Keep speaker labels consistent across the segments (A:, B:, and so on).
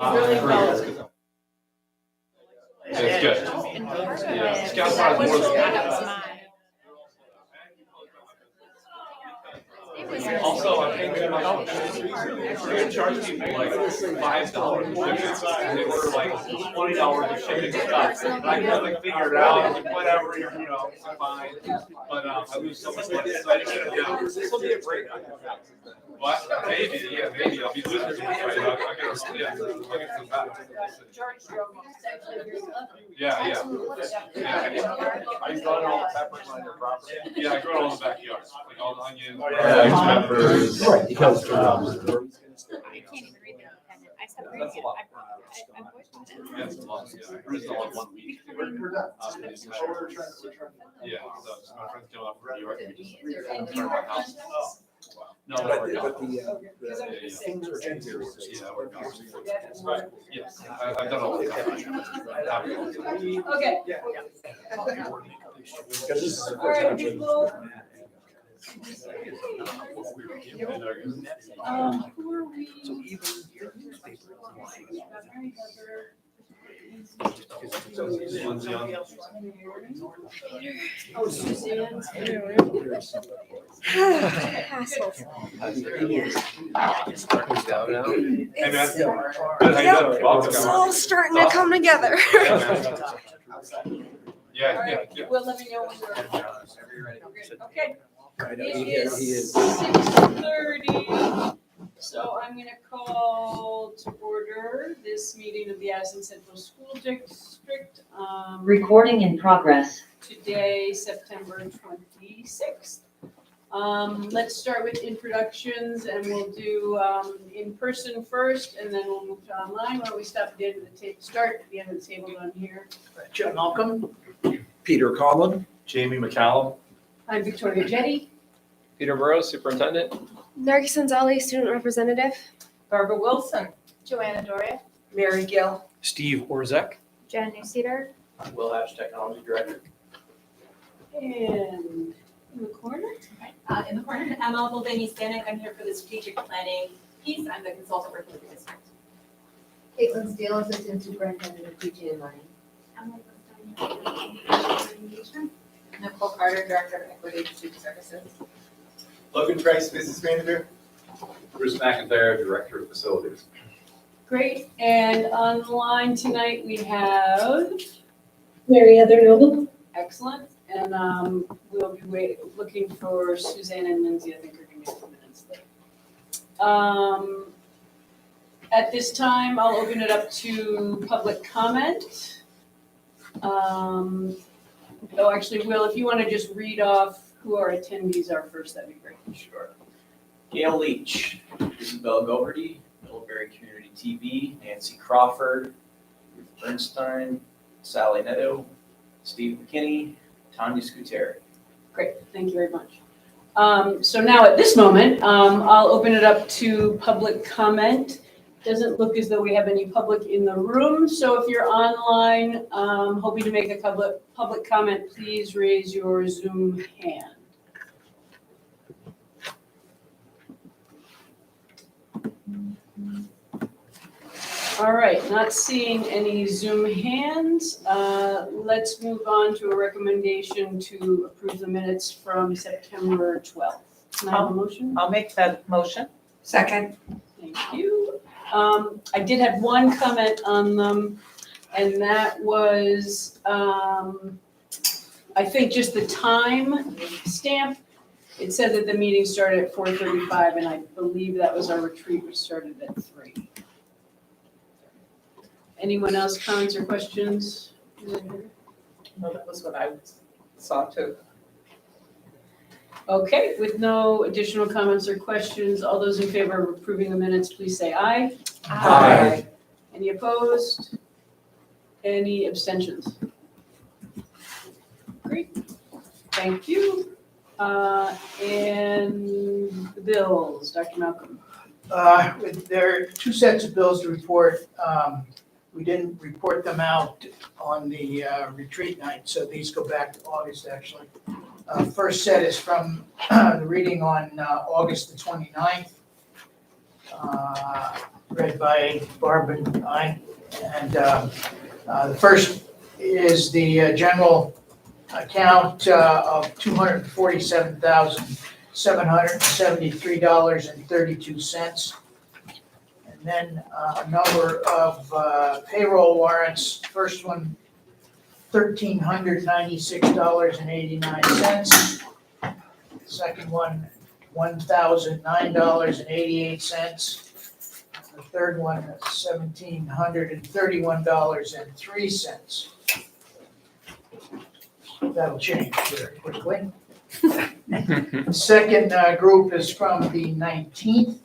A: Really well.
B: It's good. Yeah. Scout Bar is more than also, I think they're gonna charge people like $5 for shipping, and they were like $20 for shipping stuff. And I kind of like figured it out, like whatever, it's fine. But I lose so much money, so I just said, yeah, this will be a break. What? Maybe, yeah, maybe I'll be losing some money. I'll get some back. Yeah. Are you growing all the peppers on your property? Yeah, I grow it all in the backyard, like all the onions.
C: Peppers.
D: Right, because
C: I
D: um,
C: can't even read the independent. I separated it. I voiced it.
B: Yeah, it's a lot. Yeah, I cruised all in 1 week.
D: we're done.
B: Yeah, so my friends came up from New York. We just
C: And
B: turned my house. No,
D: But
B: we're
D: but
B: not.
D: the things are easier.
B: Yeah, we're not. Yes, I've done all that.
A: Okay.
D: Because this is the
A: All right,
D: first
A: people.
D: time.
A: Who are we?
D: So even your newspaper.
A: Oh, Suzanne.
C: Hassles.
B: Hey, man. Good, how you doing? Welcome.
C: It's all starting to come together.
B: Yeah.
A: Well, let me know when you're. Okay. It
D: He
A: is
D: is.
A: 6:30, so I'm gonna call to order this meeting of the Addison Central School District.
E: Recording in progress.
A: Today, September 26th. Let's start with introductions and we'll do in person first and then we'll move to online. Why don't we stop at the end of the table, start at the end of the table down here.
D: Jim Malcolm. Peter Conlon.
F: Jamie McCallum.
A: I'm Victoria Jetty.
F: Peter Burrows, Superintendent.
E: Nargis Anzali, Student Representative.
A: Barbara Wilson.
C: Joanna Doria.
A: Mary Gill.
F: Steve Orzek.
C: Jen Newseder.
F: Will Hatch, Technology Director.
A: And in the corner.
G: In the corner, Emma Mulvaney-Stanek, I'm here for the strategic planning piece. I'm the consultant working with the district.
H: Caitlin Steele, Assistant Superintendent of Teaching and Learning.
G: Nicole Carter, Director of Equity and Student Services.
I: Logan Trice, Business Manager. Bruce McIntyre, Director of Facilities.
A: Great, and online tonight we have,
H: Mary Heather Noble.
A: excellent, and we'll be looking for Suzanne and Lindsay, I think are gonna be a few minutes late. At this time, I'll open it up to public comment. Actually, Will, if you wanna just read off who our attendees are first, that'd be great.
F: Sure. Gail Leach, Isabel Goverty, Middlebury Community TV, Nancy Crawford, Ruth Bernstein, Sally Netto, Steve McKinney, Tanya Scuteri.
A: Great, thank you very much. So now at this moment, I'll open it up to public comment. Doesn't look as though we have any public in the room, so if you're online, hoping to make a public comment, please raise your Zoom hand. All right, not seeing any Zoom hands. Let's move on to a recommendation to approve the minutes from September 12th. Can I have a motion?
J: I'll make that motion.
H: Second.
A: Thank you. I did have one comment on them, and that was, I think just the time stamp. It said that the meeting started at 4:35, and I believe that was our retreat, which started at 3. Anyone else, comments or questions?
J: Well, that was what I saw too.
A: Okay, with no additional comments or questions, all those in favor of approving the minutes, please say aye.
D: Aye.
A: Any opposed? Any abstentions? Great, thank you. And the bills, Dr. Malcolm.
K: There are 2 sets of bills to report. We didn't report them out on the retreat night, so these go back to August, actually. First set is from the reading on August the 29th. read by Barb and I. And the first is the general account of $247,773.32. And then a number of payroll warrants. First one, $1,396.89. Second one, $1,009.88. The third one, $1,731.03. That'll change very quickly. The second group is from the 19th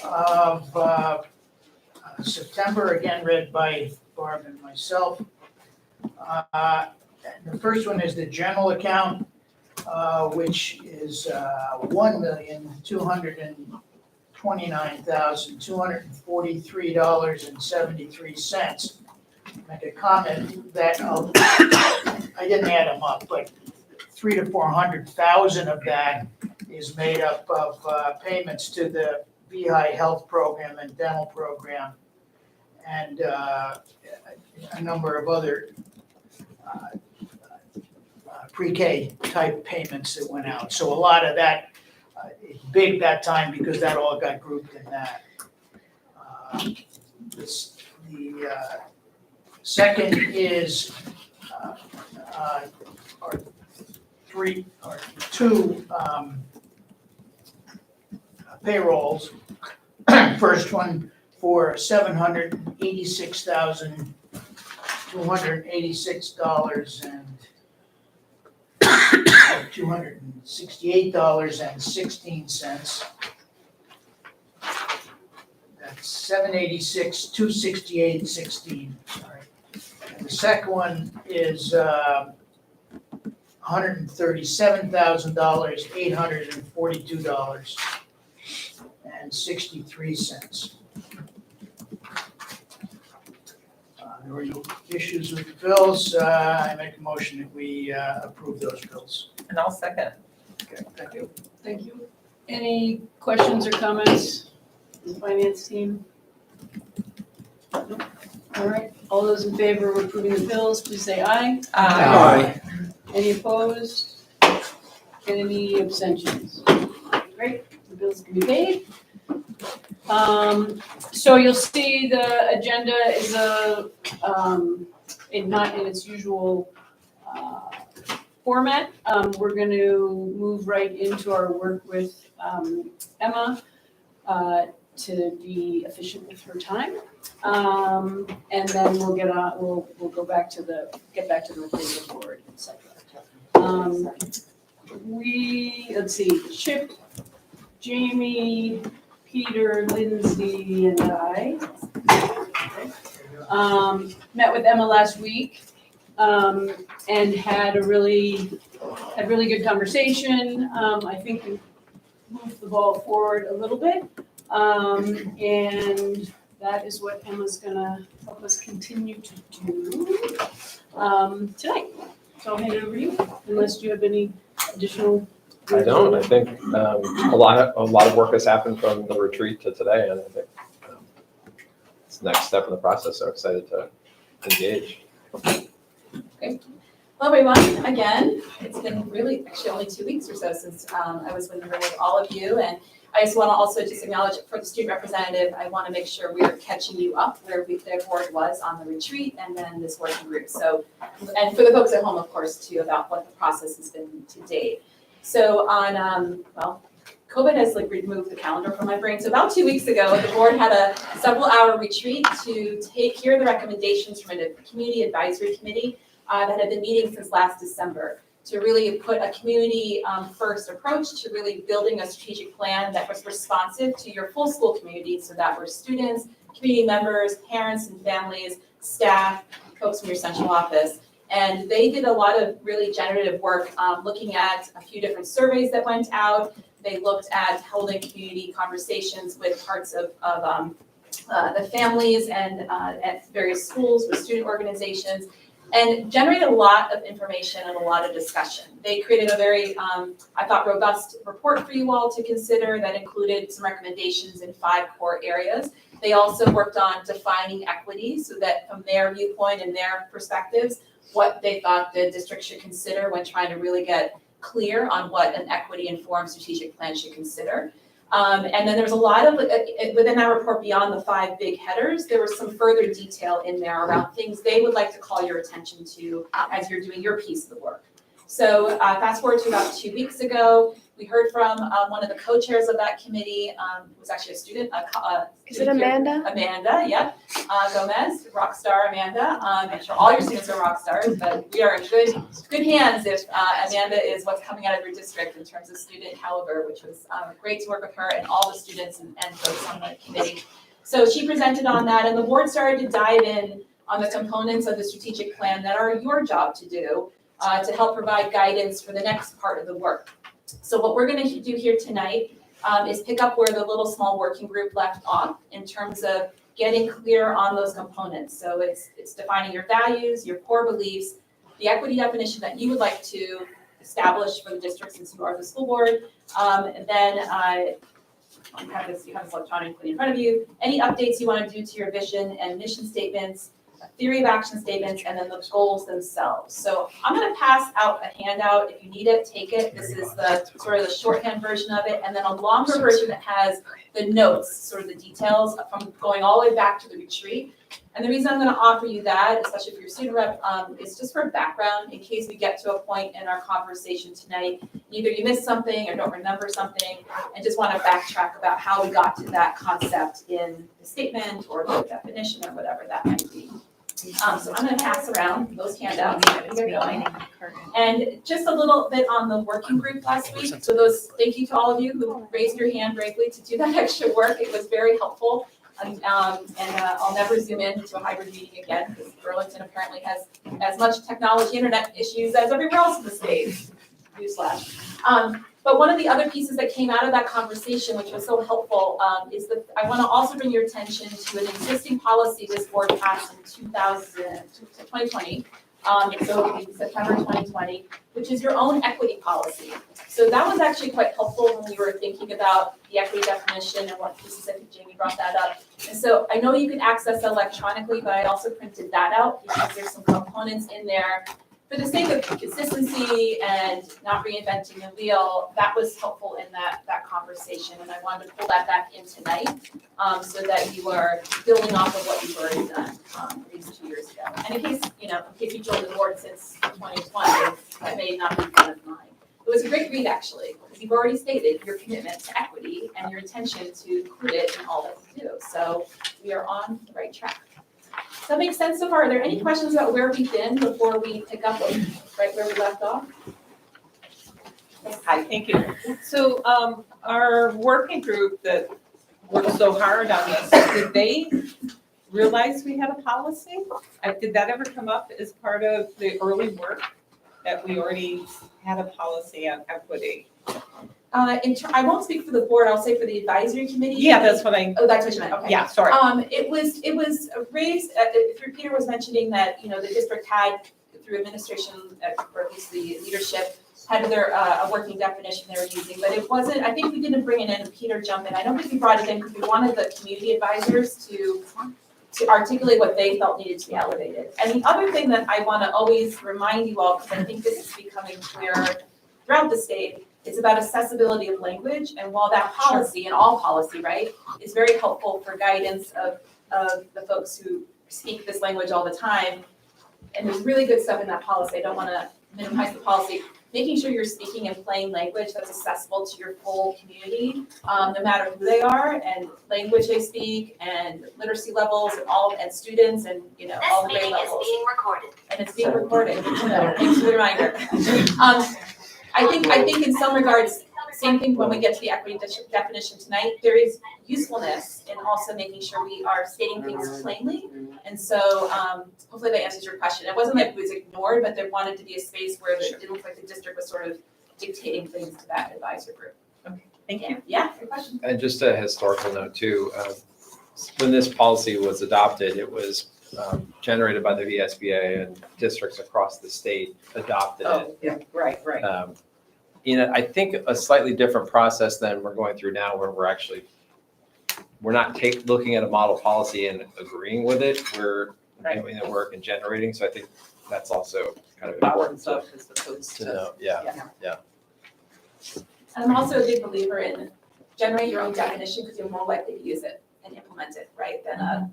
K: of September, again read by Barb and myself. The first one is the general account, which is $1,229,243.73. Make a comment that I didn't add them up, but 300,000 to 400,000 of that is made up of payments to the VI health program and dental program, and a number of other pre-K type payments that went out. So a lot of that is big that time because that all got grouped in that. The second is two payrolls. First one for $786,268.16. That's $786,268.16. Sorry. And the second one is $137,842.63. There were no issues with the bills. I make a motion that we approve those bills.
J: And I'll second.
K: Okay, thank you.
A: Thank you. Any questions or comments from the finance team? Nope. All right, all those in favor of approving the bills, please say aye.
D: Aye.
A: Any opposed? Any abstentions? Great, the bills can be paid. So you'll see the agenda is not in its usual format. We're going to move right into our work with Emma to be efficient with her time, and then we'll get on. We'll go back to get back to the appraisal board, etc. Let's see, Chip, Jamie, Peter, Lindsay, and I met with Emma last week and had really good conversation. I think we moved the ball forward a little bit, and that is what Emma's gonna help us continue to do tonight. So I'll hand it over to you, unless you have any additional.
L: I don't. I think a lot of work has happened from the retreat to today, and I think it's the next step in the process. So excited to engage.
G: Okay. Hello, everyone. Again, it's been really actually only 2 weeks or so since I was in the room with all of you, and I just want to also just acknowledge for the student representative, I want to make sure we are catching you up where their board was on the retreat and then this working group. So, and for the folks at home, of course, too, about what the process has been to date. So on, COVID has removed the calendar from my brain. So about 2 weeks ago, the board had a several-hour retreat to hear the recommendations from a community advisory committee that had been meeting since last December to really put a community first approach to really building a strategic plan that was responsive to your full school community. So that were students, community members, parents and families, staff, folks from your central office. And they did a lot of really generative work looking at a few different surveys that went out. They looked at holding community conversations with parts of the families and at various schools with student organizations. and generated a lot of information and a lot of discussion. They created a very, I thought, robust report for you all to consider that included some recommendations in 5 core areas. They also worked on defining equity so that from their viewpoint and their perspectives, what they thought the district should consider when trying to really get clear on what an equity-informed strategic plan should consider. And then there's a lot of, within that report, beyond the 5 big headers, there was some further detail in there around things they would like to call your attention to as you're doing your piece of the work. So fast forward to about 2 weeks ago, we heard from one of the co-chairs of that committee, who was actually a student.
E: Is it Amanda?
G: Amanda, yep. Gomez, rock star Amanda. I'm sure all your students are rock stars, but we are in good hands if Amanda is what's coming out of your district in terms of student caliber, which was great to work with her and all the students and folks on the committee. So she presented on that, and the board started to dive in on the components of the strategic plan that are your job to do to help provide guidance for the next part of the work. So what we're going to do here tonight is pick up where the little small working group left off in terms of getting clear on those components. So it's defining your values, your core beliefs, the equity definition that you would like to establish for the district since you are the school board, and then you have this electronically in front of you, any updates you want to do to your vision and mission statements, a theory of action statements, and then the goals themselves. So I'm going to pass out a handout. If you need it, take it. This is the sort of the shorthand version of it, and then a longer version that has the notes, sort of the details from going all the way back to the retreat. And the reason I'm going to offer you that, especially for your student rep, is just for background in case we get to a point in our conversation tonight, either you missed something or don't remember something, and just want to backtrack about how we got to that concept in the statement or the definition or whatever that might be. So I'm going to pass around those handouts and get going. And just a little bit on the working group last week. So thank you to all of you who raised your hand bravely to do that extra work. It was very helpful. And I'll never zoom in to a hybrid meeting again because Burlington apparently has as much technology internet issues as everywhere else in the state. Newsflash. But one of the other pieces that came out of that conversation, which was so helpful, is that I want to also bring your attention to an existing policy this board passed in 2020. So in September 2020, which is your own equity policy. So that was actually quite helpful when we were thinking about the equity definition and what pieces, I think Jamie brought that up. And so I know you can access it electronically, but I also printed that out because there's some components in there. For the sake of consistency and not reinventing the wheel, that was helpful in that conversation. And I wanted to pull that back in tonight so that you are building off of what you've already done these 2 years ago. And in case you joined the board since 2020, that may not be front of mind. It was a great read, actually, because you've already stated your commitment to equity and your intention to include it in all that you do. So we are on the right track. Does that make sense so far? Are there any questions about where we've been before we pick up right where we left off?
J: Hi, thank you. So our working group that worked so hard on this, did they realize we had a policy? Did that ever come up as part of the early work that we already had a policy on equity?
G: I won't speak for the board, I'll say for the advisory committee.
J: Yeah, that's what I.
G: Oh, that's what you meant, okay.
J: Yeah, sorry.
G: It was raised, through Peter was mentioning that, the district had, through administration, or at least the leadership, had a working definition they were using, but it wasn't, I think we didn't bring it in, and Peter jumped in. I don't think we brought it in because we wanted the community advisors to articulate what they felt needed to be elevated. And the other thing that I want to always remind you all, because I think this is becoming clearer throughout the state, it's about accessibility of language, and while that policy, and all policy, right, is very helpful for guidance of the folks who speak this language all the time, and there's really good stuff in that policy, I don't want to minimize the policy, making sure you're speaking in plain language that's accessible to your full community, no matter who they are, and language they speak, and literacy levels, and students, and all the grade levels.
E: This meeting is being recorded.
G: And it's being recorded, thanks for the reminder. I think in some regards, same thing when we get to the equity definition tonight, there is usefulness in also making sure we are stating things plainly. And so hopefully that answers your question. It wasn't like it was ignored, but there wanted to be a space where it didn't look like the district was sort of dictating things to that advisor group.
J: Okay, thank you.
G: Yeah, good question.
L: And just a historical note too, when this policy was adopted, it was generated by the VSBA and districts across the state adopted it.
J: Oh, yeah, right.
L: I think a slightly different process than we're going through now, where we're not looking at a model policy and agreeing with it. We're doing the work and generating. So I think that's also kind of important
J: Bottoms up as opposed
L: to
J: to.
L: know. Yeah.
G: And I'm also a big believer in generate your own definition because you're more likely to use it and implement it, right? Than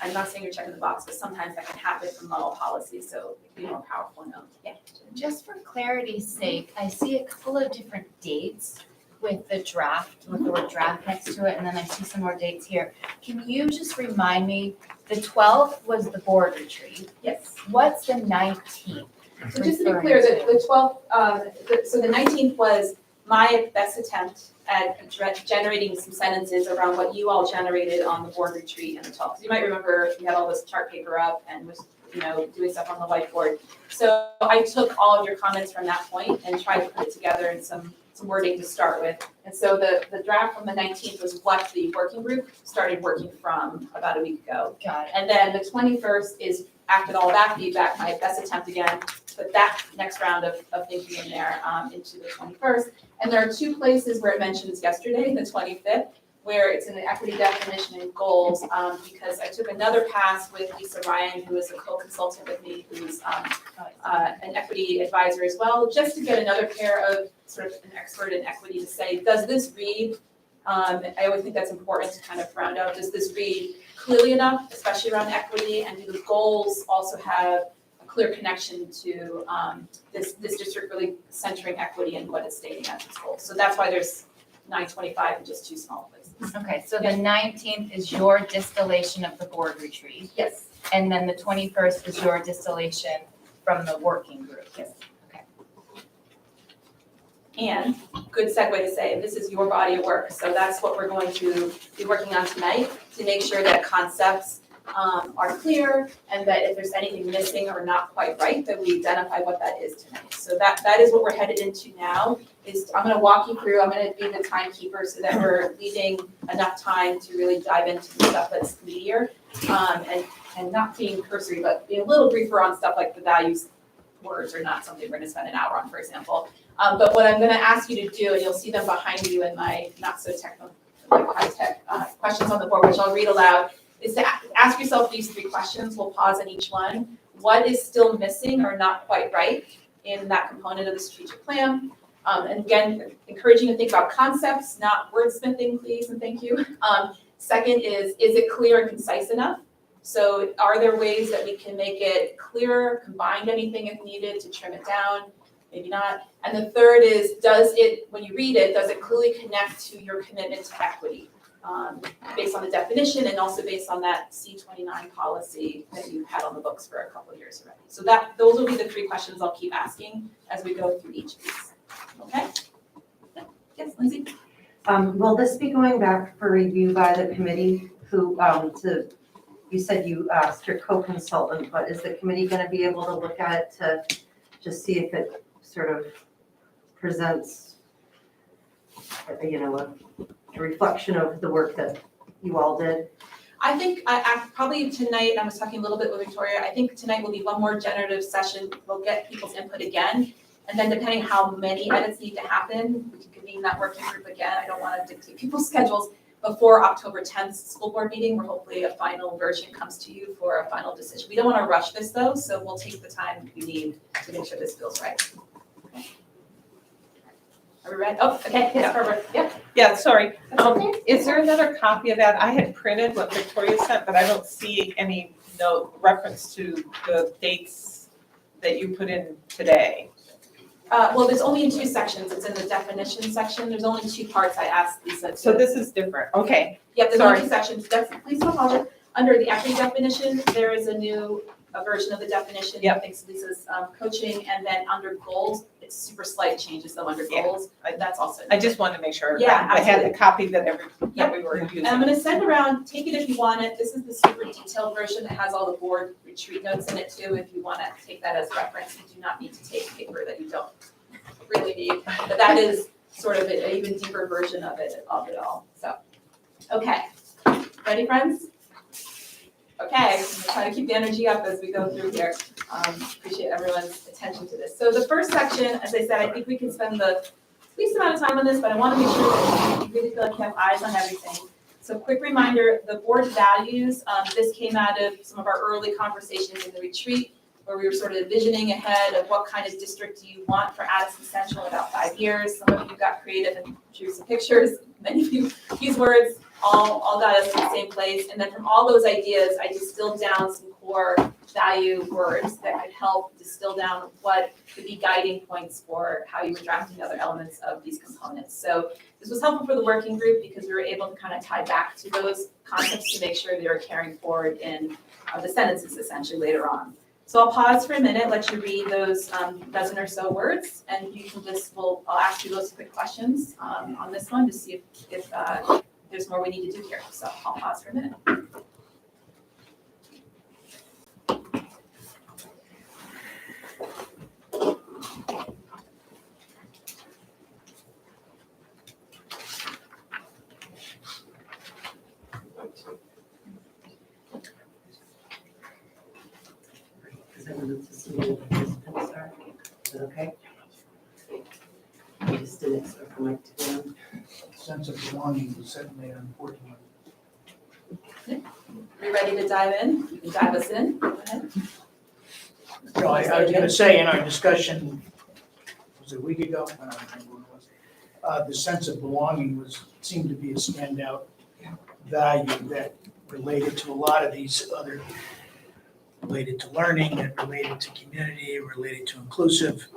G: I'm not saying you're checking the box, but sometimes that can happen from model policy, so it can be more powerful now. Yeah.
C: Just for clarity's sake, I see a couple of different dates with the draft, with the word draft next to it, and then I see some more dates here. Can you just remind me, the 12th was the board retreat.
G: Yes.
C: What's the 19th?
G: So just to be clear, the 12th, so the 19th was my best attempt at generating some sentences around what you all generated on the board retreat and the 12th. 'Cause you might remember we had all this chart paper up and was, doing stuff on the whiteboard. So I took all of your comments from that point and tried to put it together in some wording to start with. And so the draft from the 19th was what the working group started working from about a week ago.
C: Got it.
G: And then the 21st is, after all that feedback, my best attempt again, put that next round of thinking in there into the 21st. And there are two places where it mentions yesterday, the 25th, where it's in the equity definition and goals, because I took another pass with Lisa Ryan, who is a co-consultant with me, who's an equity advisor as well, just to get another pair of sort of an expert in equity to say, does this read, I always think that's important to kind of round out, does this read clearly enough, especially around equity, and do the goals also have a clear connection to this district really centering equity and what it's stating as its goals. So that's why there's 925 in just two small places.
C: Okay, so the 19th is your distillation of the board retreat,
G: Yes.
C: and then the 21st is your distillation from the working group.
G: Yes. And good segue to say, this is your body of work, so that's what we're going to be working on tonight, to make sure that concepts are clear, and that if there's anything missing or not quite right, that we identify what that is tonight. So that is what we're headed into now, is I'm gonna walk you through, I'm gonna be the timekeeper so that we're leaving enough time to really dive into the stuff that's meatier, and not being cursory, but be a little briefer on stuff like the values words are not something we're gonna spend an hour on, for example. But what I'm gonna ask you to do, and you'll see them behind you in my not so technical, high-tech questions on the board, which I'll read aloud, is to ask yourself these three questions. We'll pause on each one. What is still missing or not quite right in that component of the strategic plan? And again, encouraging you to think about concepts, not wordsmithing, please, and thank you. Second is it clear and concise enough? So are there ways that we can make it clearer, combine anything if needed to trim it down? Maybe not. And the third is, when you read it, does it clearly connect to your commitment to equity? Based on the definition and also based on that C29 policy that you've had on the books for a couple of years already. So those will be the three questions I'll keep asking as we go through each of these. Okay? Yes, Lindsay?
M: Will this be going back for review by the committee you said you asked your co-consultant, but is the committee gonna be able to look at it to just see if it sort of presents, a reflection of the work that you all did?
G: I think probably tonight, I was talking a little bit with Victoria, I think tonight will be one more generative session. We'll get people's input again. And then depending how many edits need to happen, we can convene that working group again. I don't want to dictate people's schedules before October 10th school board meeting, where hopefully a final version comes to you for a final decision. We don't want to rush this though, so we'll take the time we need to make sure this feels right. Okay. Are we ready? Oh, okay, yes, Barbara, yeah.
J: Yeah, sorry. Is there another copy of that? I had printed what Victoria sent, but I don't see any reference to the dates that you put in today.
G: Well, there's only in two sections. It's in the definition section. There's only two parts I asked Lisa.
J: So this is different, okay.
G: Yep, there's only two sections. Please don't apologize. Under the equity definition, there is a version of the definition.
J: Yep.
G: Thanks to Lisa's coaching. And then under goals, it's super slight changes though under goals. That's also.
J: I just wanted to make sure
G: Yeah,
J: I had the
G: absolutely.
J: copy that we were using.
G: And I'm gonna send around, take it if you want it. This is the super detailed version that has all the board retreat notes in it too. If you wanna take that as reference, you do not need to take paper that you don't really need. But that is sort of an even deeper version of it all. So, okay. Ready, friends? Okay, try to keep the energy up as we go through here. Appreciate everyone's attention to this. So the first section, as I said, I think we can spend the least amount of time on this, but I want to make sure that you really feel like you have eyes on everything. So quick reminder, the board values, this came out of some of our early conversations in the retreat, where we were sort of envisioning ahead of what kind of district do you want for Addison Central in about 5 years. Some of you got creative and drew some pictures. Many of you used words, all got us to the same place. And then from all those ideas, I distilled down some core value words that could help distill down what could be guiding points for how you were drafting other elements of these components. So this was helpful for the working group because we were able to kind of tie back to those concepts to make sure they were carrying forward in the sentences essentially later on. So I'll pause for a minute, let you read those dozen or so words, and you can just, I'll ask you those quick questions on this one to see if there's more we need to do here. So I'll pause for a minute.
M: Because I wanted to see what the participants are. Is that okay? I just did it so I can like to them.
K: Sense of belonging is certainly an important one.
G: Are you ready to dive in? You can dive us in. Go ahead.
K: No, I was gonna say in our discussion, was it a week ago? I don't remember what it was. The sense of belonging seemed to be a standout value that related to a lot of these other, related to learning, that related to community, related to inclusive,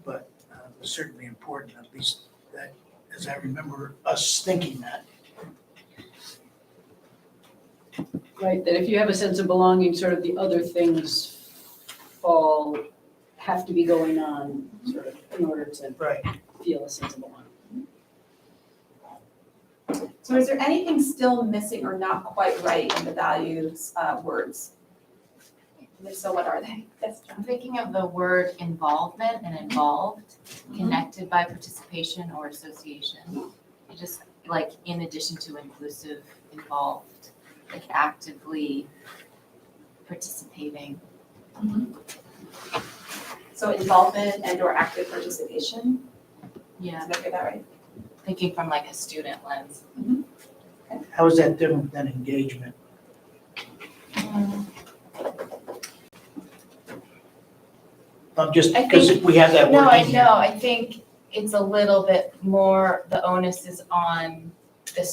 K: but was certainly important, at least that, as I remember us thinking that.
A: Right, that if you have a sense of belonging, sort of the other things have to be going on, sort of, in order to
K: Right.
A: feel a sense of belonging.
G: So is there anything still missing or not quite right in the values words? And if so, what are they? Yes,
C: I'm thinking of the word involvement and involved, connected by participation or association. It just like in addition to inclusive, involved, like actively participating.
G: So involvement and or active participation?
C: Yeah,
G: Did I get that right?
C: thinking from like a student lens.
K: How is that different than engagement? Just
C: I
K: because
C: think-
K: we have that word
C: No, I
K: in here.
C: know, I think it's a little bit more, the onus is on the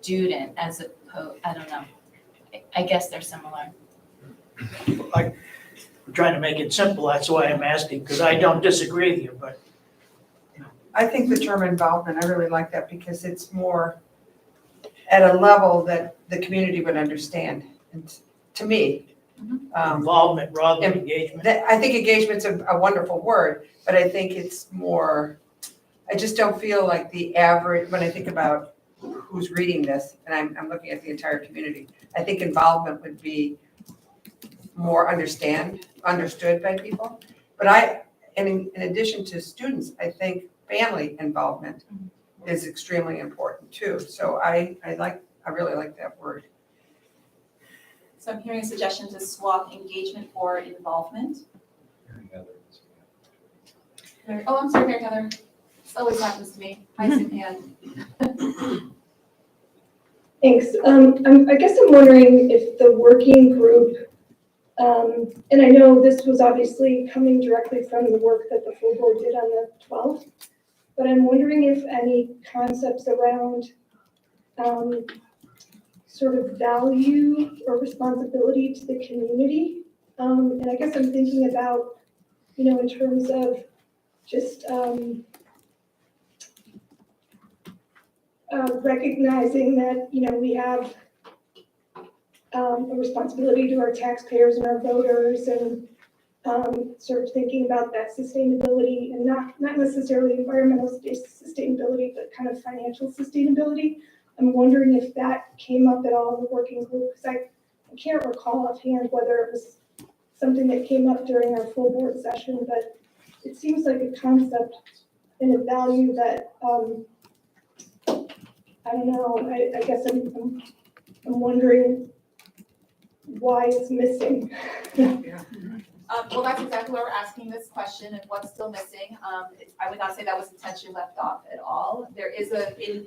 C: student as opposed, I don't know. I guess they're similar.
K: We're trying to make it simple, that's why I'm asking, because I don't disagree with you, but
N: I think the term involvement, I really like that because it's more at a level that the community would understand. And to me,
K: involvement rather than engagement.
N: I think engagement's a wonderful word, but I think it's more, I just don't feel like the average, when I think about who's reading this, and I'm looking at the entire community, I think involvement would be more understood by people. But in addition to students, I think family involvement is extremely important too. So I really like that word.
G: So I'm hearing a suggestion to swap engagement for involvement. Oh, I'm sorry, Mary Heather. This always happens to me. Hi, Suzanne.
E: Thanks. I guess I'm wondering if the working group, and I know this was obviously coming directly from the work that the full board did on the 12th, but I'm wondering if any concepts around sort of value or responsibility to the community. And I guess I'm thinking about, in terms of just recognizing that, we have a responsibility to our taxpayers and our voters, and sort of thinking about that sustainability, and not necessarily environmental sustainability, but kind of financial sustainability. I'm wondering if that came up at all in the working group, because I can't recall offhand whether it was something that came up during our full board session, but it seems like a concept and a value that, I don't know, I guess I'm wondering why it's missing.
G: Well, that's exactly why we're asking this question and what's still missing. I would not say that was intentionally left off at all. There is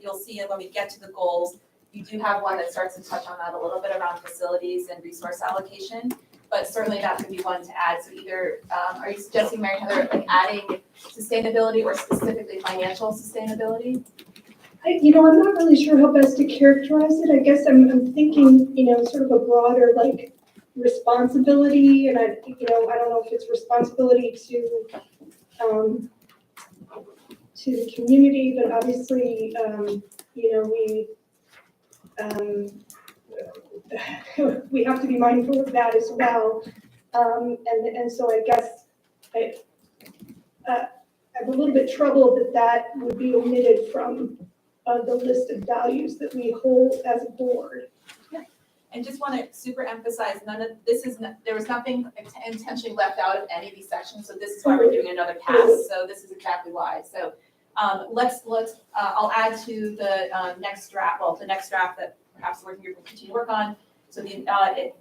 G: you'll see it when we get to the goals, you do have one that starts to touch on that a little bit around facilities and resource allocation, but certainly that could be one to add. So either, are you suggesting, Mary Heather, like adding sustainability or specifically financial sustainability?
E: I'm not really sure how best to characterize it. I guess I'm thinking, sort of a broader, like, responsibility, and I don't know if it's responsibility to the community, but obviously, we have to be mindful of that as well. And so I guess I'm a little bit troubled that would be omitted from the list of values that we hold as a board.
G: And just want to super emphasize, there was nothing intentionally left out of any of these sections, so this is why we're doing another pass, so this is exactly why. So I'll add to the next draft that perhaps the working group will continue to work on. So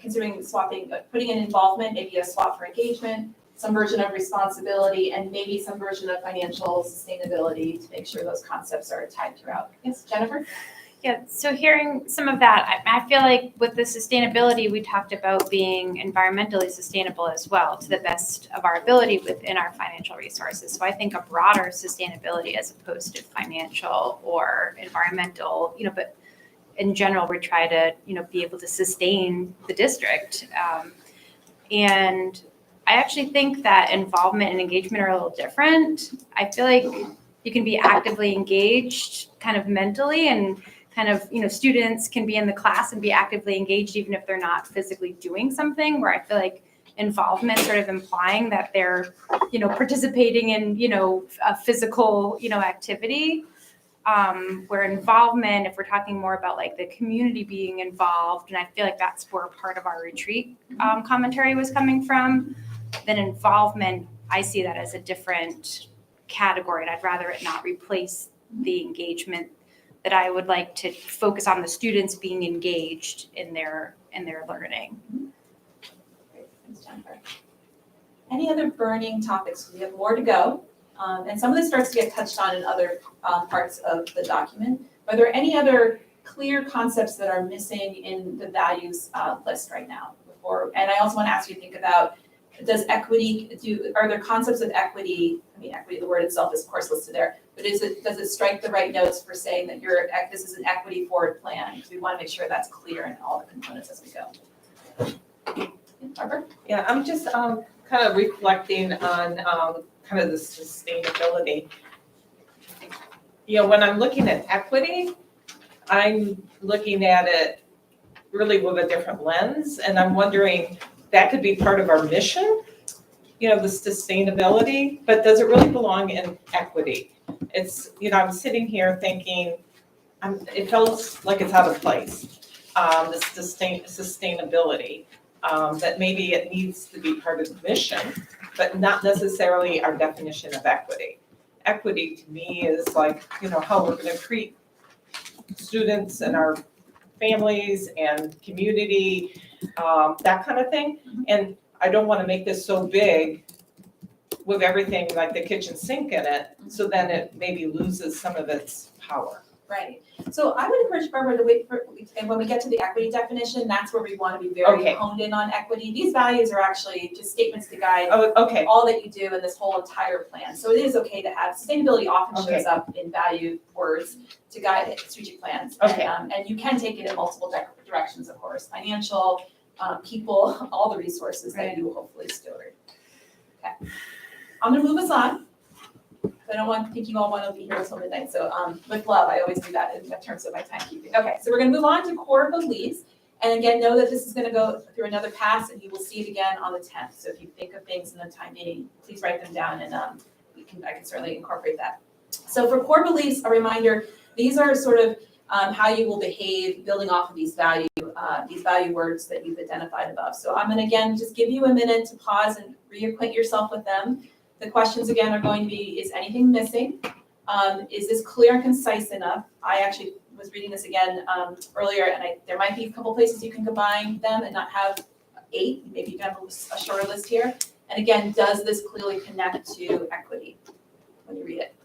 G: considering swapping, putting in involvement, maybe a swap for engagement, some version of responsibility, and maybe some version of financial sustainability to make sure those concepts are tied throughout. Yes, Jennifer?
O: Yeah, so hearing some of that, I feel like with the sustainability, we talked about being environmentally sustainable as well to the best of our ability within our financial resources. So I think a broader sustainability as opposed to financial or environmental, but in general, we try to, be able to sustain the district. And I actually think that involvement and engagement are a little different. I feel like you can be actively engaged kind of mentally and kind of, students can be in the class and be actively engaged even if they're not physically doing something, where I feel like involvement sort of implying that they're, participating in, a physical, activity. Where involvement, if we're talking more about like the community being involved, and I feel like that's where part of our retreat commentary was coming from, then involvement, I see that as a different category, and I'd rather it not replace the engagement, that I would like to focus on the students being engaged in their learning.
G: Great, thanks, Jennifer. Any other burning topics? We have more to go. And some of this starts to get touched on in other parts of the document. Are there any other clear concepts that are missing in the values list right now? And I also want to ask you to think about, are there concepts of equity? I mean, equity, the word itself is of course listed there, but does it strike the right notes for saying that this is an equity forward plan? Because we want to make sure that's clear in all the components as we go. Barbara?
J: Yeah, I'm just kind of reflecting on kind of the sustainability. When I'm looking at equity, I'm looking at it really with a different lens, and I'm wondering, that could be part of our mission, the sustainability, but does it really belong in equity? It's, I'm sitting here thinking, it feels like it's out of place, this sustainability, that maybe it needs to be part of the mission, but not necessarily our definition of equity. Equity to me is like, how we're going to treat students and our families and community, that kind of thing. And I don't want to make this so big with everything like the kitchen sink in it, so then it maybe loses some of its power.
G: Right. So I would encourage Barbara to wait and when we get to the equity definition, that's where we want to be very honed in on equity. These values are actually just statements to guide all that you do in this whole entire plan. So it is okay to have, sustainability often shows up in value words to guide strategic plans. And you can take it in multiple directions, of course, financial, people, all the resources that you will hopefully steward. Okay. I'm gonna move us on. I don't think you all want to be here until midnight, so with love, I always do that in terms of my timekeeping. Okay, so we're going to move on to core beliefs, and again, know that this is going to go through another pass, and you will see it again on the 10th. So if you think of things in the time being, please write them down, and I can certainly incorporate that. So for core beliefs, a reminder: these are sort of how you will behave, building off of these value words that you've identified above. So I'm going to again just give you a minute to pause and reacquaint yourself with them. The questions again are going to be, is anything missing? Is this clear and concise enough? I actually was reading this again earlier, and there might be a couple places you can combine them and not have 8, maybe you can have a shorter list here. And again, does this clearly connect to equity when you read it?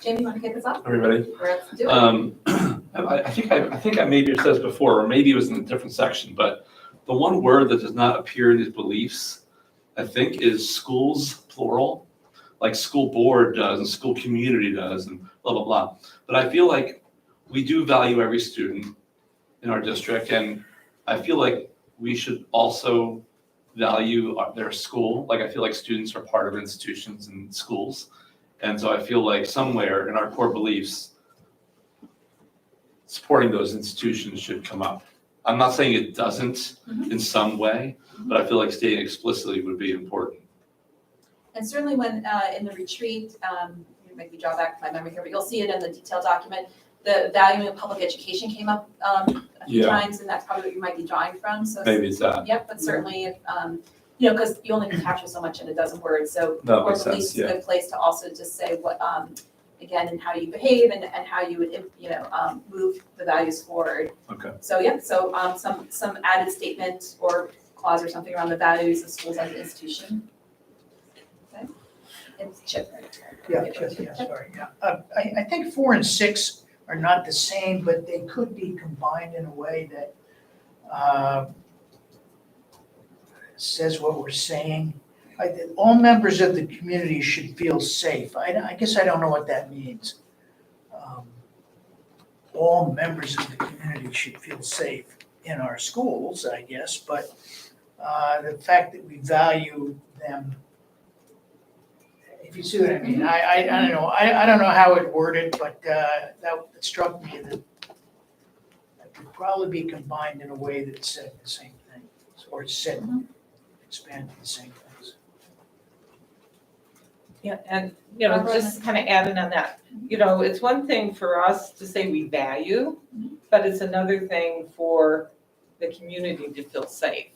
G: Jamie, you want to kick us off?
B: Everybody?
G: Let's do it.
B: I think I maybe said this before, or maybe it was in a different section, but the one word that does not appear in these beliefs, I think, is schools, plural, like school board does and school community does and blah, blah, blah. But I feel like we do value every student in our district, and I feel like we should also value their school. Like, I feel like students are part of institutions and schools. And so I feel like somewhere in our core beliefs, supporting those institutions should come up. I'm not saying it doesn't in some way, but I feel like stating explicitly would be important.
G: And certainly when, in the retreat, you make me draw back my memory here, but you'll see it in the detailed document, the value of public education came up a few times, and that's probably what you might be drawing from, so.
B: Maybe it's that.
G: Yep, but certainly, if, you know, because you only can capture so much in a dozen words, so
B: That
G: core
B: makes
G: beliefs
B: sense,
G: is a good place to also just say what, again, and how you behave and how you would, you know, move the values forward.
B: Okay.
G: So, yeah, so, some added statement or clause or something around the values of schools as an institution. Okay, it's Chip.
K: Yeah, sorry, yeah. I think 4 and 6 are not the same, but they could be combined in a way that says what we're saying. All members of the community should feel safe. I guess I don't know what that means. All members of the community should feel safe in our schools, I guess, but the fact that we value them, if you see what I mean, I don't know, I don't know how it worded, but that struck me that it could probably be combined in a way that said the same thing, or said, expanded the same things.
J: Yeah, and, you know, just kind of adding on that, you know, it's one thing for us to say we value, but it's another thing for the community to feel safe.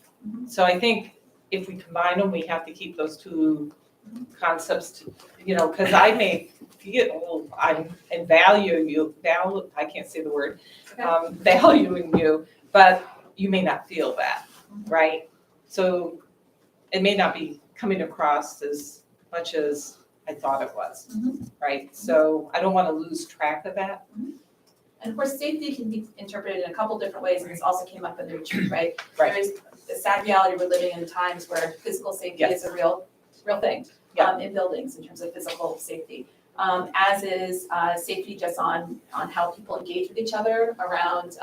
J: So I think if we combine them, we have to keep those two concepts, to, you know, because I may feel I value you, I can't say the word, valuing you, but you may not feel that, right? So it may not be coming across as much as I thought it was, right? So I don't want to lose track of that.
G: And of course, safety can be interpreted in a couple different ways, and this also came up in the retreat, right?
J: Right.
G: There is the sad reality, we're living in times where physical safety
J: Yes.
G: is a real thing
J: Yeah.
G: in buildings in terms of physical safety. As is safety just on how people engage with each other around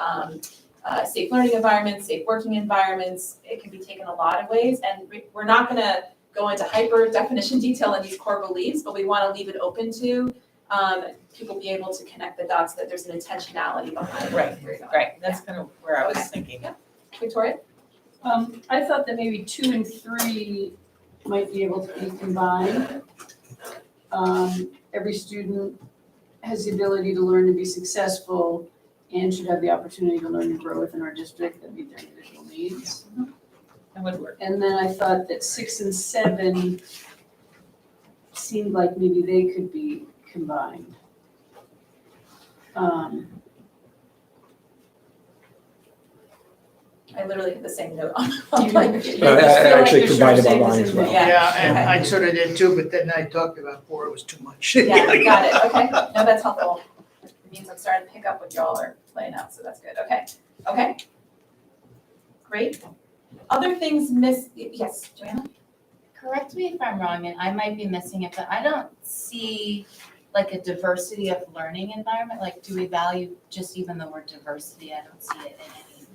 G: safe learning environments, safe working environments. It can be taken a lot of ways, and we're not gonna go into hyper definition detail in these core beliefs, but we wanna leave it open to people be able to connect the dots, that there's an intentionality behind it.
J: Right, that's kind of where I was thinking.
G: Victoria?
A: I thought that maybe 2 and 3 might be able to be combined. Every student has the ability to learn to be successful and should have the opportunity to learn and grow within our district and meet their individual needs.
J: That would work.
A: And then I thought that 6 and 7 seemed like maybe they could be combined.
G: I literally had the same note on. Like,
D: I actually combined them on mine as well.
G: Yeah.
K: Yeah, and
G: Okay.
K: I sort of did too, but then I talked about 4, it was too much.
G: Yeah, got it, okay, no, that's helpful. It means I'm starting to pick up what y'all are laying out, so that's good, okay. Great. Other things yes, Joanna?
C: Correct me if I'm wrong, and I might be missing it, but I don't see like a diversity of learning environment. Like, do we value just even the word diversity? I don't see it in any.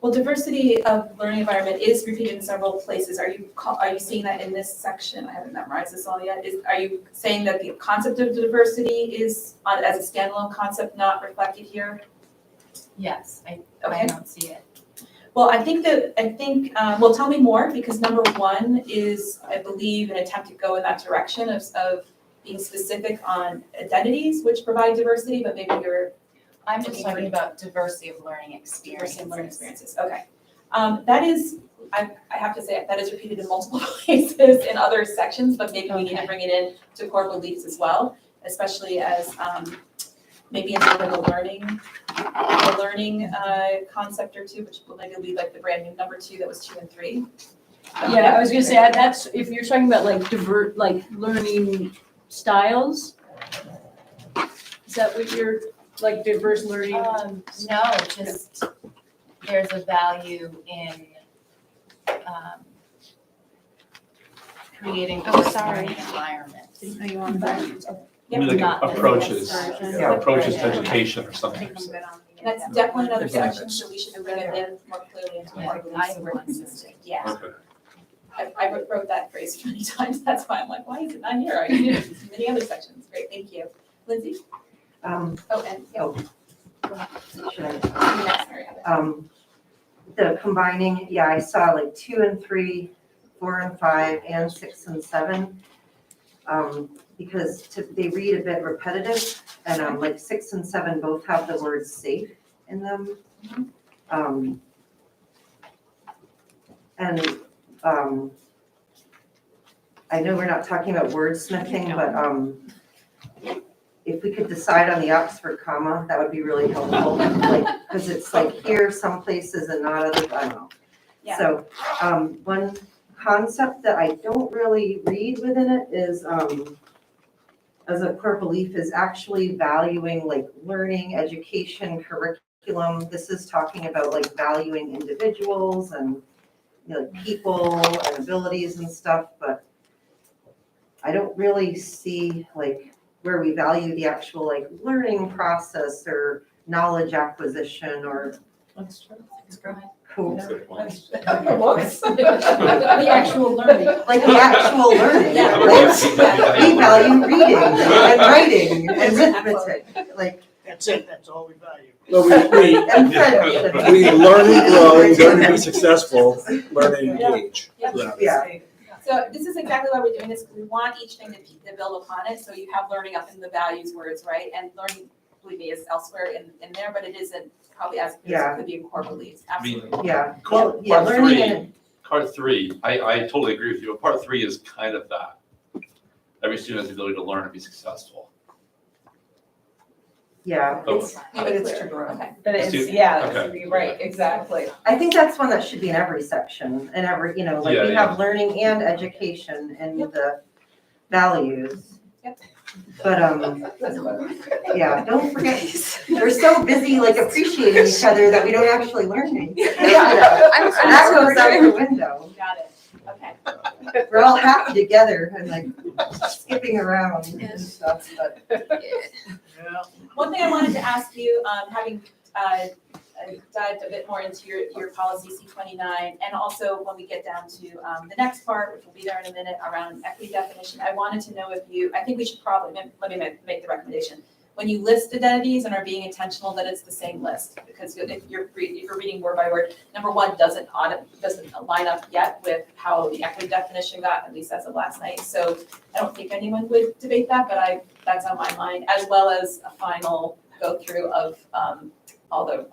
G: Well, diversity of learning environment is repeated in several places. Are you seeing that in this section? I haven't memorized this all yet. Are you saying that the concept of diversity is as a standalone concept not reflected here?
C: Yes, I
G: Okay.
C: don't see it.
G: Well, well, tell me more, because number 1 is, I believe, an attempt to go in that direction of being specific on identities which provide diversity, but maybe you're
C: I'm just
G: looking
C: talking
G: for
C: about diversity of learning
G: diversity
C: experiences.
G: and learning experiences. Okay. That is, I have to say, that is repeated in multiple places in other sections, but maybe we need to bring it in to core beliefs as well, especially as maybe in the learning concept or 2, which will maybe be like the brand new number 2 that was 2 and 3.
A: Yeah, I was gonna say, that's, if you're talking about like learning styles, is that what you're, like diverse learning?
C: No, just there's a value in creating
O: Oh,
C: diverse
O: sorry.
C: learning environments.
A: Didn't know you wanted that.
B: Maybe like
C: Not
B: approaches,
C: necessarily.
B: approaches to education or something.
G: That's definitely another
L: There's
G: section,
L: benefits.
G: so we should bring it in more clearly into
C: Yeah,
G: core beliefs and
C: I-
G: consistent. Yeah.
B: Okay.
G: I wrote that phrase many times, that's why I'm like, why is it not here? I need it in many other sections, great, thank you. Lindsay?
M: Um,
G: Oh, and, yeah.
M: should I?
G: You next, Mary Heather.
M: The combining, yeah, I saw like 2 and 3, 4 and 5, and 6 and 7. Because they read a bit repetitive, and like 6 and 7 both have the word safe in them. And I know we're not talking about wordsmithing, but if we could decide on the Oxford comma, that would be really helpful. Like, because it's like here some places and not others, I don't know.
G: Yeah.
M: So one concept that I don't really read within it is, as a core belief, is actually valuing like learning, education, curriculum. This is talking about like valuing individuals and, you know, people and abilities and stuff, but I don't really see like where we value the actual like learning process or knowledge acquisition or.
G: That's true.
M: Cool.
B: That's a good point.
G: Whoops.
A: The actual learning.
M: Like the actual learning.
G: Yeah.
M: Like, we value reading and writing and arithmetic, like,
K: That's it, that's all we value.
D: No,
M: and friendship.
D: we learn and grow, learn and be successful, learn and engage.
G: Yep.
M: Yeah.
G: So this is exactly why we're doing this, because we want each thing to build upon it, so you have learning up in the values words, right? And learning, believe me, is elsewhere in there, but it isn't probably as,
M: Yeah.
G: it could be in core beliefs,
B: I mean,
G: absolutely.
M: Yeah,
B: Part
M: yeah, learning
B: three,
M: and,
B: part 3, I totally agree with you, but part 3 is kind of that. Every student has the ability to learn and be successful.
M: yeah.
G: It's,
N: But it's true.
G: okay.
J: But it's,
B: Student-
J: yeah,
B: okay.
J: you're right, exactly.
M: I think that's one that should be in every section, and every, you know, like we
B: Yeah,
M: have learning and education and the values.
G: Yep.
M: But, yeah, don't forget, we're so busy like appreciating each other that we don't actually learn anything. That goes out the window.
G: Got it, okay.
M: We're all happy together and like skipping around and stuff, but.
K: Yeah.
G: One thing I wanted to ask you, having dived a bit more into your policy C29, and also when we get down to the next part, which will be there in a minute, around equity definition, I wanted to know if you, I think we should probably, let me make the recommendation. When you list identities and are being intentional, that it's the same list, because if you're reading word by word, number 1 doesn't line up yet with how the equity definition got, at least as of last night. So I don't think anyone would debate that, but that's on my mind, as well as a final go through of all the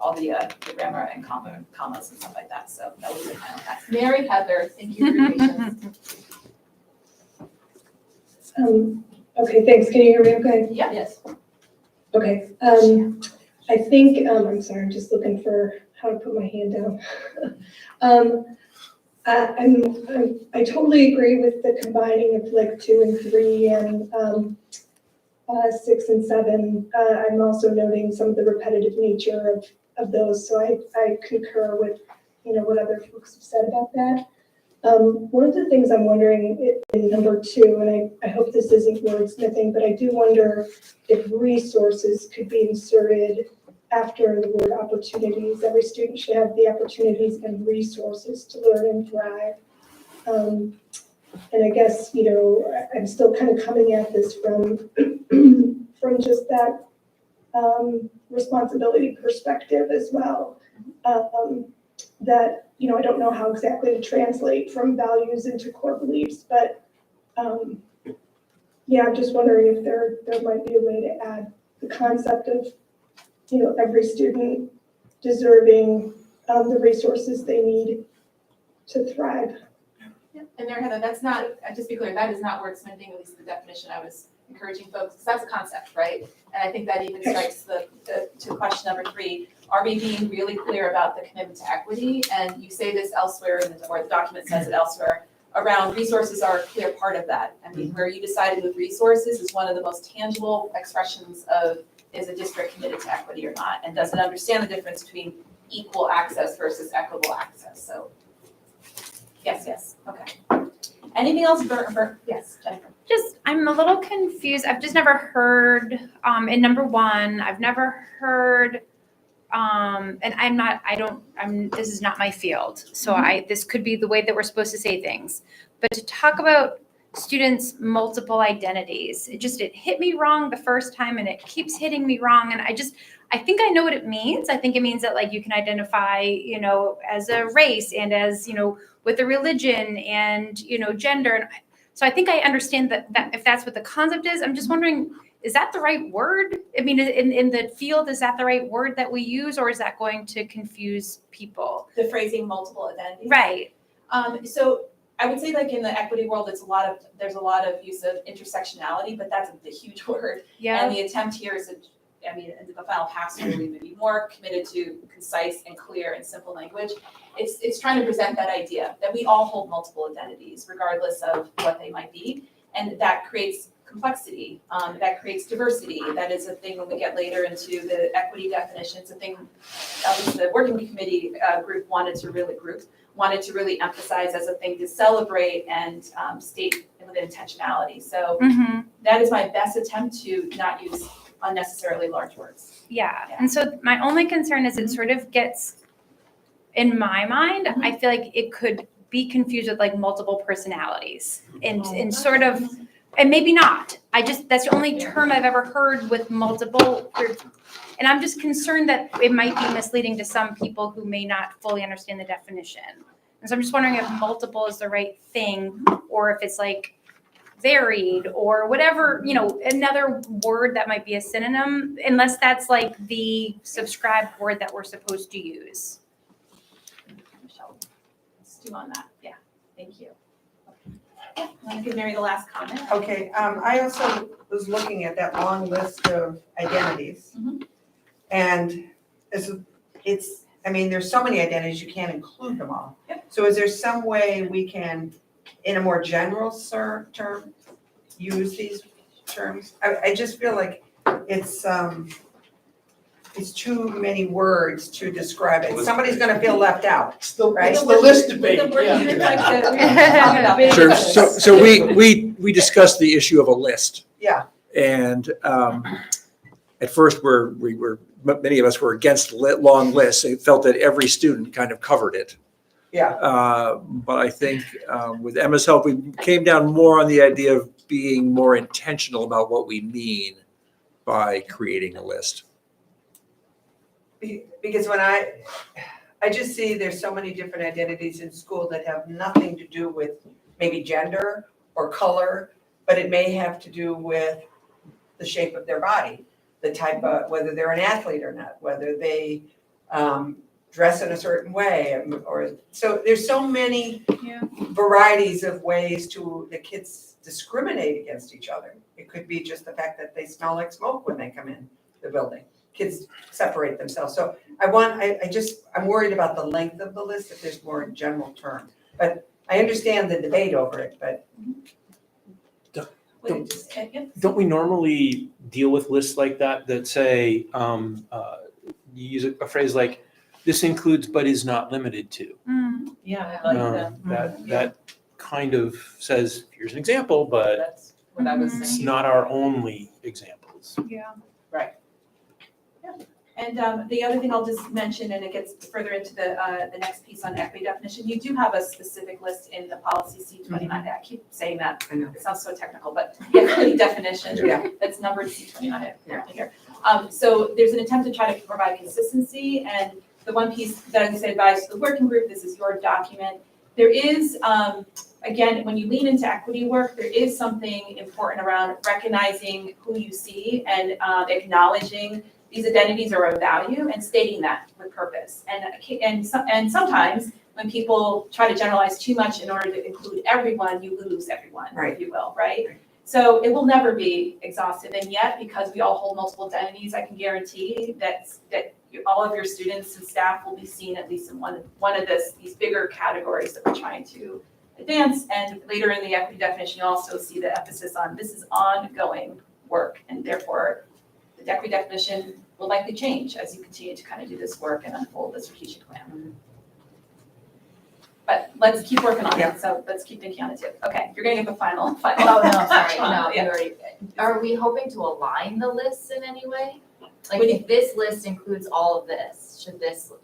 G: grammar and commas and stuff like that. So that was the final text. Mary Heather, thank you for your patience.
E: Okay, thanks. Can you hear me okay?
G: Yeah. Yes.
E: Okay, I think, I'm sorry, I'm just looking for how to put my hand down. I totally agree with the combining of like 2 and 3 and 6 and 7. I'm also noting some of the repetitive nature of those, so I concur with, what other folks have said about that. One of the things I'm wondering in number 2, and I hope this isn't wordsmithing, but I do wonder if resources could be inserted after the word opportunities. Every student should have the opportunities and resources to learn and thrive. And I guess, I'm still kind of coming at this from just that responsibility perspective as well. That, I don't know how exactly to translate from values into core beliefs, but yeah, I'm just wondering if there might be a way to add the concept of, every student deserving the resources they need to thrive.
G: And there, Heather, that's not, just to be clear, that is not wordsmithing, at least the definition I was encouraging folks, because that's a concept, right? And I think that even strikes to question number 3. Are we being really clear about the commitment to equity? And you say this elsewhere, or the document says it elsewhere, around resources are a clear part of that. I mean, where you decided with resources is one of the most tangible expressions of, is a district committed to equity or not? And does it understand the difference between equal access versus equitable access? So, yes, okay. Anything else, yes, Jennifer?
O: I'm a little confused. I've just never heard, in number 1, I've never heard, and this is not my field. So this could be the way that we're supposed to say things. But to talk about students' multiple identities, it hit me wrong the first time and it keeps hitting me wrong. And I think I know what it means. I think it means that like you can identify, as a race and as, with a religion and, gender. And so I think I understand that if that's what the concept is. I'm just wondering, is that the right word? I mean, in the field, is that the right word that we use, or is that going to confuse people?
G: The phrasing multiple identities?
O: Right.
G: So I would say like in the equity world, there's a lot of use of intersectionality, but that's a huge word.
O: Yeah.
G: And the attempt here is the final pass will be maybe more committed to concise and clear and simple language. It's trying to present that idea that we all hold multiple identities, regardless of what they might be, and that creates complexity, that creates diversity. That is a thing when we get later into the equity definition. It's a thing at least the working committee group wanted to really emphasize as a thing to celebrate and state with intentionality. So that is my best attempt to not use unnecessarily large words.
O: Yeah. And so my only concern is it sort of gets, in my mind, I feel like it could be confused with like multiple personalities and sort of, and maybe not. That's the only term I've ever heard with multiple. And I'm just concerned that it might be misleading to some people who may not fully understand the definition. And so I'm just wondering if multiple is the right thing, or if it's like varied or whatever, another word that might be a synonym, unless that's like the subscribed word that we're supposed to use.
G: Michelle, let's do on that. Yeah, thank you. Yeah, I'm gonna give Mary the last comment.
N: Okay, I also was looking at that long list of identities. And there's so many identities, you can't include them all.
G: Yep.
N: So is there some way we can, in a more general term, use these terms? I just feel like it's too many words to describe it. Somebody's gonna feel left out, right?
K: It's the list debate, yeah.
D: Sure, so we discussed the issue of a list.
N: Yeah.
D: And at first many of us were against long lists. They felt that every student kind of covered it.
N: Yeah.
D: But I think with Emma's help, we came down more on the idea of being more intentional about what we mean by creating a list.
N: Because when I just see there's so many different identities in school that have nothing to do with maybe gender or color, but it may have to do with the shape of their body, the type of, whether they're an athlete or not, whether they dress in a certain way, or so there's so many varieties of ways the kids discriminate against each other. It could be just the fact that they smell like smoke when they come in the building. kids separate themselves. So I'm worried about the length of the list, if there's more general term. But I understand the debate over it, but
P: Don't we normally deal with lists like that say, you use a phrase like, this includes but is not limited to?
J: Yeah, I like that.
P: That kind of says, here's an example, but
J: That's what I was
P: it's
J: thinking.
P: not our only examples.
O: Yeah.
G: And the other thing I'll just mention, and it gets further into the next piece on equity definition, you do have a specific list in the policy C29. I keep saying that,
N: I know.
G: it sounds so technical, but the equity definition,
N: Yeah.
G: that's numbered C29 apparently here. So there's an attempt to try to provide consistency, and the one piece that I say advise to the working group, this is your document. There is, again, when you lean into equity work, there is something important around recognizing who you see and acknowledging these identities are of value and stating that with purpose. And sometimes when people try to generalize too much in order to include everyone, you lose everyone, if you will, right? So it will never be exhaustive, and yet, because we all hold multiple identities, I can guarantee that all of your students and staff will be seen at least in one of these bigger categories that we're trying to advance. And later in the equity definition, you also see the emphasis on this is ongoing work, and therefore the equity definition will likely change as you continue to kind of do this work and unfold the strategic plan. But let's keep working on it, so let's keep thinking on it too. Okay, you're gonna get the final.
C: Oh, no, sorry, no, you
G: Yeah.
C: already, are we hoping to align the lists in any way? Like,
G: What do you-
C: if this list includes all of this,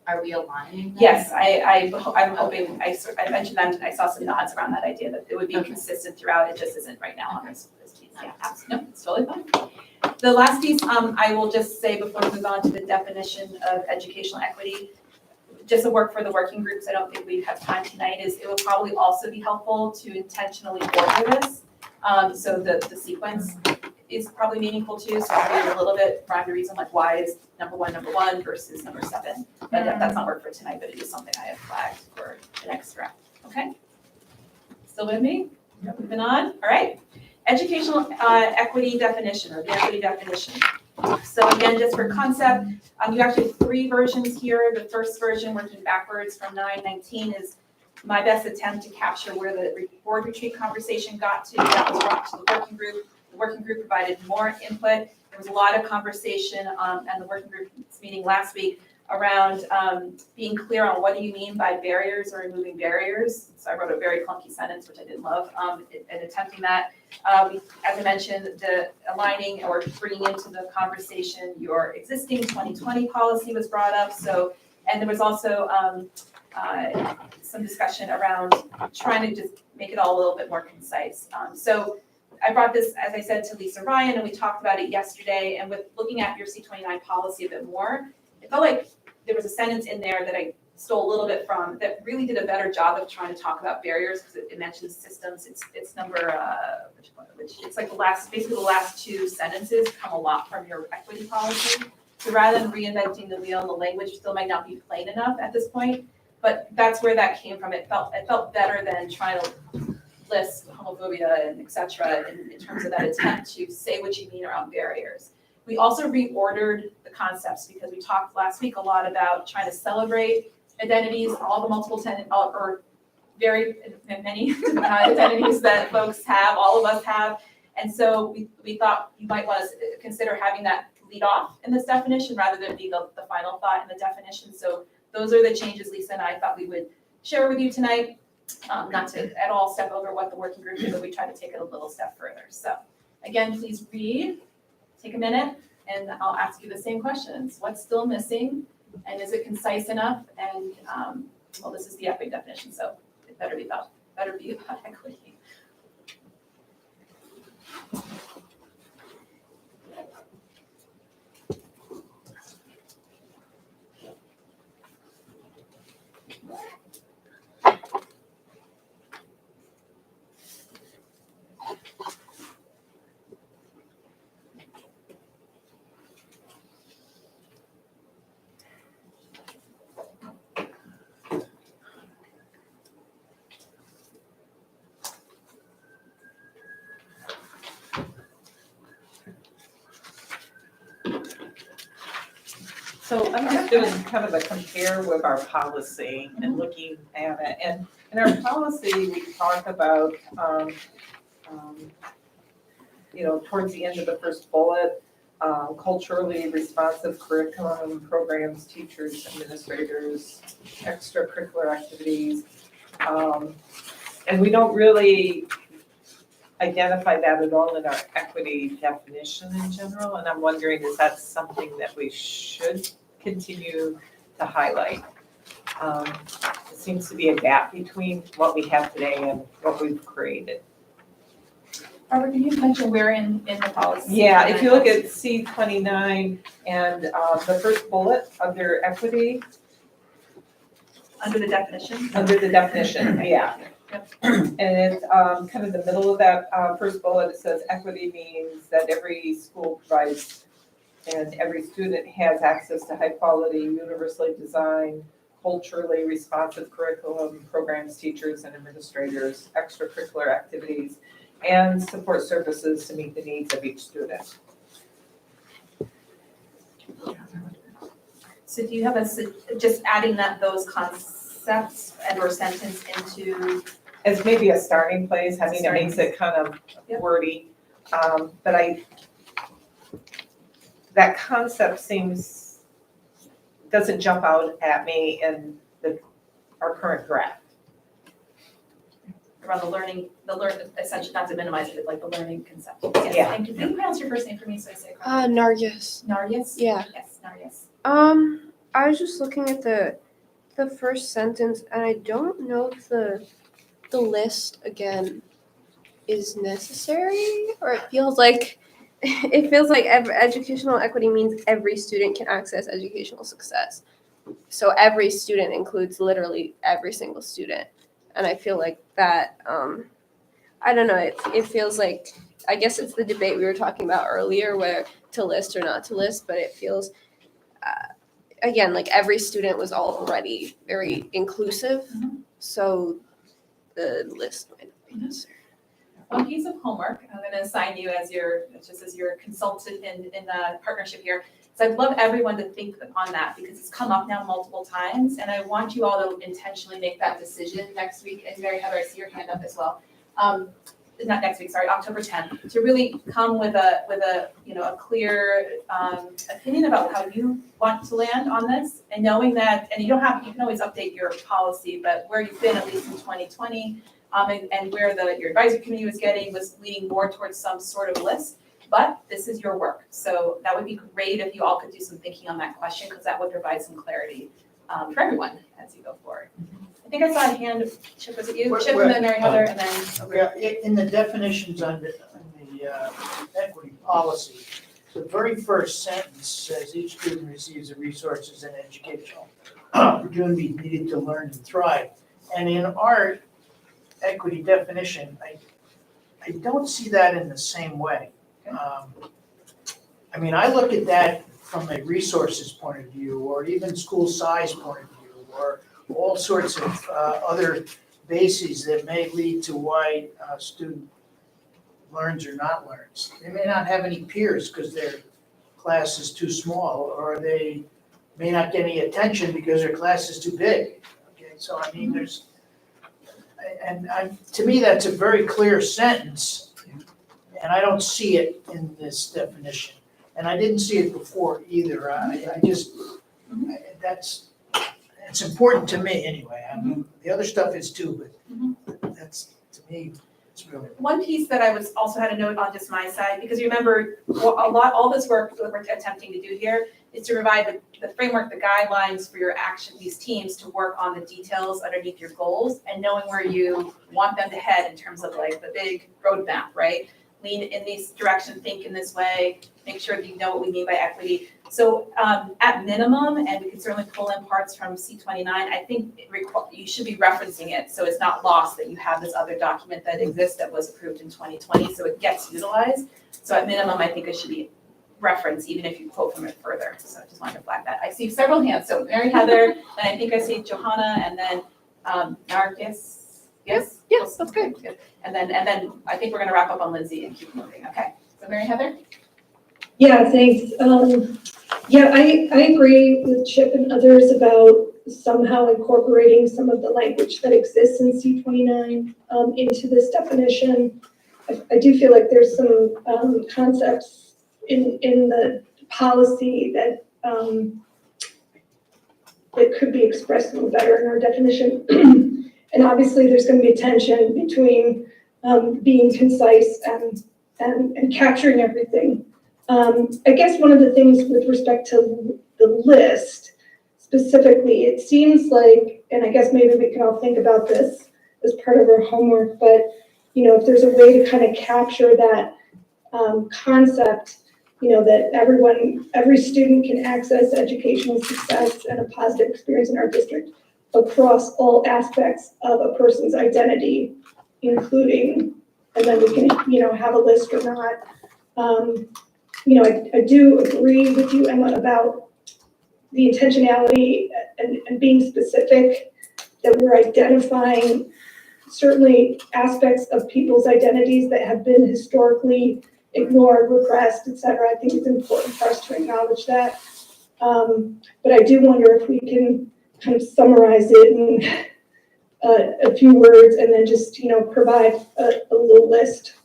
C: are we aligning that?
G: Yes, I'm hoping, I mentioned that, I saw some nods around that idea that it would be consistent throughout, it just isn't right now on this piece. Yeah, no, it's totally fine. The last piece, I will just say before we move on to the definition of educational equity, just a work for the working groups, I don't think we have time tonight, is it would probably also be helpful to intentionally order this. So the sequence is probably meaningful too, so I'll read a little bit, rhyme the reason like why is number one versus number 7. But that's not work for tonight, but it is something I have flagged for the next draft, okay? Still with me? Moving on, all right. Educational equity definition, or the equity definition. So again, just for concept, you actually have 3 versions here. The first version, working backwards from 919, is my best attempt to capture where the board retreat conversation got to. That was brought to the working group. The working group provided more input. There was a lot of conversation at the working group meeting last week around being clear on what do you mean by barriers or removing barriers. So I wrote a very clunky sentence, which I didn't love, in attempting that. As I mentioned, the aligning or bringing into the conversation your existing 2020 policy was brought up. So, and there was also some discussion around trying to just make it all a little bit more concise. So I brought this, as I said, to Lisa Ryan, and we talked about it yesterday. And with looking at your C29 policy a bit more, it felt like there was a sentence in there that I stole a little bit from that really did a better job of trying to talk about barriers, because it mentions systems. It's number which it's like basically the last 2 sentences come a lot from your equity policy. So rather than reinventing the wheel, the language still might not be plain enough at this point, but that's where that came from. It felt better than trying to list homophobia and et cetera in terms of that attempt to say what you mean around barriers. We also reordered the concepts because we talked last week a lot about trying to celebrate identities, all the multiple or very many identities that folks have, all of us have. And so we thought you might want to consider having that lead off in this definition rather than be the final thought in the definition. So those are the changes Lisa and I thought we would share with you tonight. Not to at all step over what the working group did, but we try to take it a little step further. So again, please read, take a minute, and I'll ask you the same questions. What's still missing? And is it concise enough? And well, this is the equity definition, so it better be about equity.
J: So I'm just doing kind of a compare with our policy and looking at it. And in our policy, we talk about, towards the end of the first bullet, culturally responsive curriculum, programs, teachers, administrators, extracurricular activities. And we don't really identify that at all in our equity definition in general. And I'm wondering, is that something that we should continue to highlight? It seems to be a gap between what we have today and what we've created.
G: Barbara, can you mention where in the policy?
J: Yeah, if you look at C29 and the first bullet under equity.
G: Under the definition?
J: Under the definition, yeah. And it's kind of the middle of that first bullet, it says equity means that every school provides and every student has access to high quality, universally designed, culturally responsive curriculum, programs, teachers and administrators, extracurricular activities, and support services to meet the needs of each student.
G: So do you have just adding those concepts and or sentence into?
J: As maybe a starting place, I mean, it makes it kind of wordy, but that concept doesn't jump out at me in our current draft.
G: Around the learning, essentially, not to minimize it, but like the learning concept. Yes,
J: Yeah.
G: thank you. Can you pronounce your first name for me so I say it correctly?
H: Nargis.
G: Nargis?
H: Yeah.
G: Yes, Nargis.
H: I was just looking at the first sentence, and I don't know if the list again is necessary, or it feels like educational equity means every student can access educational success. So every student includes literally every single student, and I feel like that. I don't know. It feels like, I guess it's the debate we were talking about earlier, where to list or not to list, but it feels. Again, like every student was already very inclusive, so the list might not be necessary.
G: One piece of homework, I'm gonna assign you as your consultant in the partnership here. So I'd love everyone to think on that because it's come up now multiple times and I want you all to intentionally make that decision next week. And Mary Heather, I see your hand up as well. Not next week, sorry, October 10th, to really come with a clear opinion about how you want to land on this, and knowing that, and you can always update your policy, but where you've been at least in 2020, and where your advisory committee was leaning more towards some sort of list. But this is your work, so that would be great if you all could do some thinking on that question, because that would provide some clarity for everyone as you go forward. I think I saw a hand, Chip, was it you? Chip and then Mary Heather and then over.
K: Yeah, in the definitions on the equity policy, the very first sentence says each student receives the resources and educational opportunities needed to learn and thrive. And in our equity definition, I don't see that in the same way. I mean, I look at that from a resources point of view, or even school size point of view, or all sorts of other bases that may lead to why a student learns or not learns. They may not have any peers because their class is too small, or they may not get any attention because their class is too big. Okay, so I mean, to me, that's a very clear sentence, and I don't see it in this definition. And I didn't see it before either. It's important to me anyway. I mean, the other stuff is too, but that's, to me, it's really.
G: One piece that I also had a note on just my side, because you remember all this work that we're attempting to do here is to provide the framework, the guidelines for your action, these teams to work on the details underneath your goals and knowing where you want them to head in terms of like the big roadmap, right? Lean in this direction, think in this way, make sure that you know what we mean by equity. So at minimum, and we can certainly pull in parts from C29, I think you should be referencing it so it's not lost that you have this other document that exists that was approved in 2020, so it gets utilized. So at minimum, I think it should be referenced even if you quote from it further. So I just wanted to flag that. I see several hands. So Mary Heather, and I think I see Johanna, and then Nargis. Yes?
H: Yes, that's good.
G: And then I think we're gonna wrap up on Lindsay and keep moving. Okay. So Mary Heather?
E: Yeah, thanks. Yeah, I agree with Chip and others about somehow incorporating some of the language that exists in C29 into this definition. I do feel like there's some concepts in the policy that that could be expressed a little better in our definition. And obviously, there's going to be a tension between being concise and capturing everything. I guess one of the things with respect to the list specifically, it seems like, and I guess maybe we can all think about this as part of our homework, but if there's a way to kind of capture that concept, that every student can access educational success and a positive experience in our district across all aspects of a person's identity, including, and then we can, have a list or not. I do agree with you, Emma, about the intentionality and being specific, that we're identifying certainly aspects of people's identities that have been historically ignored, repressed, et cetera. I think it's important for us to acknowledge that. But I do wonder if we can kind of summarize it in a few words and then just, provide a little list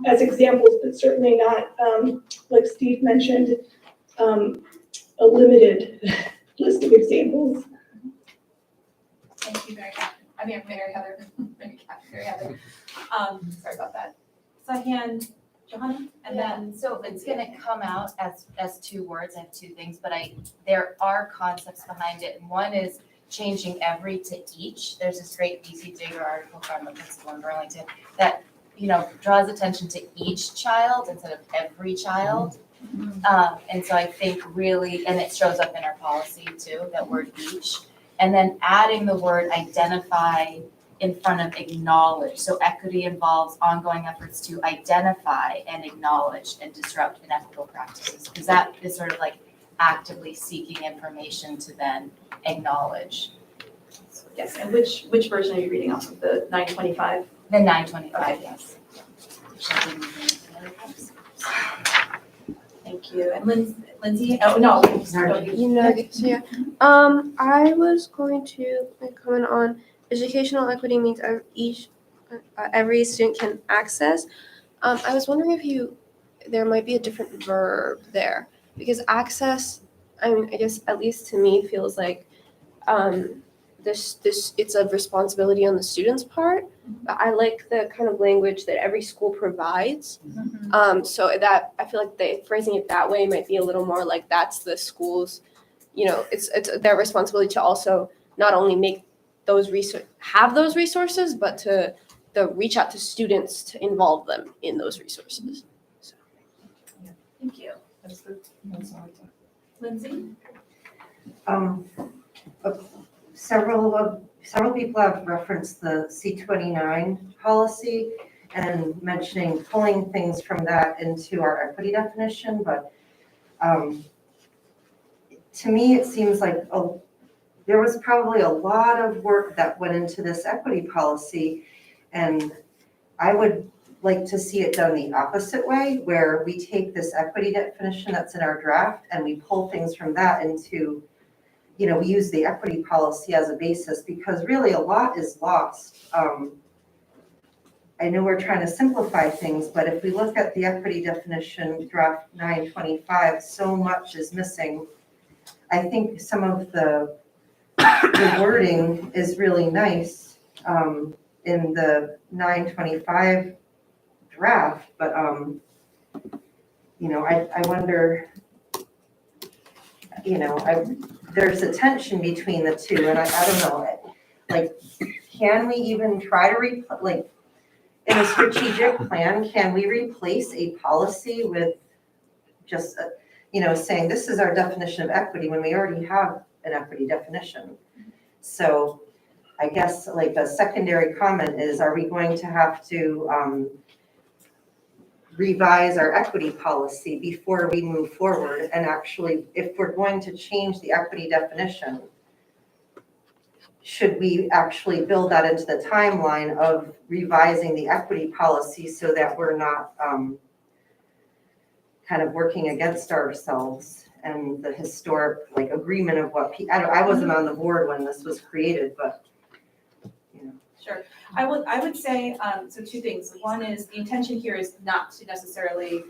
E: as examples, but certainly not, like Steve mentioned, a limited list of examples.
G: Thank you, Mary Heather. Sorry about that. So I hand Johanna, and then.
C: So it's gonna come out as two words. I have two things, but there are concepts behind it. And one is changing every to each. There's this great BC Digger article from the principal in Burlington that, draws attention to each child instead of every child. And so I think really, and it shows up in our policy too, that word each. And then adding the word identify in front of acknowledge. So equity involves ongoing efforts to identify and acknowledge and disrupt inequitable practices, because that is sort of like actively seeking information to then acknowledge.
G: Yes, and which version are you reading off of, the 925?
C: The 925,
G: Okay.
C: yes.
G: Thank you. And Lindsay, oh, no.
H: I was going to comment on educational equity means every student can access. I was wondering if there might be a different verb there, because access, I guess at least to me feels like this it's a responsibility on the student's part. But I like the kind of language that every school provides. So that I feel like phrasing it that way might be a little more like that's the school's, it's their responsibility to also not only make have those resources, but to reach out to students to involve them in those resources. So.
G: Thank you. Lindsay?
M: Several people have referenced the C29 policy and mentioning pulling things from that into our equity definition, but to me, it seems like there was probably a lot of work that went into this equity policy, and I would like to see it done the opposite way, where we take this equity definition that's in our draft and we pull things from that into, we use the equity policy as a basis, because really a lot is lost. I know we're trying to simplify things, but if we look at the equity definition, draft 925, so much is missing. I think some of the wording is really nice in the 925 draft, but I wonder, there's a tension between the two, and I don't know, like, can we even try to in a strategic plan, can we replace a policy with just, saying this is our definition of equity when we already have an equity definition? So I guess like the secondary comment is, are we going to have to revise our equity policy before we move forward? And actually, if we're going to change the equity definition, should we actually build that into the timeline of revising the equity policy so that we're not kind of working against ourselves and the historic, like, agreement of what, I wasn't on the board when this was created, but, you know.
G: Sure. I would say, so two things. One is the intention here is not to necessarily,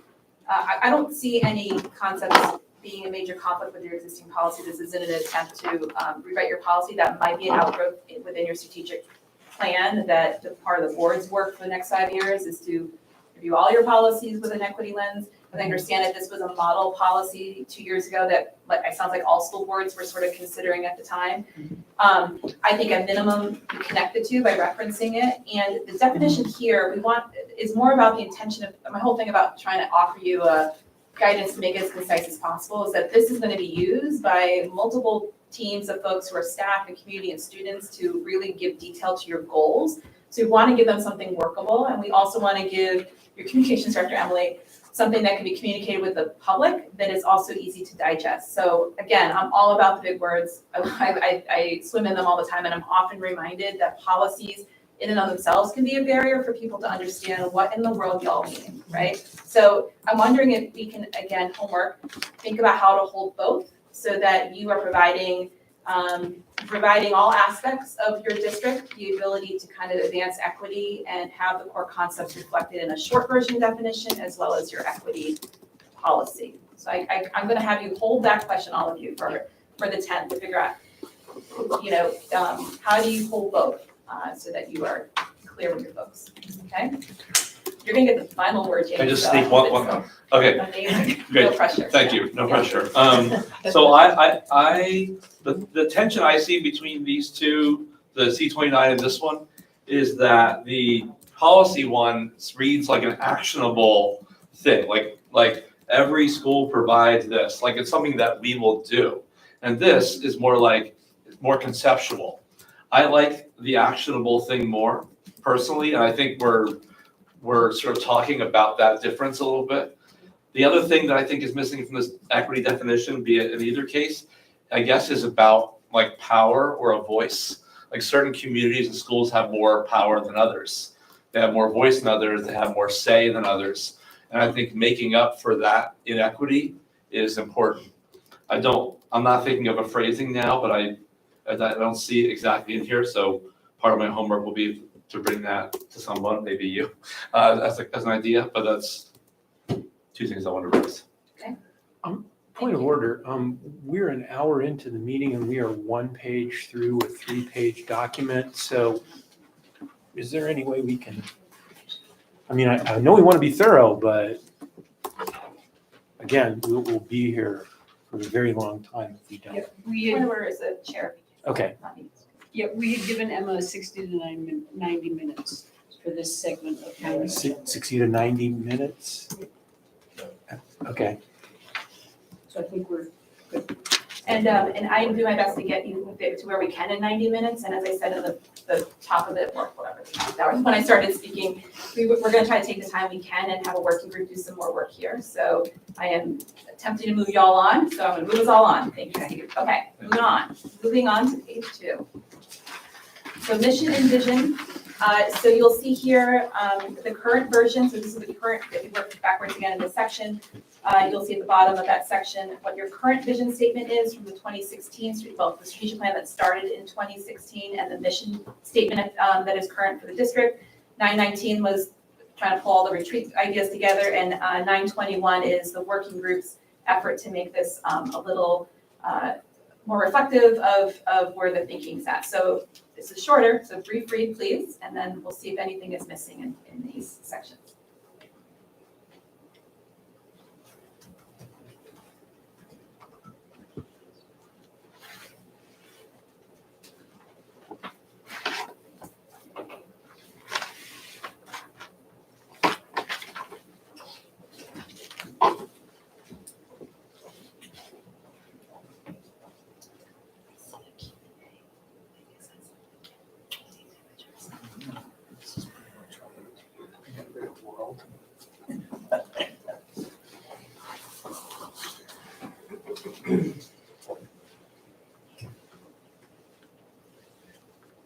G: I don't see any concepts being a major conflict with your existing policy. This isn't an attempt to rewrite your policy. That might be an outgrowth within your strategic plan, that the part of the board's work for the next 5 years is to review all your policies with an equity lens. But I understand that this was a model policy 2 years ago that, like, it sounds like all school boards were sort of considering at the time. I think at minimum be connected to by referencing it. And the definition here, is more about the intention of, my whole thing about trying to offer you a guidance to make it as concise as possible is that this is going to be used by multiple teams of folks who are staff and community and students to really give detail to your goals. So we want to give them something workable, and we also want to give your communications director, Emily, something that can be communicated with the public that is also easy to digest. So again, I'm all about the big words. I swim in them all the time, and I'm often reminded that policies in and of themselves can be a barrier for people to understand what in the world y'all mean, right? So I'm wondering if we can, again, homework, think about how to hold both so that you are providing all aspects of your district, the ability to kind of advance equity and have the core concepts reflected in a short version definition as well as your equity policy. So I'm gonna have you hold that question, all of you, for the 10th to figure out, how do you hold both so that you are clear with your folks, okay? You're gonna get the final word, James.
B: I just
G: so
B: sneak one,
G: it's
B: okay,
G: amazing.
B: great.
G: No pressure.
B: Thank you, no pressure. So the tension I see between these two, the C29 and this one, is that the policy one reads like an actionable thing, like every school provides this, like it's something that we will do. And this is more conceptual. I like the actionable thing more personally, and I think we're sort of talking about that difference a little bit. The other thing that I think is missing from this equity definition, be it in either case, I guess, is about like power or a voice. Like certain communities and schools have more power than others. They have more voice than others, they have more say than others. And I think making up for that inequity is important. I'm not thinking of a phrasing now, but I don't see it exactly in here. So part of my homework will be to bring that to someone, maybe you, as an idea, but that's two things I want to raise.
G: Okay.
P: Point of order, we're an hour into the meeting and we are 1 page through a 3-page document. So is there any way we can, I mean, I know we want to be thorough, but again, we'll be here for a very long time if we don't.
A: Yeah,
G: Point of order is the chair.
P: Okay.
G: Not me.
A: Yeah, we had given Emma 60 to 90 minutes for this segment of her.
P: 60 to 90 minutes? Okay.
A: So I think we're good.
G: And I do my best to get you to where we can in 90 minutes. And as I said in the top of it, or whatever, that was when I started speaking, we're going to try to take the time we can and have a working group do some more work here. So I am attempting to move y'all on. So I'm going to move us all on. Thank you, Steve. Okay, moving on to page 2. So mission and vision. So you'll see here the current version. So this is the current, if you work backwards again in this section, you'll see at the bottom of that section what your current vision statement is from the 2016, well, the strategic plan that started in 2016 and the mission statement that is current for the district. 919 was trying to pull all the retreat ideas together, and 921 is the working group's effort to make this a little more reflective of where the thinking's at. So this is shorter, so brief read, please, and then we'll see if anything is missing in these sections.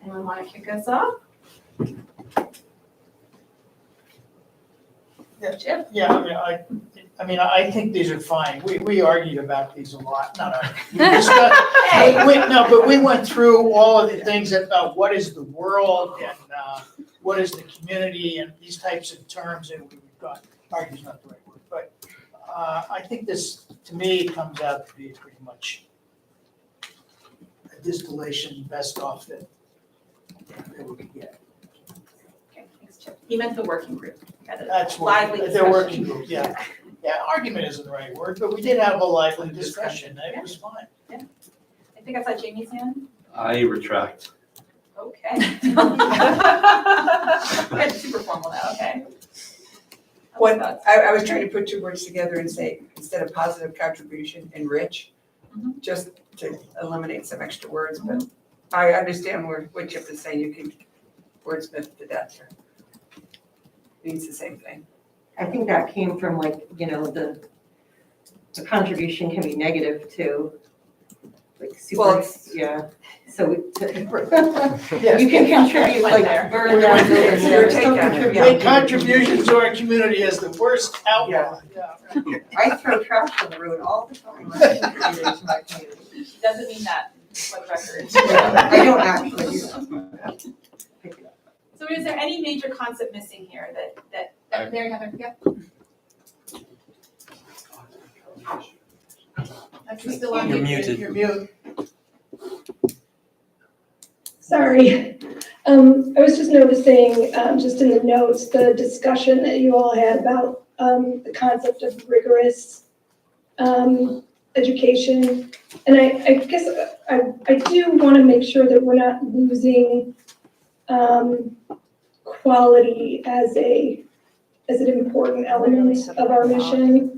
G: Anyone want to kick us off?
K: Yeah.
G: Chip?
K: Yeah, I mean, I mean, I think these are fine. We argued about these a lot, not argued. We discussed- No, but we went through all of the things about what is the world and what is the community and these types of terms, and we've got, argued is not the right word, but I think this, to me, comes out to be pretty much a distillation best off that we could get.
G: Okay, thanks, Chip. He meant the working group. Had a
K: That's
G: lively
K: what, they're working
G: discussion.
K: group, yeah. Yeah, argument isn't the right word, but we did have a lively discussion. It was fine.
G: I think I saw Jamie's hand.
B: I retract.
G: Okay. We're super formal now, okay.
N: What,
G: Thoughts?
N: I was trying to put two words together and say, instead of positive contribution, enrich, just to eliminate some extra words, but I understand what Chip is saying, you can wordsmith to death here. Means the same thing.
M: I think that came from like, the contribution can be negative too. Like
N: Well,
M: super, yeah, so
K: Yes.
M: you can contribute
G: Went
M: like
G: there.
M: burn
N: Yeah,
M: down buildings,
N: yeah,
M: you're
N: take
M: still
N: that,
M: contributing.
K: Make contributions to our community as the worst outlaw. Yeah.
M: I throw trash on the road all the time. I'm contributing to my community.
G: She doesn't mean that, for the record.
M: I don't actually do that.
G: So is there any major concept missing here that Mary Heather, yeah? That's still on
K: You're
G: mute.
K: muted. You're mute.
E: Sorry. I was just noticing, just in the notes, the discussion that you all had about the concept of rigorous education. And I guess I do want to make sure that we're not losing quality as an important element of our mission.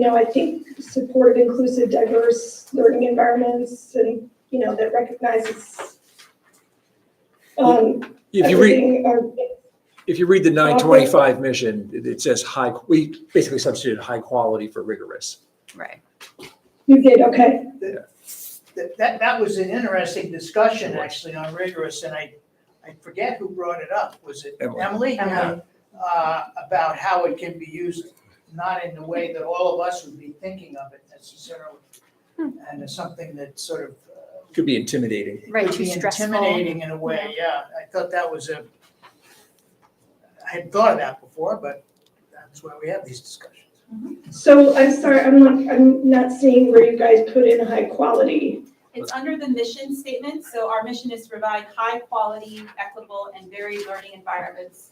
E: I think supportive, inclusive, diverse learning environments and, that recognizes
D: If you read the 925 mission, it says we basically substituted high quality for rigorous.
O: Right.
E: You did, okay.
K: That was an interesting discussion actually on rigorous, and I forget who brought it up. Was it Emily?
M: Emily.
K: About how it can be used, not in the way that all of us would be thinking of it necessarily. And it's something that sort of
D: Could be intimidating.
O: Right,
K: could
O: too
K: be
O: stressful.
K: intimidating in a way, yeah. I thought that was I hadn't thought of that before, but that's why we have these discussions.
E: So I'm sorry, I'm not seeing where you guys put in high quality.
G: It's under the mission statement, so our mission is to provide high quality, equitable, and varied learning environments,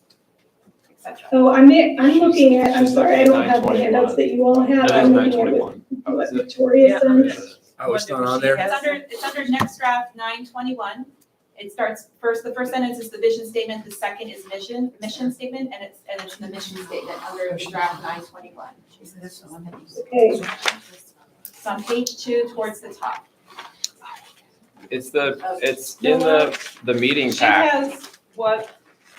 G: et cetera.
E: Oh, I'm looking at, I'm sorry, I don't have the handouts that you all have. I'm looking at what Victoria sent.
D: Oh, it's not on there?
G: It's under next draft 921. It starts first, the first sentence is the vision statement, the second is mission statement, and it's the mission statement under the draft 921.
E: Okay.
G: It's on page 2 towards the top.
L: It's in the meeting
J: She
L: pack.
J: has what,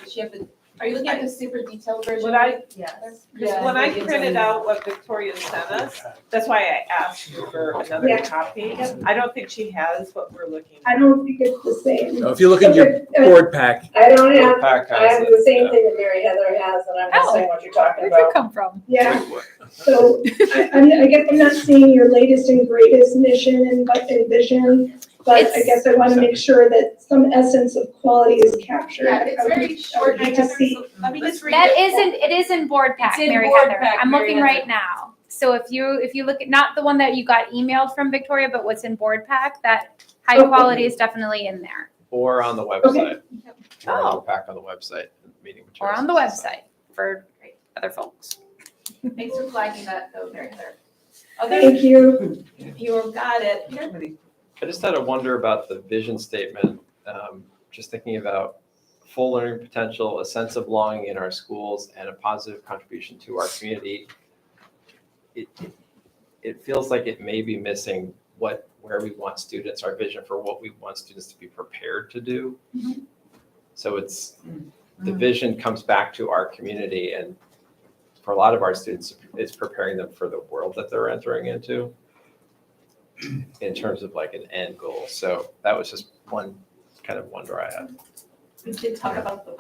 G: Does she have the, are you looking at the super detailed version?
J: What I-
G: Yes.
J: when I printed out what Victoria sent us, that's why I asked you for another
E: Yeah.
J: copy. I don't think she has what we're looking
E: I
J: at.
E: don't think it's the same.
D: Now, if you look in your board pack,
Q: I don't
L: Board
Q: have,
L: pack
Q: I
L: has
Q: have
L: it,
Q: the same
L: yeah.
Q: thing that Mary Heather has, and I'm just saying what you're talking
O: Where'd you
Q: about.
O: come from?
E: Yeah, so I guess I'm not seeing your latest and greatest mission and vision, but I guess I want to make sure that some essence of quality is captured.
G: Yeah, it's very
E: I would
G: short,
E: hate
G: Mary
E: to
G: Heather,
E: see.
G: so let me just read
O: That
G: it.
O: it is in board pack,
G: It's in
O: Mary
G: board
O: Heather.
G: pack,
O: I'm
G: Mary
O: looking
G: Heather.
O: right now. So if you look at, not the one that you got emailed from Victoria, but what's in board pack, that high
E: Okay.
O: quality is definitely in there.
L: Or on the website. Or on the pack on the website, meeting
O: Or
L: materials.
O: on the website for other folks.
G: Thanks for flagging that though, Mary Heather. Okay,
E: Thank you.
G: you got it.
L: I just had a wonder about the vision statement, just thinking about full learning potential, a sense of belonging in our schools, and a positive contribution to our community. It feels like it may be missing where we want students, our vision for what we want students to be prepared to do. So the vision comes back to our community, and for a lot of our students, it's preparing them for the world that they're entering into in terms of like an end goal. So that was just one kind of wonder I had.
G: We did talk about the,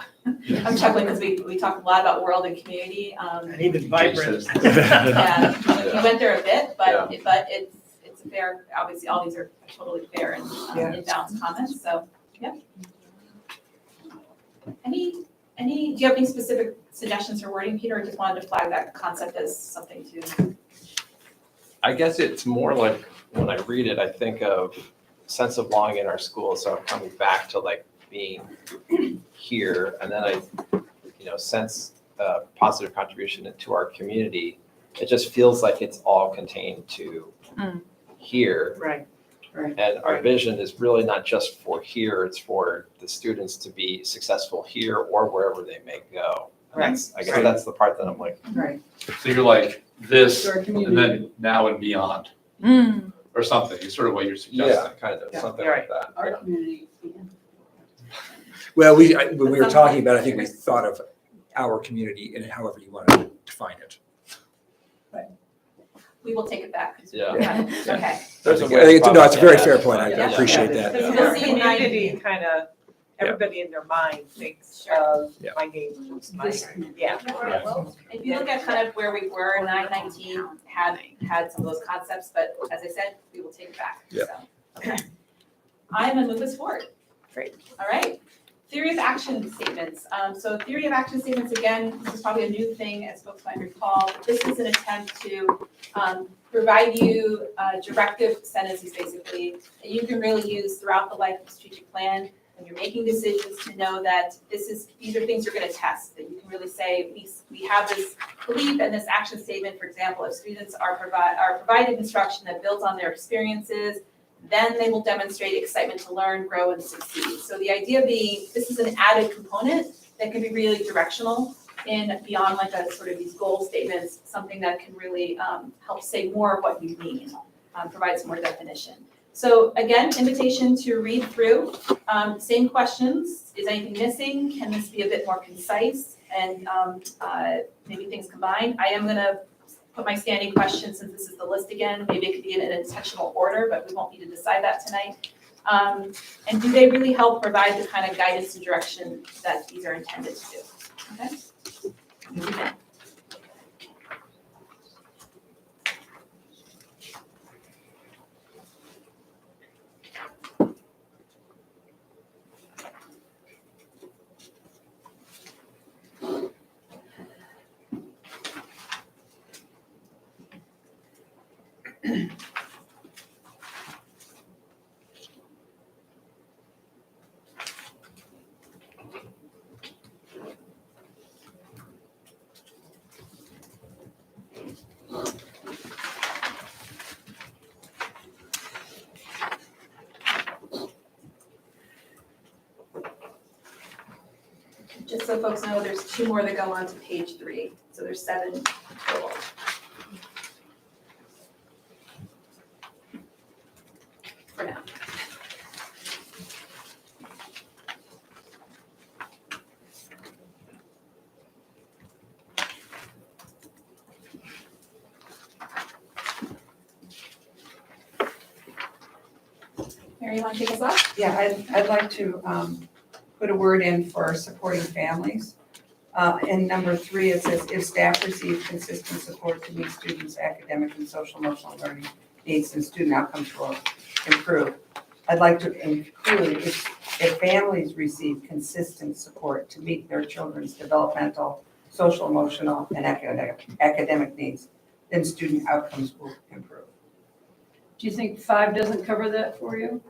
G: I'm chuckling because we talked a lot about world and community.
K: And even vibrant.
G: Yeah, we went there a bit, but it's a fair, obviously, all these are totally fair and in-bounds comments, so, yeah. Do you have any specific suggestions for wording, Peter, or just wanted to flag that concept as something to?
L: I guess it's more like, when I read it, I think of sense of belonging in our school, so I'm coming back to like being here, and then I, sense positive contribution to our community. It just feels like it's all contained to here.
N: Right.
L: And our vision is really not just for here, it's for the students to be successful here or wherever they may go. And I guess that's the part that I'm like.
N: Right.
B: So you're like this,
J: To our
B: and
J: community.
B: then now and beyond, or something, is sort of what you're
L: Yeah,
B: suggesting.
L: kind of,
N: Yeah,
L: something
N: you're
L: like that.
J: Our community.
D: Well, when we were talking about it, I think we thought of our community in however you want to define it.
G: We will take it back.
L: Yeah.
G: Okay.
L: There's a
D: I
L: way
D: think it's,
L: to
D: no, it's a very fair
L: probably
D: point. I
G: Yeah.
D: appreciate
G: Yeah.
D: that.
G: Because we'll see in
J: Community kind of, everybody in their mind thinks of
D: Yeah.
J: my neighbors, my, yeah.
G: If you look at kind of where we were, 919 had some of those concepts, but as I said, we will take it back.
D: Yeah.
G: So, okay. I'm gonna move us forward.
J: Great.
G: All right. Theory of action statements. So theory of action statements, again, this is probably a new thing, as folks might recall. This is an attempt to provide you directive sentences, basically, that you can really use throughout the life of the strategic plan when you're making decisions, to know that these are things you're going to test, that you can really say, we have this belief and this action statement. For example, if students are provided instruction that builds on their experiences, then they will demonstrate excitement to learn, grow, and succeed. So the idea being, this is an added component that can be really directional in beyond like a sort of these goal statements, something that can really help say more of what you mean, provide some more definition. So again, invitation to read through, same questions. Is anything missing? Can this be a bit more concise and maybe things combined? I am gonna put my standing question, since this is the list again. Maybe it could be in an intentional order, but we won't need to decide that tonight. And do they really help provide the kind of guidance and direction that these are intended to do? Okay. Just so folks know, there's 2 more that go on to page 3, so there's 7 total. For now. Mary, you want to kick us off?
N: Yeah, I'd like to put a word in for supporting families. In number 3, it says, if staff receive consistent support to meet students' academic and social emotional learning needs and student outcomes will improve. I'd like to include, if families receive consistent support to meet their children's developmental, social emotional, and academic needs, then student outcomes will improve.
A: Do you think 5 doesn't cover that for you?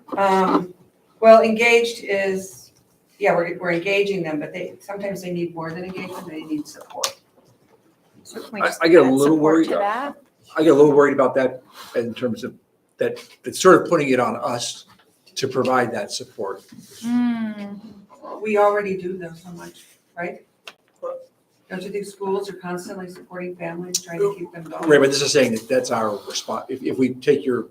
N: Well, engaged is, yeah, we're engaging them, but sometimes they need more than engagement, they need support.
O: So can we
D: I
O: just
D: get a
O: add
D: little
O: support
D: worried.
O: to that?
D: I get a little worried about that in terms of that, it's sort of putting it on us to provide that support.
N: We already do though so much, right? Don't you think schools are constantly supporting families, trying to keep them going?
D: Right, but this is saying that that's our response. If we take your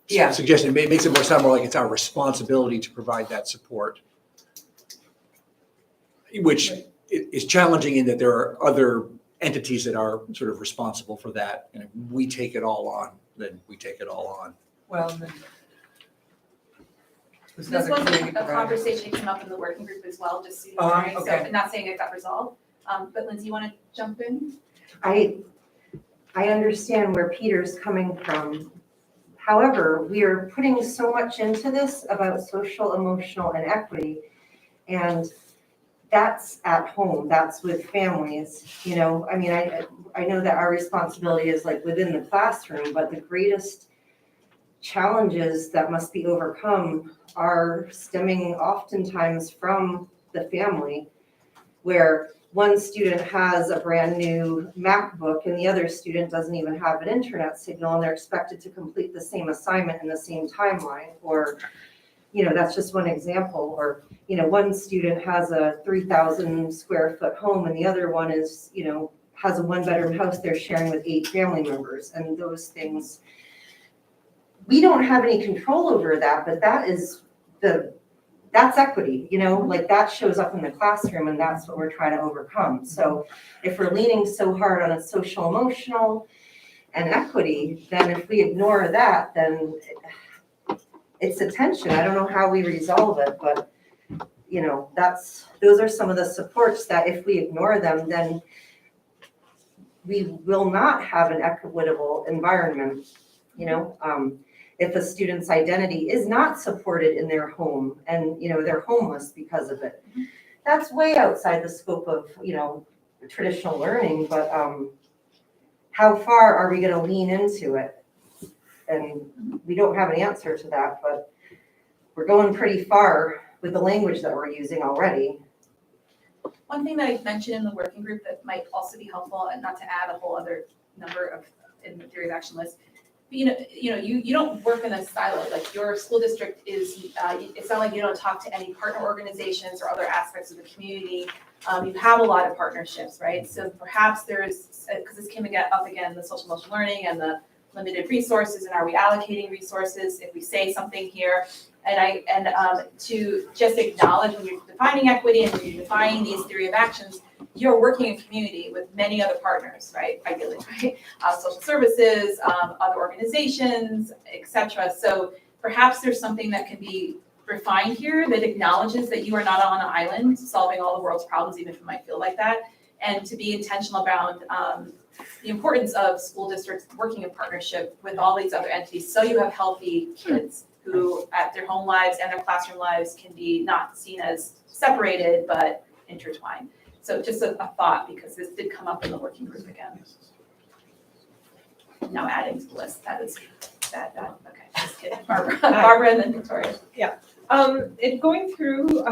N: Yeah.
D: suggestion, it makes it sound more like it's our responsibility to provide that support, which is challenging in that there are other entities that are sort of responsible for that. And if we take it all on, then we take it all on.
N: Well, then, Who's
G: This
N: another
G: was
N: community
G: a
N: provider?
G: conversation that came up in the working group as well, just so you know, right? So
N: okay.
G: I'm not saying it got resolved. But Lindsay, you wanna jump in?
M: I understand where Peter's coming from. However, we are putting so much into this about social, emotional, and equity. And that's at home, that's with families, you know, I mean, I know that our responsibility is like within the classroom, but the greatest challenges that must be overcome are stemming oftentimes from the family, where one student has a brand new MacBook and the other student doesn't even have an internet signal and they're expected to complete the same assignment in the same timeline. Or, you know, that's just one example. Or, you know, one student has a 3,000 square foot home and the other one is, you know, has a 1-bedroom house they're sharing with 8 family members. And those things, we don't have any control over that, but that's equity, you know, like that shows up in the classroom and that's what we're trying to overcome. So if we're leaning so hard on a social, emotional and equity, then if we ignore that, then it's a tension. I don't know how we resolve it, but you know, those are some of the supports that if we ignore them, then we will not have an equitable environment, you know. If a student's identity is not supported in their home and, you know, they're homeless because of it, that's way outside the scope of, you know, traditional learning, but how far are we gonna lean into it? And we don't have an answer to that, but we're going pretty far with the language that we're using already.
G: One thing that I mentioned in the working group that might also be helpful, and not to add a whole other number of in the theory of action list, but you don't work in a silo. Like your school district is, it's not like you don't talk to any partner organizations or other aspects of the community. You have a lot of partnerships, right? So perhaps there's, because this came up again, the social emotional learning and the limited resources, and are we allocating resources if we say something here? And to just acknowledge when you're defining equity and when you're defining these theory of actions, you're working in community with many other partners, right? Ideally, right? Social services, other organizations, etc. So perhaps there's something that can be refined here that acknowledges that you are not on an island solving all the world's problems, even if it might feel like that, and to be intentional about the importance of school districts working in partnership with all these other entities so you have healthy kids who at their home lives and their classroom lives can be not seen as separated but intertwined. So just a thought, because this did come up in the working group again. Now adding to the list, that is bad, okay, just kidding. Barbara and then Victoria.
J: In going through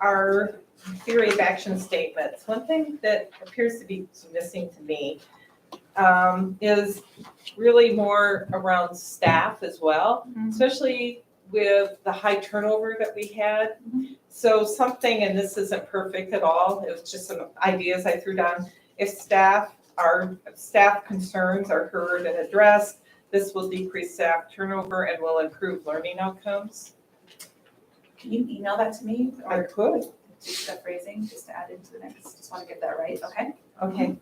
J: our theory of action statements, one thing that appears to be missing to me is really more around staff as well, especially with the high turnover that we had. So something, and this isn't perfect at all, it was just some ideas I threw down. If staff concerns are heard and addressed, this will decrease staff turnover and will improve learning outcomes.
G: Can you email that to me?
J: I could.
G: Just the phrasing, just to add into the next, just want to get that right, okay?
J: Okay.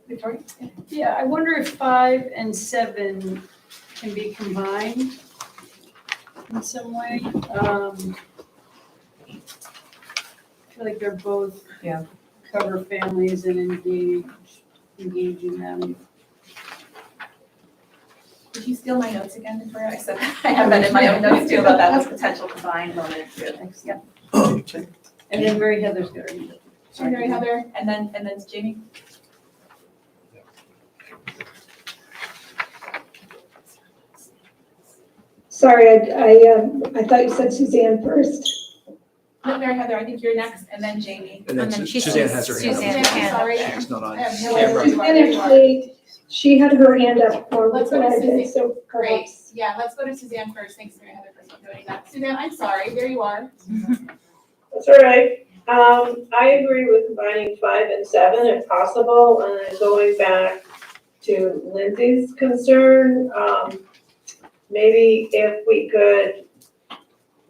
G: Victoria?
A: Yeah, I wonder if 5 and 7 can be combined in some way. I feel like they're both cover families and engaging them.
G: Did you steal my notes again, Victoria? I said, I have that in my own notes too about that potential combined moment. Yep.
A: And then Mary Heather's got her.
G: Sorry, Mary Heather, and then Jamie.
E: Sorry, I thought you said Suzanne first.
G: No, Mary Heather, I think you're next, and then Jamie.
D: And then Suzanne has her hand up.
G: Suzanne, sorry.
D: She's not on
G: I have no
D: camera.
G: idea.
E: Suzanne actually, she had her hand up for
G: Let's
E: what
G: go to
E: I did,
G: Suzanne.
E: so
G: Great,
E: perhaps.
G: yeah, let's go to Suzanne first. Thanks, Mary Heather, for noting that. Suzanne, I'm sorry, there you are.
Q: That's all right. I agree with combining 5 and 7 if possible, and then going back to Lindsay's concern, maybe if we could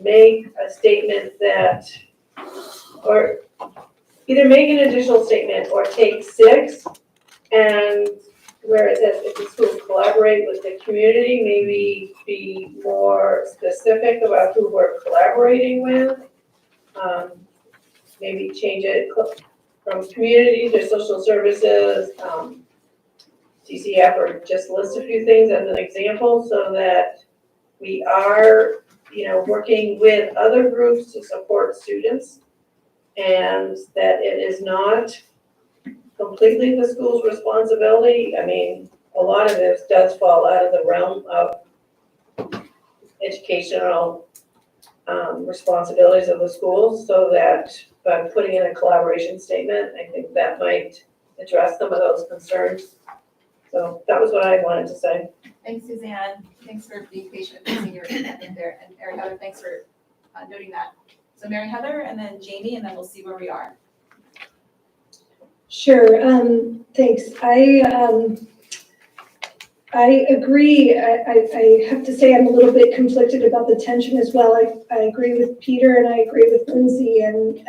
Q: make a statement that, or either make an additional statement or take 6 and where it says if the schools collaborate with the community, maybe be more specific about who we're collaborating with. Maybe change it from community to social services, TCF, or just list a few things as an example so that we are, working with other groups to support students, and that it is not completely the school's responsibility. I mean, a lot of this does fall out of the realm of educational responsibilities of the schools, so that by putting in a collaboration statement, I think that might address some of those concerns. So that was what I wanted to say.
G: Thanks, Suzanne. Thanks for being patient with the senior in there. And Mary Heather, thanks for noting that. So Mary Heather, and then Jamie, and then we'll see where we are.
E: Sure, thanks. I agree. I have to say I'm a little bit conflicted about the tension as well. I agree with Peter and I agree with Lindsay, and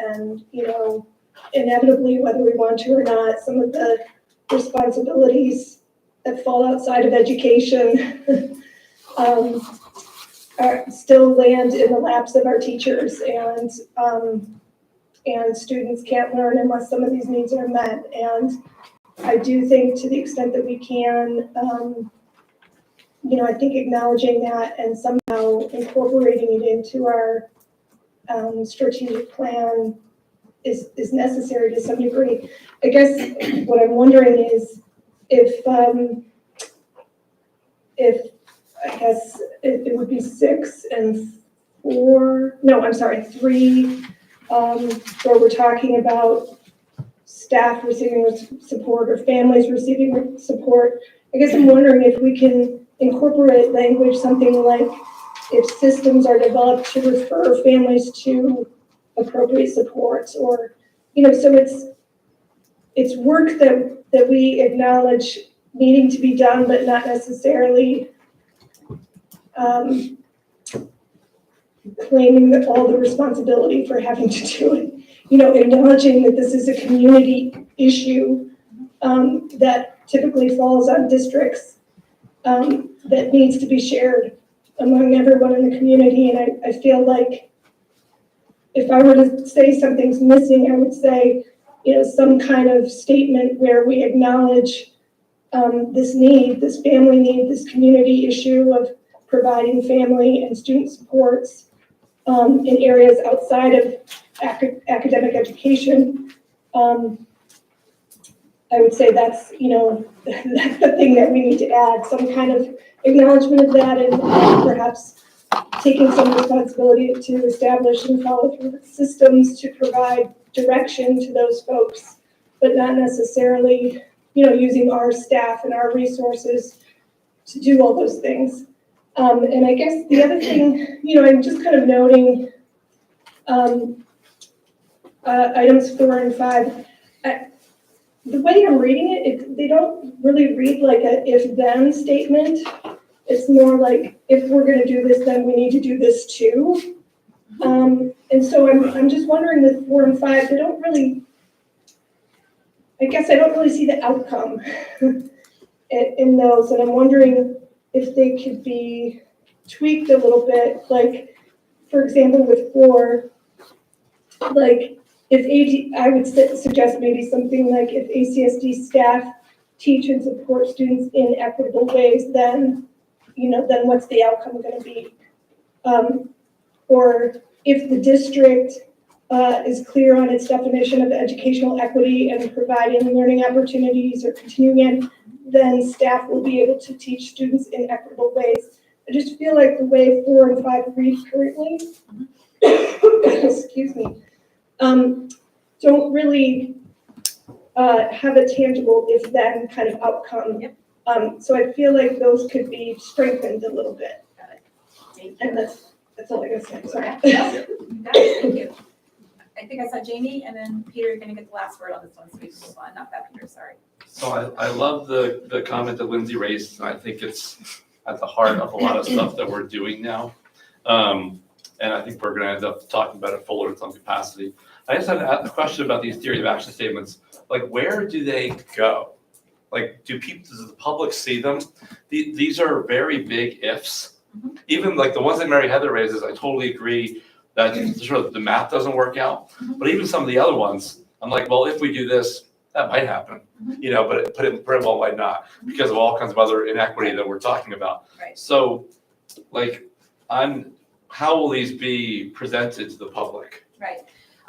E: inevitably, whether we want to or not, some of the responsibilities that fall outside of education still land in the laps of our teachers, and students can't learn unless some of these needs are met. And I do think, to the extent that we can, I think acknowledging that and somehow incorporating it into our strategic plan is necessary to some degree. I guess what I'm wondering is if I guess it would be 6 and 4, no, I'm sorry, 3, where we're talking about staff receiving support or families receiving support. I guess I'm wondering if we can incorporate language, something like if systems are developed to refer families to appropriate supports, or, so it's work that we acknowledge needing to be done, but not necessarily claiming all the responsibility for having to do it. Acknowledging that this is a community issue that typically falls on districts, that needs to be shared among everyone in the community. And I feel like if I were to say something's missing, I would say, some kind of statement where we acknowledge this need, this family need, this community issue of providing family and student supports in areas outside of academic education. I would say that's, that's the thing that we need to add, some kind of acknowledgement of that, and perhaps taking some responsibility to establish and follow through systems to provide direction to those folks, but not necessarily, using our staff and our resources to do all those things. And I guess the other thing, I'm just kind of noting items 4 and 5. The way I'm reading it, they don't really read like a if-then statement. It's more like, if we're going to do this, then we need to do this too. And so I'm just wondering with 4 and 5, they don't really, I guess I don't really see the outcome in those. And I'm wondering if they could be tweaked a little bit. Like, for example, with 4, like, I would suggest maybe something like, if ACSD staff teach and support students in equitable ways, then what's the outcome going to be? Or if the district is clear on its definition of educational equity and providing learning opportunities or continuing ed, then staff will be able to teach students in equitable ways. I just feel like the way 4 and 5 read currently, excuse me, don't really have a tangible if-then kind of outcome.
G: Yep.
E: So I feel like those could be strengthened a little bit.
G: Got it. Thank you.
E: And that's all I gotta say, sorry.
G: Thank you. I think I saw Jamie, and then Peter, you're gonna get the last word on this one, so we can move on. Not that, Peter, sorry.
B: So I love the comment that Lindsay raised, and I think it's at the heart of a lot of stuff that we're doing now. And I think we're gonna end up talking about it fuller in some capacity. I just had a question about these theory of action statements. Like, where do they go? like, does the public see them? These are very big ifs. Even like the ones that Mary Heather raises, I totally agree that sort of the math doesn't work out. But even some of the other ones, I'm like, well, if we do this, that might happen, you know, but it pretty well might not, because of all kinds of other inequity that we're talking about.
G: Right.
B: So, like, how will these be presented to the public?
G: Right.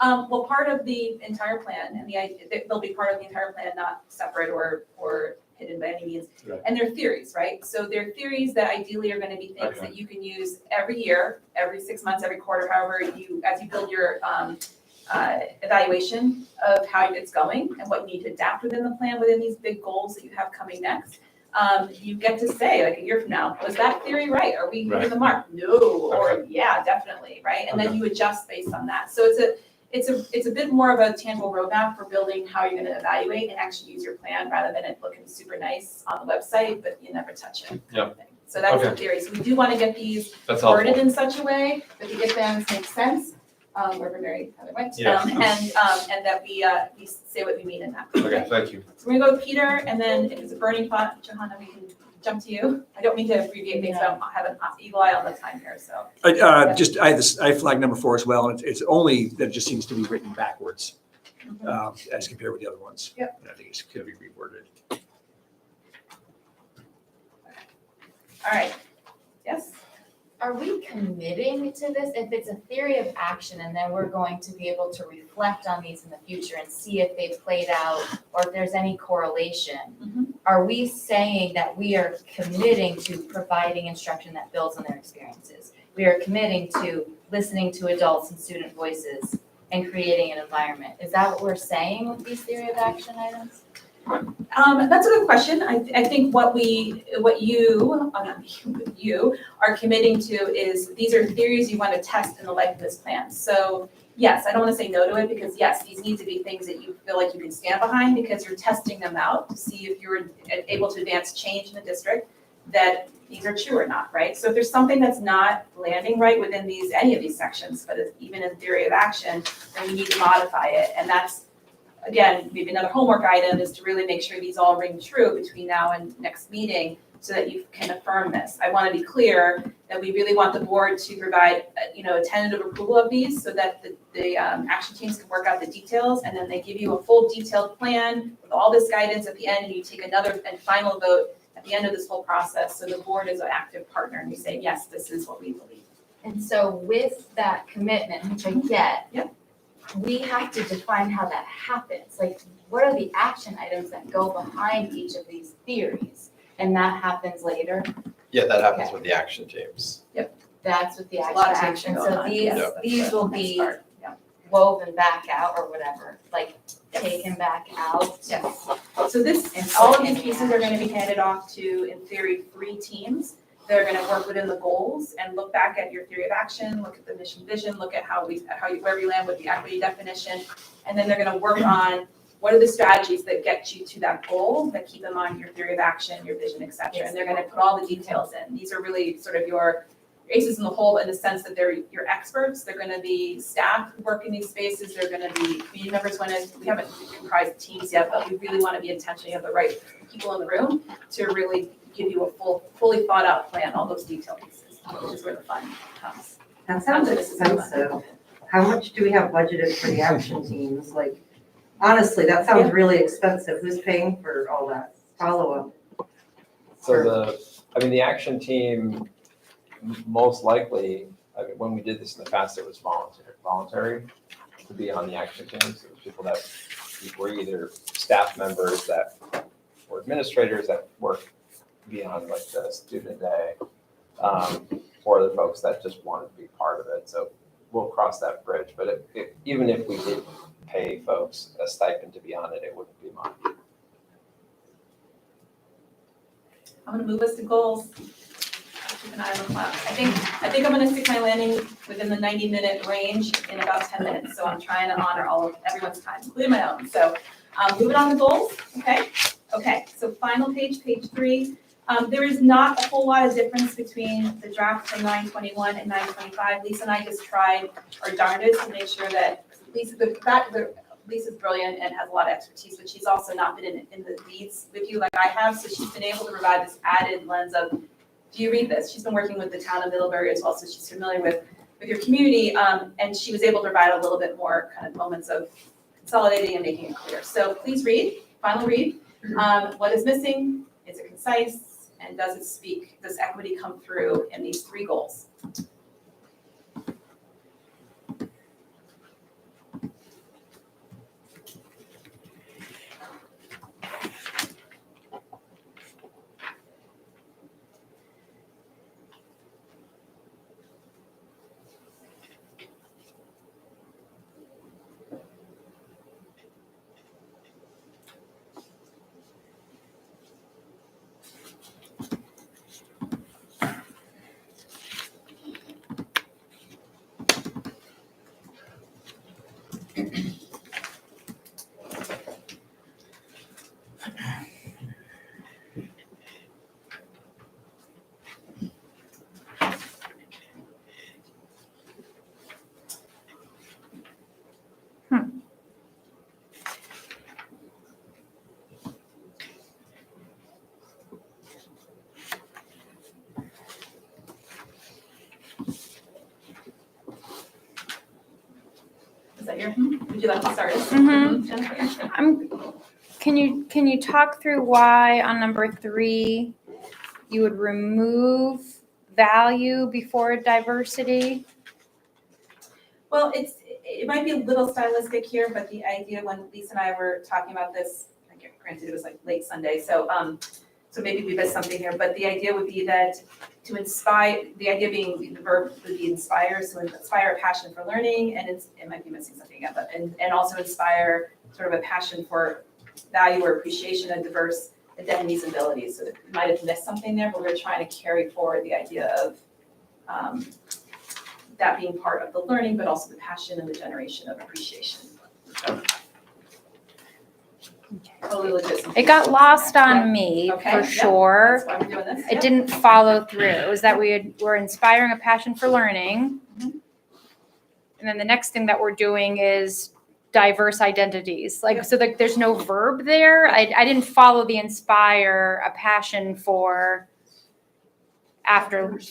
G: Well, part of the entire plan, and they'll be part of the entire plan, not separate or hidden by any means.
B: Right.
G: And they're theories, right? So they're theories that ideally are gonna be things that you can use every year, every 6 months, every quarter, however as you build your evaluation of how it's going and what you need to adapt within the plan, within these big goals that you have coming next. You get to say, like a year from now, was that theory right? Are we hitting the mark? No, or yeah, definitely, right? And then you adjust based on that. So it's a bit more of a tangible roadmap for building how you're gonna evaluate and actually use your plan rather than it looking super nice on the website, but you never touch it.
B: Yep.
G: So that's the
B: Okay.
G: theory. So we do wanna get these
B: That's
G: worded
B: helpful.
G: in such a way that the if-ands make sense, wherever Mary Heather went.
B: Yeah.
G: And that we say what we mean in that.
B: Okay, thank you.
G: So we're gonna go with Peter, and then if it's a burning thought, Johanna, we can jump to you. I don't mean to abbreviate things, but I have an eagle eye on the time here, so.
D: I flagged number 4 as well, and it's only that it just seems to be written backwards as compared with the other ones.
G: Yep.
D: And I think it's going to be reworded.
G: All right, yes?
C: Are we committing to this? If it's a theory of action and then we're going to be able to reflect on these in the future and see if they played out or if there's any correlation, are we saying that we are committing to providing instruction that builds on their experiences? We are committing to listening to adults and student voices and creating an environment. Is that what we're saying with these theory of action items?
G: That's a good question. I think what you are committing to is, these are theories you want to test in the life of this plan. So yes, I don't want to say no to it, because yes, these need to be things that you feel like you can stand behind, because you're testing them out to see if you're able to advance change in the district, that these are true or not, right? So if there's something that's not landing right within any of these sections, but even in theory of action, then we need to modify it. And that's, again, maybe another homework item is to really make sure these all ring true between now and next meeting, so that you can affirm this. I want to be clear that we really want the board to provide, a tentative approval of these, so that the action teams can work out the details, and then they give you a full detailed plan with all this guidance at the end, and you take another and final vote at the end of this whole process. So the board is an active partner, and we say, yes, this is what we believe.
C: And so with that commitment, which I get,
G: Yep.
C: we have to define how that happens. Like, what are the action items that go behind each of these theories? And that happens later.
L: Yeah, that happens with the action teams.
C: That's with the
G: There's a lot of
C: action.
G: action
C: So
G: going on.
C: these,
G: Yeah.
C: these will be
G: Start. Yeah.
C: woven back out or whatever, like taken back out.
G: Yes. So all of these pieces are gonna be handed off to, in theory, 3 teams. They're gonna work within the goals and look back at your theory of action, look at the mission vision, look at where we land with the equity definition. And then they're gonna work on what are the strategies that get you to that goal, that keep them on your theory of action, your vision, et cetera. And they're gonna put all the details in. These are really sort of your aces in the hole, in the sense that they're your experts. They're gonna be staff who work in these spaces. They're gonna be community members. We haven't comprised teams yet, but we really wanna be intentional. You have the right people in the room to really give you a fully thought out plan, all those detailed pieces, which is where the fun comes.
M: That sounds expensive. How much do we have budgeted for the action teams? Like, honestly, that sounds really expensive. Who's paying for all that follow-up?
L: So the action team, most likely, when we did this in the past, it was voluntary to be on the action teams. It was people that were either staff members that were administrators that worked beyond like the student day, or the folks that just wanted to be part of it. So we'll cross that bridge. But even if we did pay folks a stipend to be on it, it wouldn't be much.
G: I'm gonna move us to goals. Keep an eye on the clock. I think I'm gonna stick my landing within the 90-minute range in about 10 minutes. So I'm trying to honor everyone's time, including my own. So moving on to goals, okay? Okay, so final page 3. There is not a whole lot of difference between the draft from 921 and 925. Lisa and I just tried our darndest to make sure that Lisa, the Lisa's brilliant and has a lot of expertise, but she's also not been in the weeds with you like I have, so she's been able to provide this added lens of, do you read this? She's been working with the town of Middlebury as well, so she's familiar with your community, and she was able to provide a little bit more kind of moments of consolidating and making it clear. So please read, final read. What is missing? Is it concise? And does it speak, does equity come through in these 3 goals? Is that your, would you like to start? Jennifer?
O: Can you talk through why on number 3, you would remove value before diversity?
G: Well, it might be a little stylistic here, but the idea when Lisa and I were talking about this, granted it was like late Sunday, so maybe we missed something here, but the idea would be that to inspire, the idea being the verb would be inspire, so inspire a passion for learning, and it might be missing something again, but and also inspire sort of a passion for value or appreciation of diverse identities and abilities. So we might have missed something there, but we're trying to carry forward the idea of that being part of the learning, but also the passion and the generation of appreciation. So, totally legit.
O: It got lost on me
G: Okay,
O: for
G: yep,
O: sure.
G: That's why we're doing this.
O: It didn't follow through. It was that we're inspiring a passion for learning.
G: Mhm.
O: And then the next thing that we're doing is diverse identities. So there's no verb there. I didn't follow the inspire a passion for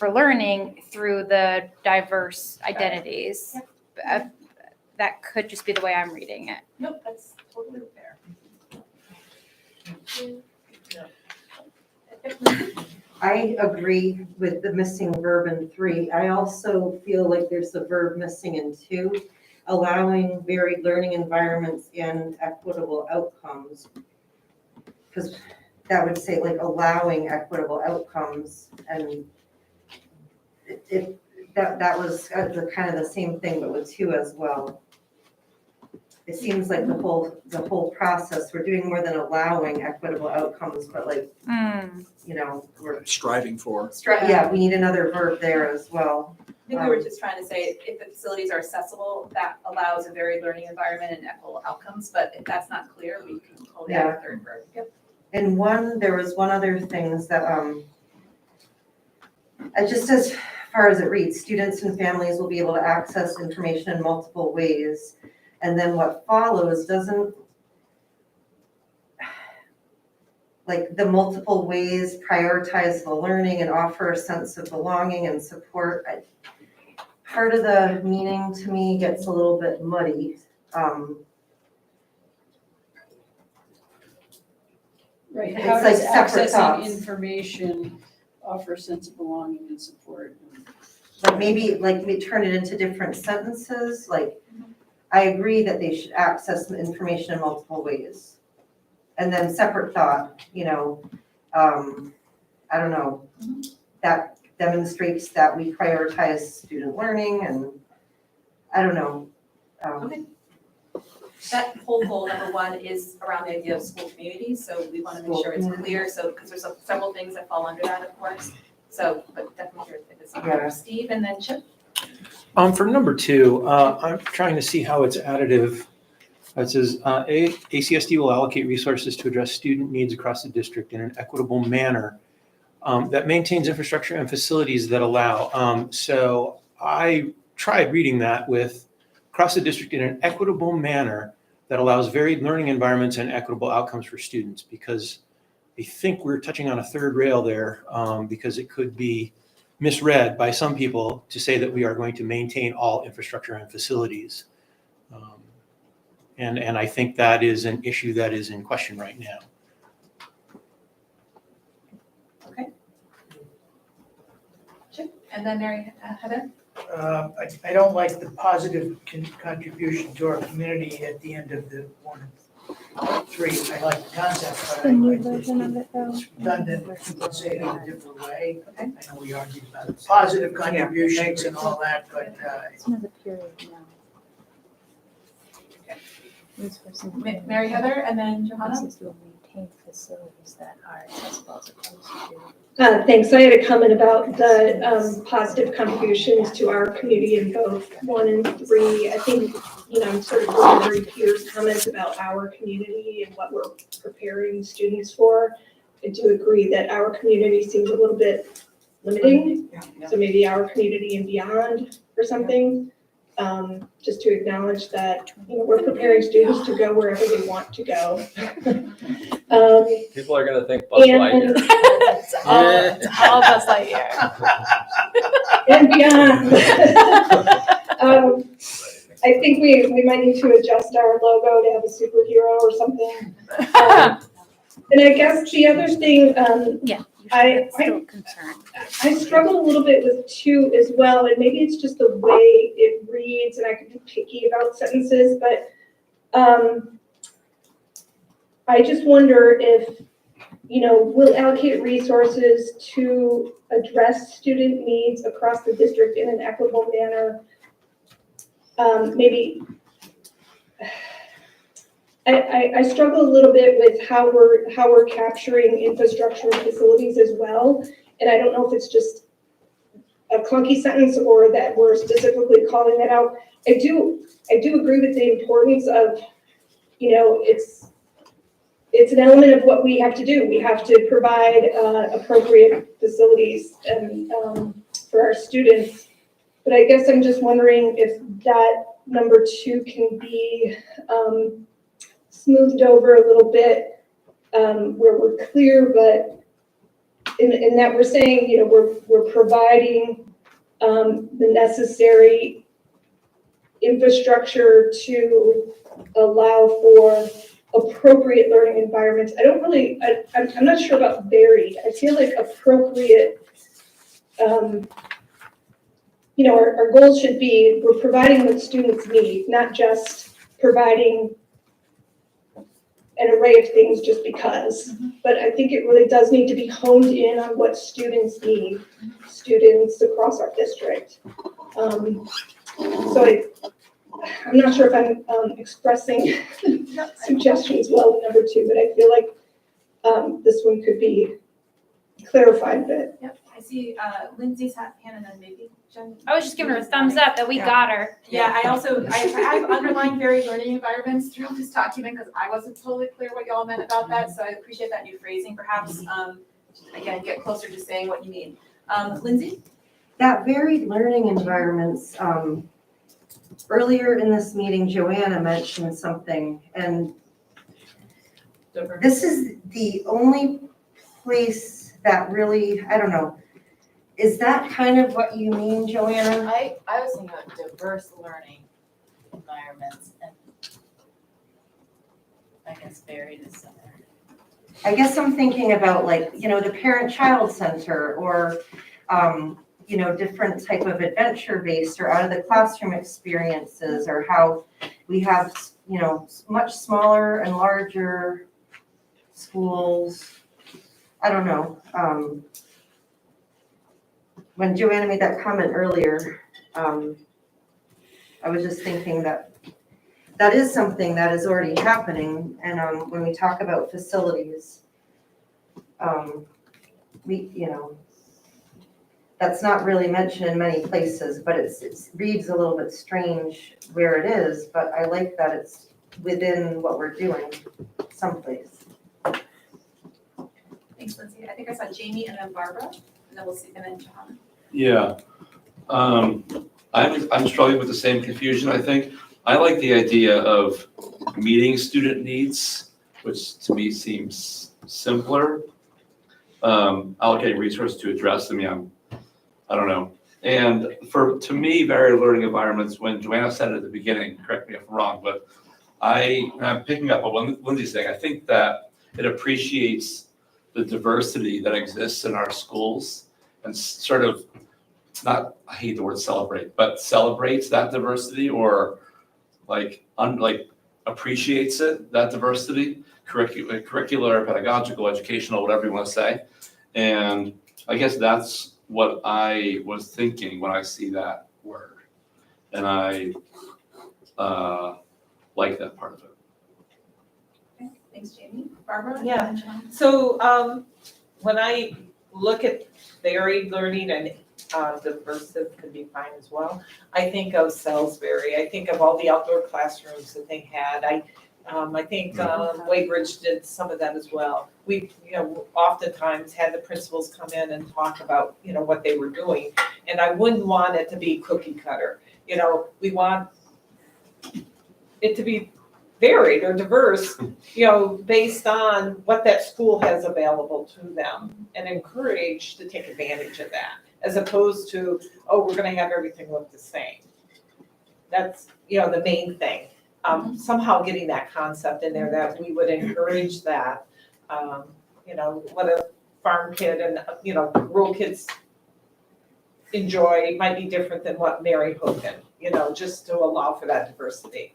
O: learning through the diverse identities. That could just be the way I'm reading it.
G: Nope, that's totally fair.
M: I agree with the missing verb in 3. I also feel like there's a verb missing in 2, allowing varied learning environments and equitable outcomes. Because that would say like allowing equitable outcomes, and that was kind of the same thing, but with 2 as well. It seems like the whole process, we're doing more than allowing equitable outcomes, but like, we're
D: Striving for.
M: yeah, we need another verb there as well.
G: I think we were just trying to say if the facilities are accessible, that allows a varied learning environment and equitable outcomes, but if that's not clear, we can totally add a third verb. Yep.
M: And there was one other thing that, just as far as it reads, students and families will be able to access information in multiple ways. And then what follows doesn't, like the multiple ways prioritize the learning and offer a sense of belonging and support. Part of the meaning to me gets a little bit muddy.
A: Right,
M: It's
A: how
M: like
A: does
M: separate
A: accessing
M: thoughts.
A: information offer a sense of belonging and support?
M: Like maybe turn it into different sentences, like I agree that they should access information in multiple ways. And then separate thought, I don't know, that demonstrates that we prioritize student learning and I don't know.
G: Okay. That whole goal number 1 is around the idea of school community, so we want to make sure it's clear, so, because there's several things that fall under that, of course. So, but definitely here, if it's on Steve and then Chip.
P: For number 2, I'm trying to see how it's additive. It says, ACSD will allocate resources to address student needs across the district in an equitable manner that maintains infrastructure and facilities that allow. So I tried reading that with across the district in an equitable manner. that allows varied learning environments and equitable outcomes for students, because I think we're touching on a third rail there, because it could be misread by some people to say that we are going to maintain all infrastructure and facilities. And I think that is an issue that is in question right now.
G: And then Mary Heather?
K: I don't like the positive contribution to our community at the end of the 1 and 3. I like the concept, but
H: The new
K: I
H: version of it though.
K: it's redundant if you can say it in a different way. I know we argued about positive contributions and all that, but
H: It's another period now.
G: Mary Heather and then Johanna?
H: Will maintain facilities that are accessible as opposed to.
E: Thanks. I had a comment about the positive contributions to our community in both 1 and 3. I think, I'm sort of remembering Peter's comments about our community and what we're preparing students for. I do agree that our community seems a little bit limiting, so maybe our community and beyond or something. Just to acknowledge that, we're preparing students to go wherever they want to go.
L: People are gonna think Buzz Lightyear.
O: It's all Buzz Lightyear.
E: And beyond. I think we might need to adjust our logo to have a superhero or something. And I guess the other thing, I struggle a little bit with 2 as well, and maybe it's just the way it reads, and I could be picky about sentences, but I just wonder if, we'll allocate resources to address student needs across the district in an equitable manner. Maybe I struggle a little bit with how we're capturing infrastructure and facilities as well, and I don't know if it's just a clunky sentence or that we're specifically calling that out. I do agree with the importance of, it's an element of what we have to do. We have to provide appropriate facilities and for our students. But I guess I'm just wondering if that number 2 can be smoothed over a little bit, where we're clear, but in that we're saying, we're providing the necessary infrastructure to allow for appropriate learning environments. I'm not sure about varied. I feel like appropriate, our goal should be, we're providing what students need, not just providing an array of things just because. But I think it really does need to be honed in on what students need, students across our district. So I'm not sure if I'm expressing suggestions well in number 2, but I feel like this one could be clarified a bit.
G: Yep, I see Lindsay's hand and then maybe Jen.
O: I was just giving her a thumbs up that we got her.
G: Yeah, I've underlined varied learning environments throughout this document because I wasn't totally clear what y'all meant about that, so I appreciate that new phrasing perhaps. Again, get closer to saying what you mean. Lindsay?
M: That varied learning environments, earlier in this meeting, Joanna mentioned something, and this is the only place that really, I don't know, is that kind of what you mean, Joanna?
C: I was thinking about diverse learning environments and I guess varied is similar.
M: I guess I'm thinking about the parent-child center or, different type of adventure-based or out of the classroom experiences, or how we have, much smaller and larger schools. I don't know. When Joanna made that comment earlier, I was just thinking that is something that is already happening. And when we talk about facilities, that's not really mentioned in many places, but it reads a little bit strange where it is, but I like that it's within what we're doing someplace.
G: Thanks, Lindsay. I think I saw Jamie and then Barbara, and then we'll see, and then Johanna.
B: Yeah. I'm struggling with the same confusion, I think. I like the idea of meeting student needs, which to me seems simpler. Allocate resources to address them, yeah, I don't know. And to me, varied learning environments, when Joanna said it at the beginning, correct me if I'm wrong, but I'm picking up on what Lindsay's saying. I think that it appreciates the diversity that exists in our schools and sort of not, I hate the word celebrate, but celebrates that diversity or like appreciates it, that diversity, curricular, pedagogical, educational, whatever you want to say. And I guess that's what I was thinking when I see that word. And I like that part of it.
G: Okay, thanks, Jamie. Barbara?
J: Yeah. So when I look at varied learning and diversive could be fine as well, I think of Salisbury. I think of all the outdoor classrooms that they had. I think Waybridge did some of that as well. We, oftentimes had the principals come in and talk about, what they were doing. And I wouldn't want it to be cookie cutter. We want it to be varied or diverse, based on what that school has available to them and encouraged to take advantage of that, as opposed to, oh, we're gonna have everything look the same. That's, the main thing. Somehow getting that concept in there that we would encourage that, what a farm kid and, rural kids enjoy might be different than what Mary Hogan, just to allow for that diversity.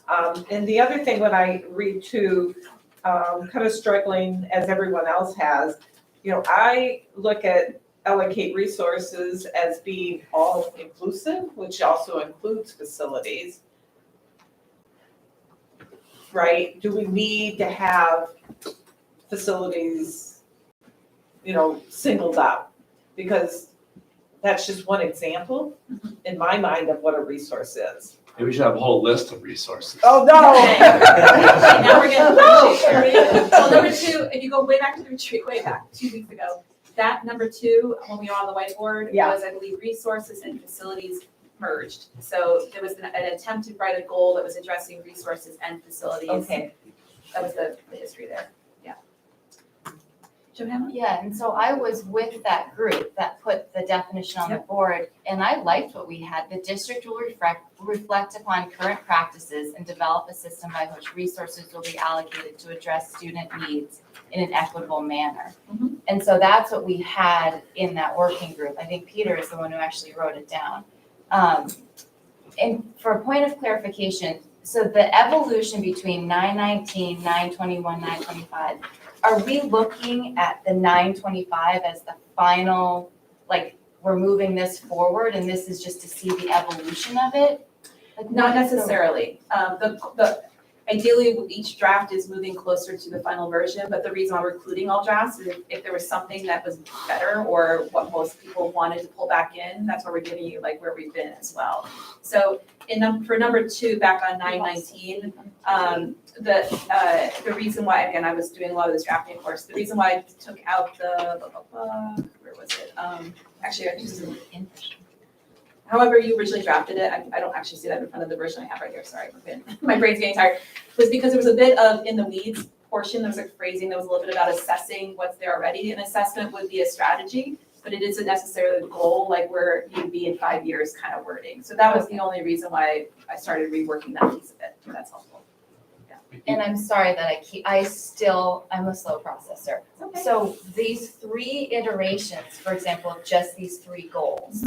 J: And the other thing when I read too, kind of struggling as everyone else has, I look at allocate resources as being all inclusive, which also includes facilities. Right? Do we need to have facilities, singled out? Because that's just one example in my mind of what a resource is.
B: Maybe we should have a whole list of resources.
J: Oh, no.
G: Now we're getting well, number two, if you go way back to the retreat, way back 2 weeks ago, that number two, when we were on the whiteboard, was, I believe, resources and facilities merged. So there was an attempt to write a goal that was addressing resources and facilities.
C: Okay.
G: That was the history there. Yeah. Johanna?
C: Yeah, and so I was with that group that put the definition on the board, and I liked what we had. The district will reflect upon current practices and develop a system by which resources will be allocated to address student needs in an equitable manner.
G: Mhm.
C: And so that's what we had in that working group. I think Peter is the one who actually wrote it down. And for a point of clarification, so the evolution between 919, 921, 925, are we looking at the 925 as the final, like, we're moving this forward and this is just to see the evolution of it? Like,
G: Not necessarily. Ideally, each draft is moving closer to the final version, but the reason why we're including all drafts is if there was something that was better or what most people wanted to pull back in, that's why we're giving you like where we've been as well. So for number two, back on 919, the reason why, again, I was doing a lot of this drafting course, the reason why I took out where was it? Actually, I just however you originally drafted it, I don't actually see that in front of the version I have right here, sorry, my brain's getting tired, was because there was a bit of in the weeds portion, there was a phrasing that was a little bit about assessing what's there already. An assessment would be a strategy, but it isn't necessarily the goal, like where you'd be in 5 years kind of wording. So that was the only reason why I started reworking that piece of it, if that's helpful.
C: And I'm sorry that I'm a slow processor.
G: Okay.
C: So these 3 iterations, for example, of just these 3 goals,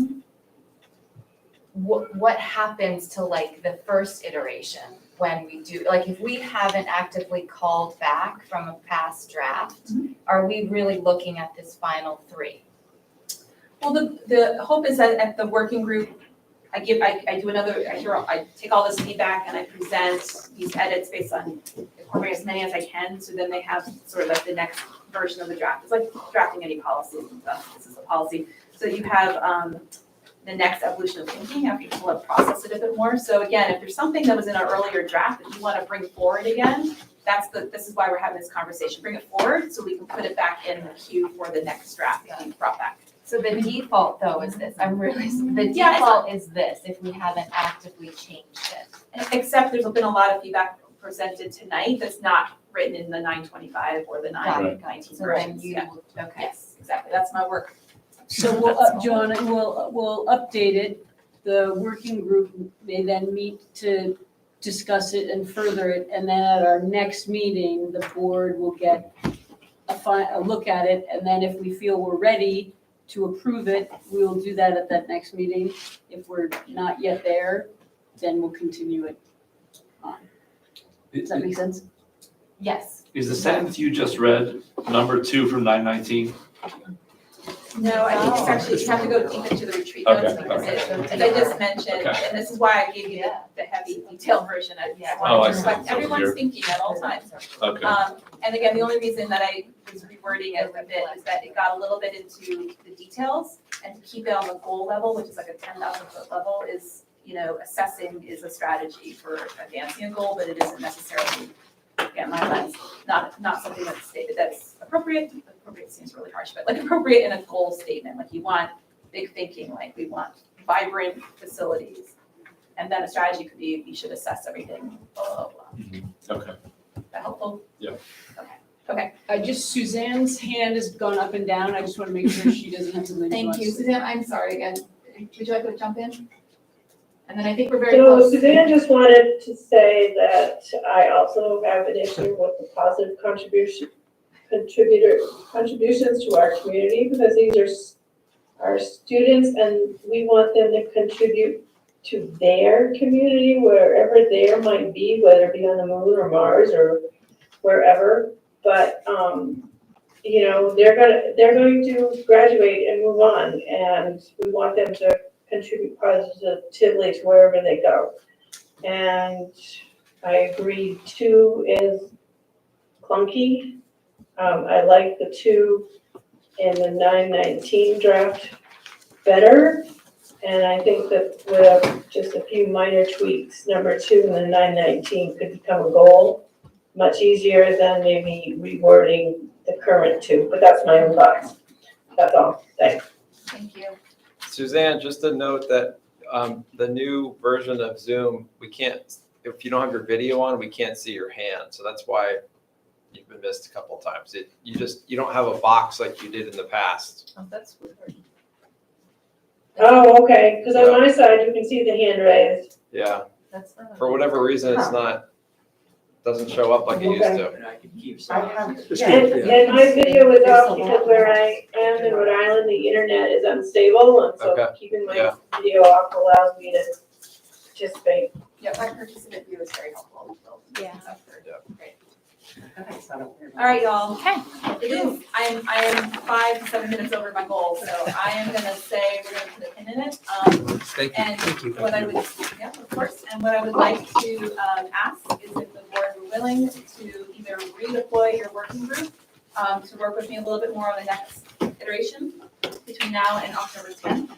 C: what happens to like the first iteration when we do, like if we haven't actively called back from a past draft, are we really looking at this final 3?
G: Well, the hope is that at the working group, I take all this feedback and I present these edits based on incorporating as many as I can, so then they have sort of like the next version of the draft. It's like drafting any policy and stuff. This is a policy. So you have the next evolution of thinking after people have processed it a bit more. So again, if there's something that was in our earlier draft that you want to bring forward again, this is why we're having this conversation. Bring it forward so we can put it back in the queue for the next draft that we brought back.
C: So the default though is this, the default is this if we haven't actively changed it.
G: Except there's been a lot of feedback presented tonight that's not written in the 925 or the
C: Got
G: 919
C: So then
G: versions.
C: you,
G: Yeah.
C: okay.
G: Yes, exactly. That's my work.
A: So we'll up, Joanna, we'll update it. The working group may then meet to discuss it and further it. And then at our next meeting, the board will get a look at it. And then if we feel we're ready to approve it, we will do that at that next meeting. If we're not yet there, then we'll continue it on. Does that make sense?
G: Yes.
B: Is the sentence you just read number 2 from 919?
G: No, I think it's actually, you have to go deep into the retreat
B: Okay,
G: notes because
B: okay.
G: as I just mentioned,
B: Okay.
G: and this is why I gave you the heavy detailed version. I
B: Oh,
G: wanted
B: I
G: to
B: see.
G: reflect
B: So
G: everyone's
B: here.
G: thinking at all times.
B: Okay.
G: And again, the only reason that I was rewording it a bit is that it got a little bit into the details, and to keep it on the goal level, which is like a 10,000 foot level, is, assessing is a strategy for advancing a goal, but it isn't necessarily, again, my lens, not something that's stated that's appropriate. Appropriate seems really harsh, but like appropriate in a goal statement, like you want big thinking, like we want vibrant facilities. And then a strategy could be, you should assess everything, blah, blah, blah.
B: Okay.
G: That helpful?
B: Yeah.
G: Okay.
A: Suzanne's hand has gone up and down. I just want to make sure she doesn't have something. she
G: Thank
A: wants
G: you,
A: to-
G: Suzanne, I'm sorry again. Would you like to jump in? And then I think we're very
Q: So
G: close.
Q: Suzanne just wanted to say that I also have an issue with the positive contributions to our community, because these are our students and we want them to contribute to their community, wherever there might be, whether it be on the moon or Mars or wherever. But, they're going to graduate and move on, and we want them to contribute positively to wherever they go. And I agree 2 is clunky. I like the 2 in the 919 draft better. And I think that with just a few minor tweaks, number 2 in the 919 could become a goal much easier than maybe rewording the current 2, but that's my own thoughts. That's all, thanks.
G: Thank you.
L: Suzanne, just a note that the new version of Zoom, we can't, if you don't have your video on, we can't see your hand. So that's why you've been missed a couple of times. You don't have a box like you did in the past.
G: Oh, that's weird.
Q: Oh, okay, because on my side, you can see the hand raised.
L: Yeah,
G: That's not.
L: for whatever reason, it's doesn't show up like it used to.
F: And I can keep
M: I
F: saying.
M: have,
Q: And my video is off because where I am in Rhode Island, the internet is unstable, and so
L: Okay.
Q: keeping my
L: Yeah.
Q: video off allows me to participate.
G: Yeah, my participant view is very helpful.
O: Yeah.
L: Yeah.
G: Great. All right, y'all.
O: Okay.
G: It is, I am 5 to 7 minutes over my goal, so I am gonna say we're gonna put a pin in it.
D: Thank you.
G: And
D: Thank you.
G: what I would, yeah, of course, and what I would like to ask is if the board were willing to either redeploy your working group to work with me a little bit more on the next iteration between now and October 10th.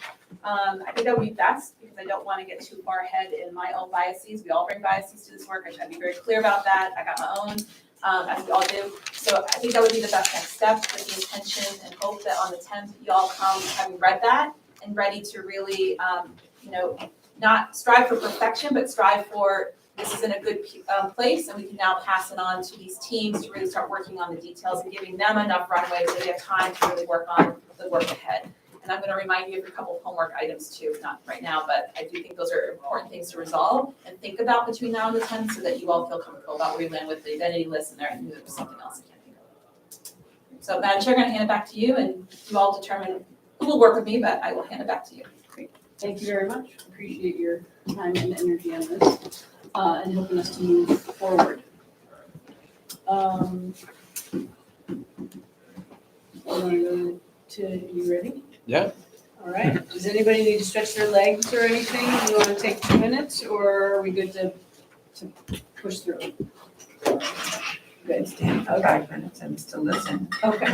G: I think that would be best because I don't want to get too far ahead in my own biases. We all bring biases to this work. I try to be very clear about that. I got my own, as we all do. So I think that would be the best next step with the intention and hope that on the 10th, y'all come having read that and ready to really, not strive for perfection, but strive for this is in a good place and we can now pass it on to these teams to really start working on the details and giving them enough runway so they have time to really work on the work ahead. And I'm gonna remind you of a couple of homework items too, not right now, but I do think those are important things to resolve and think about between now and the 10th so that you all feel comfortable about where you land with the identity list and there, and there's something else I can't think of. So Madam Chair, I'm gonna hand it back to you and you all determine who will work with me, but I will hand it back to you.
A: Thank you very much. Appreciate your time and energy on this, and helping us to move forward. You ready?
L: Yeah.
A: All right. Does anybody need to stretch their legs or anything? You want to take 2 minutes, or are we good to push through? Good.
N: Stand for 5 minutes and still listen.
A: Okay.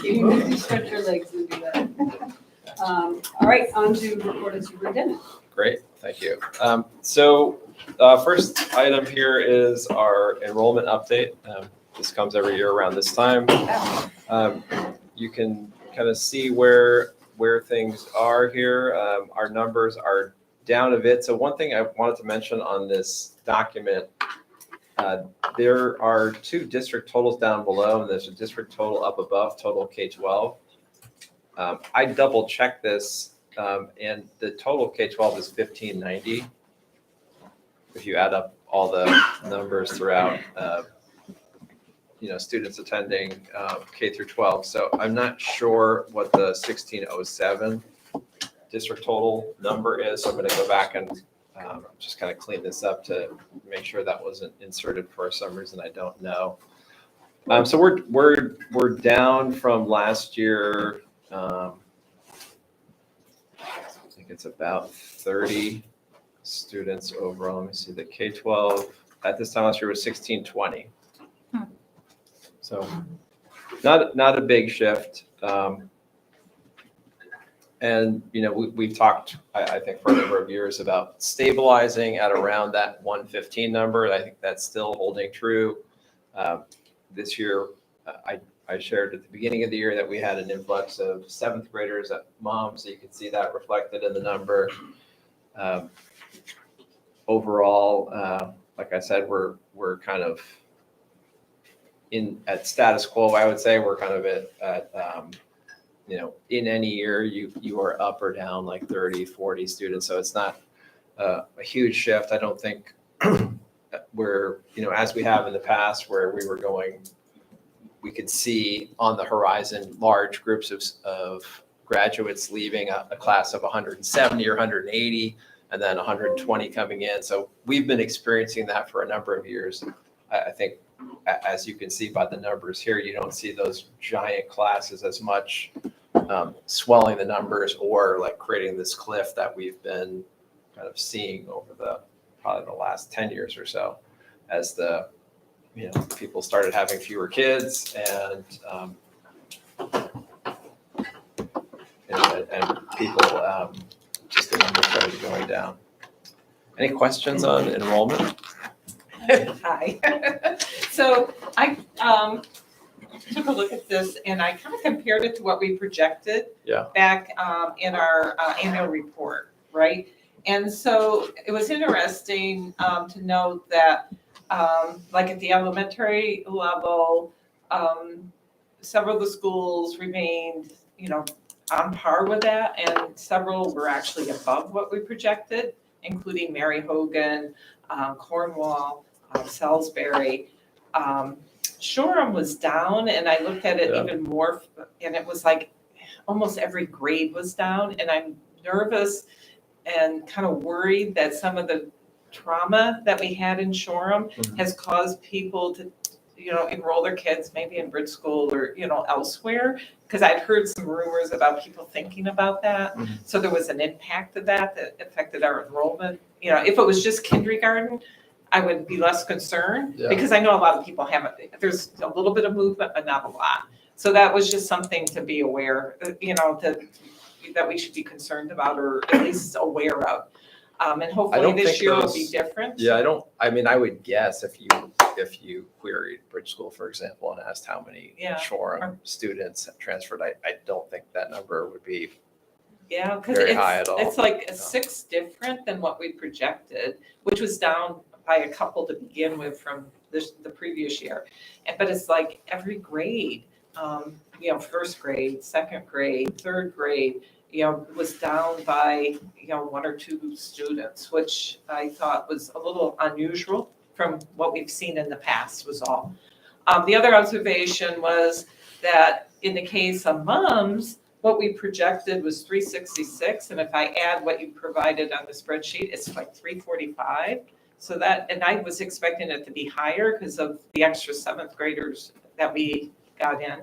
A: You need to stretch your legs and do that. All right, on to report of superintendent.
L: Great, thank you. So first item here is our enrollment update. This comes every year around this time. You can kind of see where things are here. Our numbers are down a bit. So one thing I wanted to mention on this document, there are two district totals down below, and there's a district total up above, total K-12. I double checked this, and the total K-12 is 1590. If you add up all the numbers throughout, students attending K through 12. So I'm not sure what the 1607 district total number is. So I'm going to go back and just kind of clean this up to make sure that wasn't inserted for some reason I don't know. So we're down from last year. I think it's about 30 students overall. Let me see, the K-12 at this time last year was 1620. So not a big shift. And, we've talked, I think, for a number of years about stabilizing at around that 115 number. I think that's still holding true. This year, I shared at the beginning of the year that we had an influx of 7th graders at MOM, so you can see that reflected in the number. Overall, like I said, we're kind of at status quo. I would say we're kind of at in any year you are up or down like 30, 40 students. So it's not a huge shift. I don't think we're, as we have in the past where we could see on the horizon large groups of graduates leaving a class of 170 or 180 and then 120 coming in. So we've been experiencing that for a number of years. I think, as you can see by the numbers here, you don't see those giant classes as much swelling the numbers or like creating this cliff that we've been kind of seeing over probably the last 10 years or so, as people started having fewer kids and people just the numbers started going down. Any questions on enrollment?
J: Hi. So I took a look at this and I kind of compared it to what we projected back in our annual report, right? And so it was interesting to note that like at the elementary level, several of the schools remained, on par with that, and several were actually above what we projected, including Mary Hogan, Cornwall, Salisbury. Shoreham was down, and I looked at it even more, and it was like almost every grade was down, and I'm nervous and kind of worried that some of the trauma that we had in Shoreham has caused people to, enroll their kids maybe in Bridge School or, elsewhere, because I'd heard some rumors about people thinking about that. So there was an impact of that affected our enrollment. If it was just kindergarten, I would be less concerned because I know a lot of people haven't, there's a little bit of movement, but not a lot. So that was just something to be aware, that we should be concerned about or at least aware of. And hopefully this year will be different.
L: Yeah, I would guess if you queried Bridge School, for example, and asked how many Shoreham students transferred, I don't think that number would be very high at all.
J: It's like 6 different than what we projected, which was down by a couple to begin with from the previous year. But it's like every grade, first grade, second grade, third grade, was down by, 1 or 2 students, which I thought was a little unusual from what we've seen in the past was all. The other observation was that in the case of MOMS, what we projected was 366, and if I add what you provided on the spreadsheet, it's like 345. So and I was expecting it to be higher because of the extra 7th graders that we got in.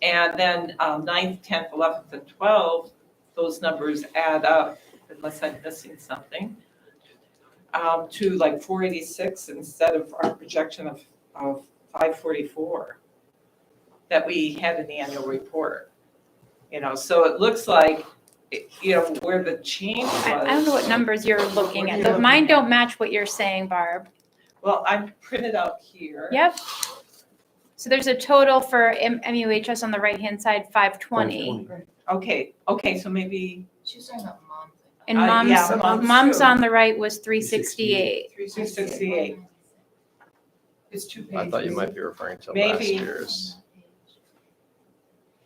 J: And then 9th, 10th, 11th, and 12th, those numbers add up, unless I'm missing something, to like 486 instead of our projection of 544 that we had in the annual report. So it looks like, where the change was.
O: I don't know what numbers you're looking at. Though mine don't match what you're saying, Barb.
J: Well, I'm printed out here.
O: Yep. So there's a total for MUHS on the right-hand side, 520.
J: Okay, so maybe.
C: She's talking about MOM.
O: And
J: Yeah, mom's
O: mom's
J: too.
O: on the right was 368.
J: 368.
N: It's 2 pages.
L: I thought you might be referring to last
J: Maybe.
L: year's.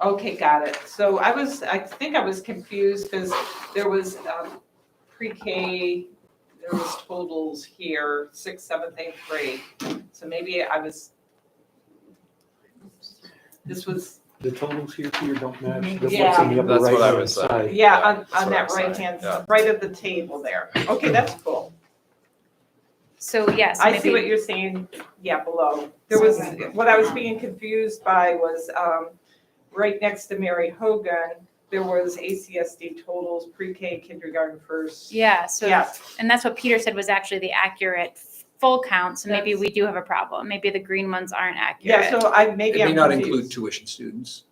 J: Okay, got it. So I think I was confused because there was pre-K, there was totals here, 6th, 7th, 8th grade. So maybe this was,
P: The totals here, Peter, don't match the what's
J: Yeah.
P: in the upper
L: That's what I
P: right-hand
L: was saying.
P: side.
J: yeah,
L: That's
J: on
L: what
J: that
L: I'm saying,
J: right-hand,
L: yeah.
J: right at the table there. Okay, that's cool.
O: So yes,
J: I see what
O: maybe,
J: you're saying, yeah, below. There was, what I was being confused by was, right next to Mary Hogan, there was ACSD totals, pre-K, kindergarten, first.
O: yeah, so,
J: Yes,
O: and that's what Peter said was actually the accurate full count, so maybe
J: That's-
O: we do have a problem. Maybe the green ones aren't
J: yeah,
O: accurate.
J: so maybe
D: It may
J: I'm
D: not
J: confused.
D: include tuition students.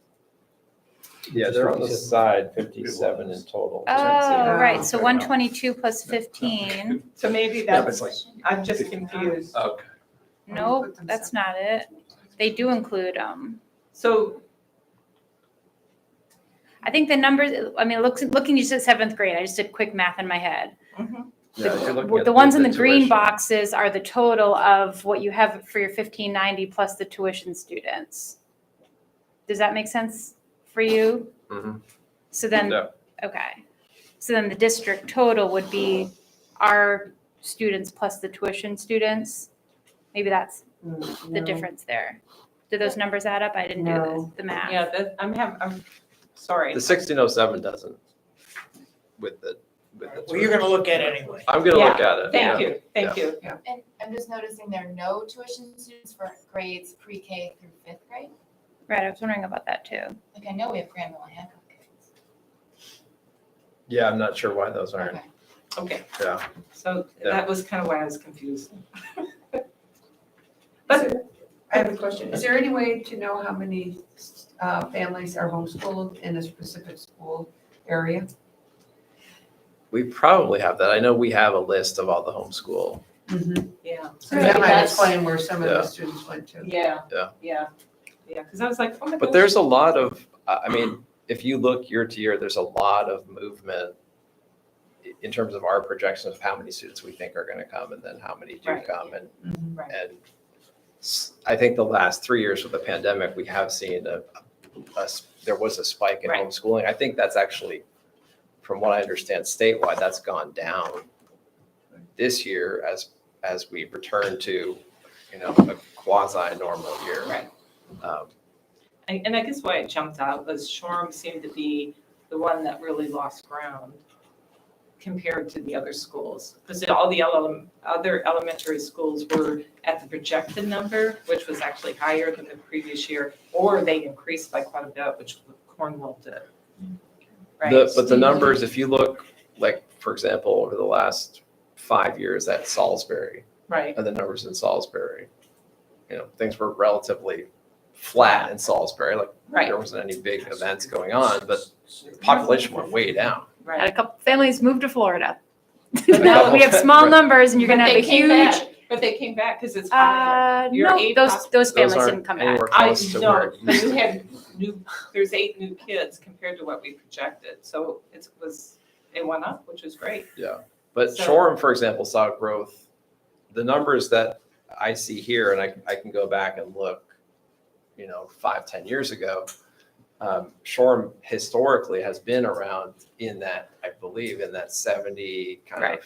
L: Yeah, they're on the side, 57 in total.
O: Oh, right, so
L: Okay.
O: 122 plus 15.
J: So maybe
D: Yeah, but it's
J: that's,
D: like,
J: I'm just confused.
D: okay.
O: Nope, that's not it. They do include,
J: So,
O: I think the numbers, I mean, looking just at 7th grade, I just did quick math in my head.
L: Yeah, you're looking at
O: The ones in the
L: tuition.
O: green boxes are the total of what you have for your 1590 plus the tuition students. Does that make sense for you?
L: Mhm.
O: So then,
L: Yeah.
O: okay. So then the district total would be our students plus the tuition students. Maybe that's the difference there. Do those numbers add up? I didn't do
M: No.
O: the math.
J: yeah, that, I'm sorry.
L: The 1607 doesn't with the.
K: Well, you're gonna look at it anyway.
L: I'm gonna look at it.
J: Thank
L: yeah.
J: you, thank you.
C: And I'm just noticing there are no tuition students for grades pre-K through 5th grade.
O: Right, I was wondering about that too.
C: Like, I know we have Granville and Hancock kids.
L: Yeah, I'm not sure why those aren't.
C: Okay.
J: Okay,
L: Yeah.
J: so
L: Yeah.
J: that was kind of why I was confused.
N: I have a question. Is there any way to know how many families are homeschooled in a specific school area?
L: We probably have that. I know we have a list of all the homeschool.
J: Yeah.
N: So that might explain where some of
L: Yeah.
N: those students went to.
J: Yeah.
L: Yeah.
J: Yeah, yeah, because I was like, oh my gosh.
L: But there's a lot of, I mean, if you look year to year, there's a lot of movement in terms of our projections of how many students we think are going to come and then how many do
J: Right.
L: come. And
J: Right.
L: And I think the last 3 years with the pandemic, we have seen there was a spike in
J: Right.
L: homeschooling. I think that's actually, from what I understand statewide, that's gone down this year as we return to, a quasi-normal year.
J: Right.
L: Um,
J: And I guess why it jumped out was Shoreham seemed to be the one that really lost ground compared to the other schools. Because all the other elementary schools were at the projected number, which was actually higher than the previous year, or they increased by quite a bit, which Cornwall did. Right?
L: But the numbers, if you look, like, for example, over the last 5 years at Salisbury,
J: Right,
L: and the numbers in Salisbury, things were relatively flat in Salisbury, like
J: Right.
L: there wasn't any big events going on, but the population went way down.
O: Had a
J: right.
O: couple families moved to Florida. Now we have small
L: Right.
O: numbers and you're gonna
J: But
O: have a
J: they came
O: huge,
J: back- But they came back because it's higher. Your
O: no,
J: aid
O: those
J: hospitals
O: families
L: aren't
O: didn't come back.
L: anywhere
J: I
L: close to
J: know,
L: where it
J: but
L: used
J: you
L: to
J: had there's 8 new kids compared to what we projected, so it went up, which was great.
L: But
J: So-
L: Shoreham, for example, saw growth. The numbers that I see here, and I can go back and look, 5-10 years ago, Shoreham historically has been around in that, I believe, in that 70 kind
O: Right.
L: of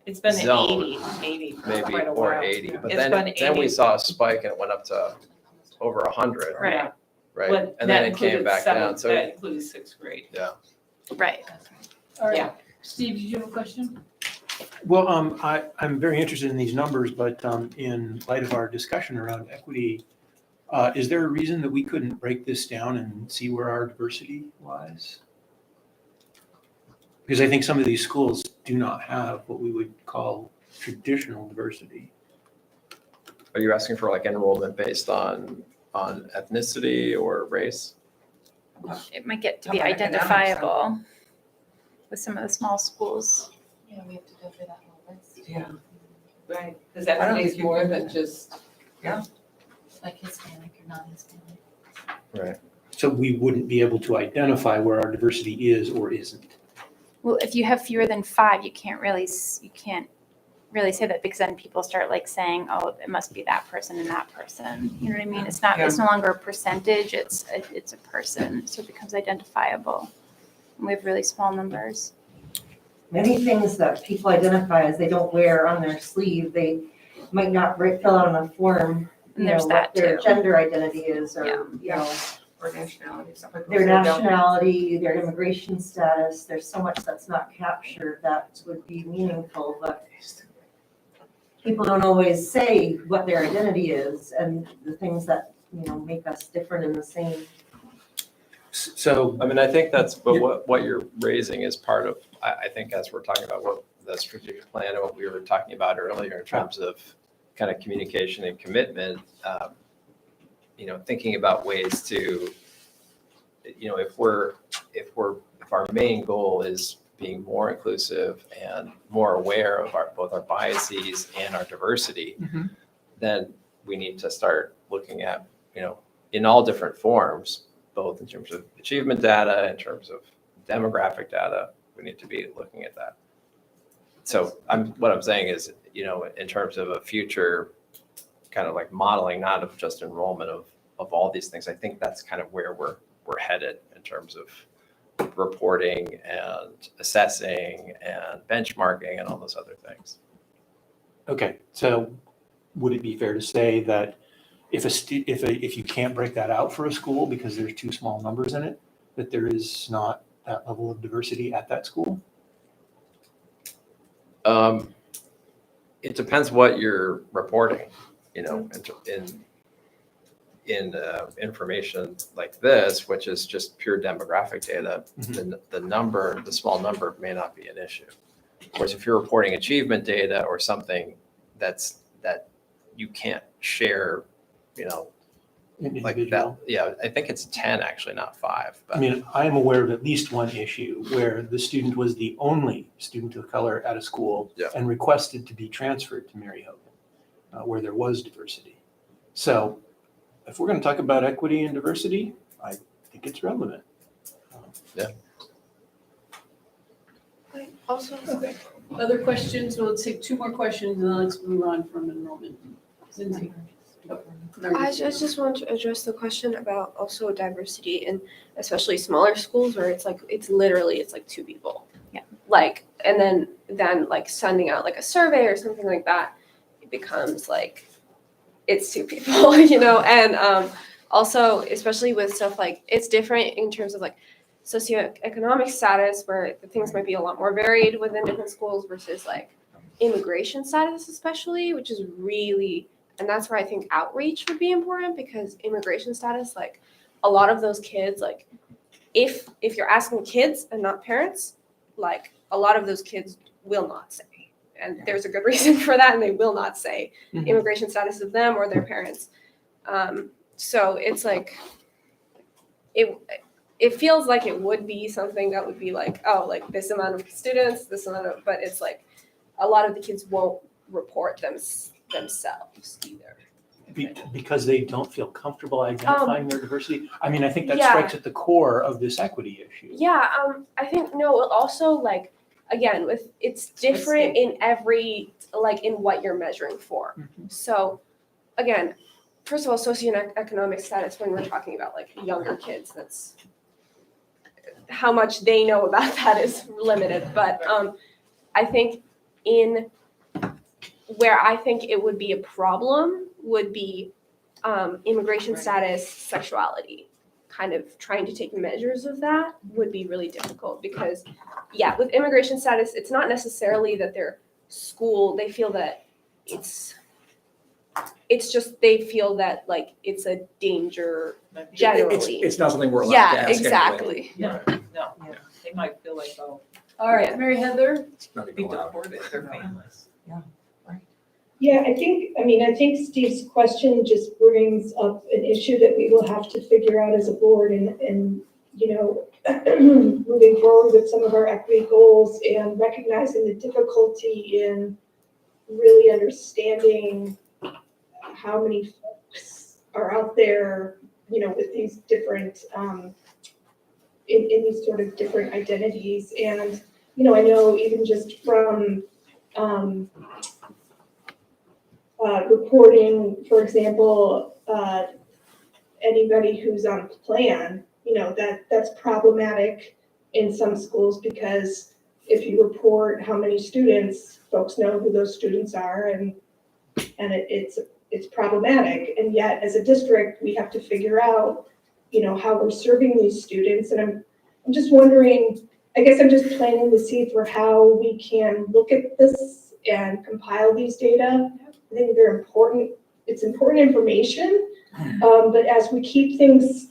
J: It's been
L: Zone.
J: 80 for
L: maybe,
J: quite a
L: or
J: while.
L: 80. But
J: It's
L: then
J: been
L: we
J: 80.
L: saw a spike and it went up to over 100,
O: Right.
L: right?
J: But
L: And
J: that
L: then it came
J: included
L: back down. So
J: That included 6th grade.
O: Right.
G: All right.
J: Yeah.
G: Steve, did you have a question?
P: Well, I'm very interested in these numbers, but in light of our discussion around equity, is there a reason that we couldn't break this down and see where our diversity lies? Because I think some of these schools do not have what we would call traditional diversity.
L: are you asking for like enrollment based on ethnicity or race?
O: It might get to be
N: How about economics,
O: identifiable with some of the small schools.
C: Yeah, we have to go through that whole list.
N: Yeah.
J: Right, because
N: I don't
J: that
N: think
J: means
N: you
J: more
N: can-
J: than just,
C: Like Hispanic or non-Hispanic.
P: So we wouldn't be able to identify where our diversity is or isn't.
O: Well, if you have fewer than 5, you can't really say that, because then people start like saying, oh, it must be that person and that person. You know what I mean? It's no longer a percentage, it's a person, so it becomes identifiable. And we have really small numbers.
M: Many things that people identify as they don't wear on their sleeve, they might not fill out on a form,
O: And there's
M: what
O: that
M: their
O: too.
M: gender identity is, or, you know,
N: Or nationality, stuff like that.
M: their nationality, their immigration status. There's so much that's not captured that would be meaningful, but people don't always say what their identity is and the things that, you know, make us different in the same.
P: So,
L: I mean, I think that's, but what you're raising is part of, I think as we're talking about what the strategic plan and what we were talking about earlier in terms of kind of communication and commitment, you know, thinking about ways to, you know, if our main goal is being more inclusive and more aware of both our biases and our diversity, then we need to start looking at, you know, in all different forms, both in terms of achievement data, in terms of demographic data, we need to be looking at that. So what I'm saying is, you know, in terms of a future kind of like modeling, not of just enrollment of all these things, I think that's kind of where we're headed in terms of reporting and assessing and benchmarking and all those other things.
P: okay, so would it be fair to say that if you can't break that out for a school because there's too small numbers in it, that there is not that level of diversity at that school?
L: It depends what you're reporting, you know, in information like this, which is just pure demographic data, the small number may not be an issue. Of course, if you're reporting achievement data or something that you can't share, you know, like that, yeah, I think it's 10 actually, not 5. But.
P: I mean, I am aware of at least one issue where the student was the only student of color at a school and requested to be transferred to Mary Hogan, where there was diversity. So if we're going to talk about equity and diversity, I think it's relevant.
L: Yeah.
A: Also, other questions? We'll take 2 more questions and then let's move on from enrollment. Lindsay.
H: I just want to address the question about also diversity in especially smaller schools where it's like literally 2 people.
O: Yeah.
H: Like, and then like sending out like a survey or something like that, it becomes like it's 2 people, you know, and also especially with stuff like it's different in terms of like socioeconomic status where the things might be a lot more varied within different schools versus like immigration status especially, which is really, and that's where I think outreach would be important because immigration status, like a lot of those kids, like if you're asking kids and not parents, like a lot of those kids will not say. And there's a good reason for that, and they will not say immigration status of them or their parents. So it's like, it feels like it would be something that would be like, oh, like this amount of students, this amount of, but it's like a lot of the kids won't report themselves either.
P: Because they don't feel comfortable identifying their diversity. I mean, I think that strikes at the core of this equity issue.
H: Yeah, I think no. Also, like again, it's different in every like in what you're measuring for. So, again, first of all, socioeconomic status when we're talking about like younger kids, that's how much they know about that is limited. But I think where I think it would be a problem would be immigration status, sexuality. Kind of trying to take measures of that would be really difficult because, yeah, with immigration status, it's not necessarily that their school, they feel that it's just they feel that like it's a danger generally.
D: It's not something we're allowed to ask anyway.
H: Exactly.
J: No, they might feel like, oh.
A: All right, Mary Heather.
J: Be deported, their families.
E: Yeah, I think Steve's question just brings up an issue that we will have to figure out as a board and you know, moving forward with some of our equity goals and recognizing the difficulty in really understanding how many folks are out there, you know, with these different, in these sort of different identities. And I know even just from, reporting, for example, anybody who's on plan, that's problematic in some schools because if you report how many students, folks know who those students are and it's problematic. And yet as a district, we have to figure out, how we're serving these students. And I'm just wondering, I guess I'm just planting the seed for how we can look at this and compile these data. I think they're important. It's important information. But as we keep things,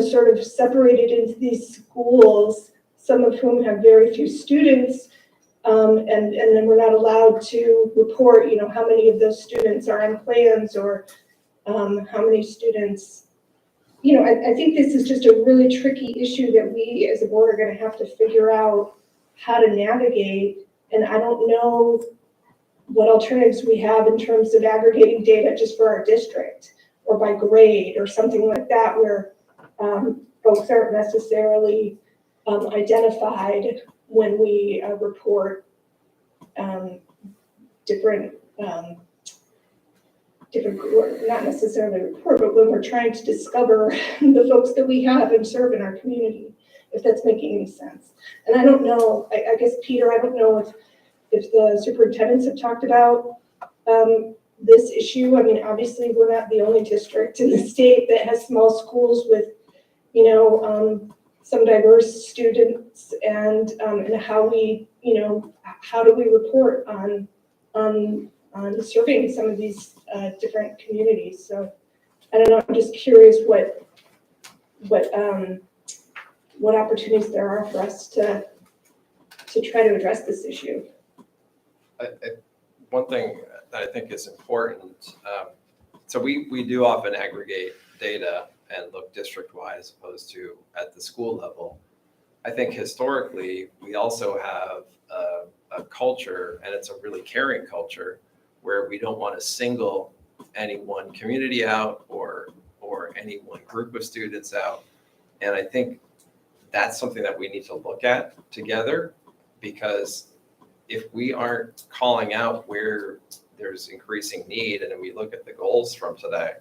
E: sort of separated into these schools, some of whom have very few students, and then we're not allowed to report, how many of those students are on plans or how many students, I think this is just a really tricky issue that we as a board are going to have to figure out how to navigate. And I don't know what alternatives we have in terms of aggregating data just for our district or by grade or something like that, where folks aren't necessarily identified when we report different, not necessarily report, but when we're trying to discover the folks that we have and serve in our community, if that's making any sense. And I don't know, I guess, Peter, I don't know if the superintendents have talked about this issue. I mean, obviously, we're not the only district in the state that has small schools with, some diverse students and how we, how do we report on serving some of these different communities. So I don't know, I'm just curious what opportunities there are for us to try to address this issue.
L: One thing that I think is important, so we do often aggregate data and look district-wide as opposed to at the school level. I think historically, we also have a culture, and it's a really caring culture, where we don't want to single any one community out or any one group of students out. And I think that's something that we need to look at together, because if we aren't calling out where there's increasing need, and then we look at the goals from today,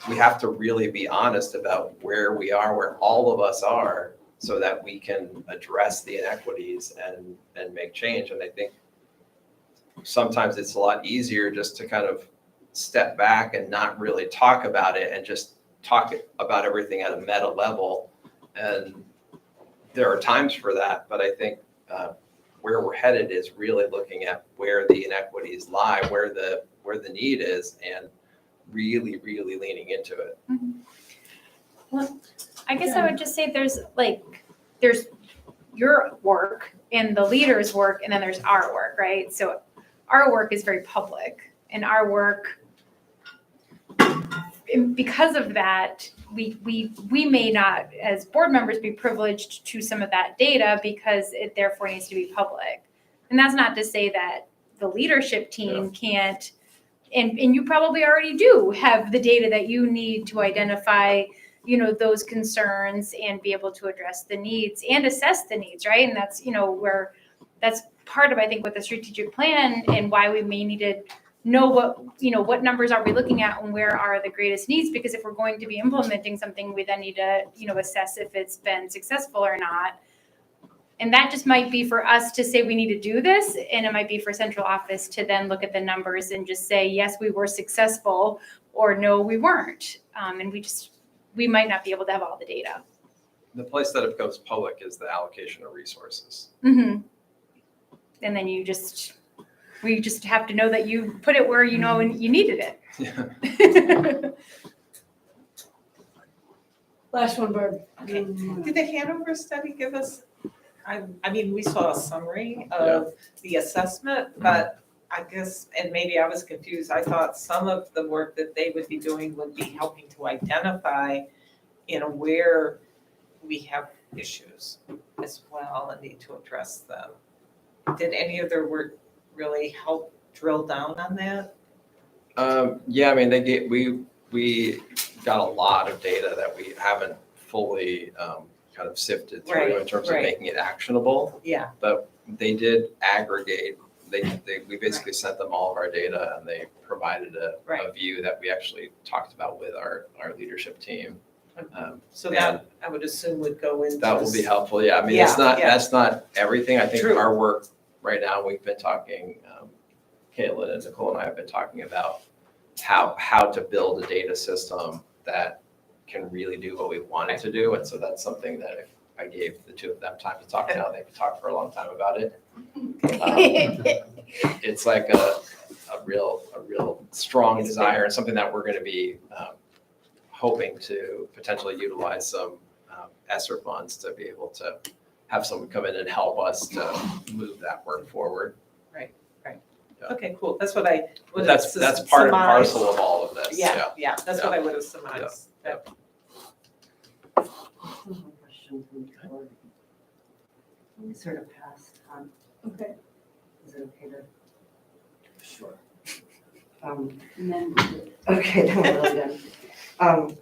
L: we have to really be honest about where we are, where all of us are, so that we can address the inequities and make change. And I think sometimes it's a lot easier just to kind of step back and not really talk about it and just talk about everything at a meta level. And there are times for that, but I think where we're headed is really looking at where the inequities lie, where the need is, and really leaning into it.
O: Mm-hmm. Well, I guess I would just say there's your work and the leader's work, and then there's our work, right? So our work is very public, and our work, because of that, we may not, as board members, be privileged to some of that data because it therefore needs to be public. And that's not to say that the leadership team can't, and you probably already do have the data that you need to identify, those concerns and be able to address the needs and assess the needs, right? And that's, where that's part of, I think, what the strategic plan and why we may need to know what numbers are we looking at and where are the greatest needs, because if we're going to be implementing something, we then need to, assess if it's been successful or not. And that just might be for us to say we need to do this, and it might be for central office to then look at the numbers and just say, yes, we were successful, or no, we weren't. And we might not be able to have all the data.
L: The place that it goes public is the allocation of resources.
O: Mm-hmm. And then we just have to know that you put it where you know and you needed it.
L: Yeah.
A: Last one, Barb.
J: Okay. Did the Hanover study give us, I mean, we saw a summary of the assessment, but I guess, and maybe I was confused, I thought some of the work that they would be doing would be helping to identify, where we have issues as well and need to address them. Did any of their work really help drill down on that?
L: Yeah, I mean, we got a lot of data that we haven't fully kind of sifted through
J: Right,
L: in terms of
J: right.
L: making it actionable.
J: Yeah.
L: But they did aggregate, we basically sent them all of our data and they provided a
J: Right.
L: view that we actually talked about with our leadership team.
J: So that, I would assume would go into.
L: That will be helpful, yeah. I mean,
J: Yeah, yeah.
L: that's not everything. I think
J: True.
L: our work right now, we've been talking, Caitlin and Nicole and I have been talking about how to build a data system that can really do what we want it to do. And so that's something that if I gave the two of them time to talk now, they could talk for a long time about it. It's like a real strong desire and something that we're going to be hoping to potentially utilize some ESSER funds to be able to have someone come in and help us to move that work forward.
J: Okay, cool. That's what I would have.
L: That's part and
J: surmised.
L: parcel of all of this,
J: Yeah,
L: yeah.
J: yeah, that's what I would have surmised.
L: Yeah.
M: We sort of passed on.
A: Okay.
M: Is it okay to?
A: Sure.
M: And
A: then.
M: Okay, then we're really done.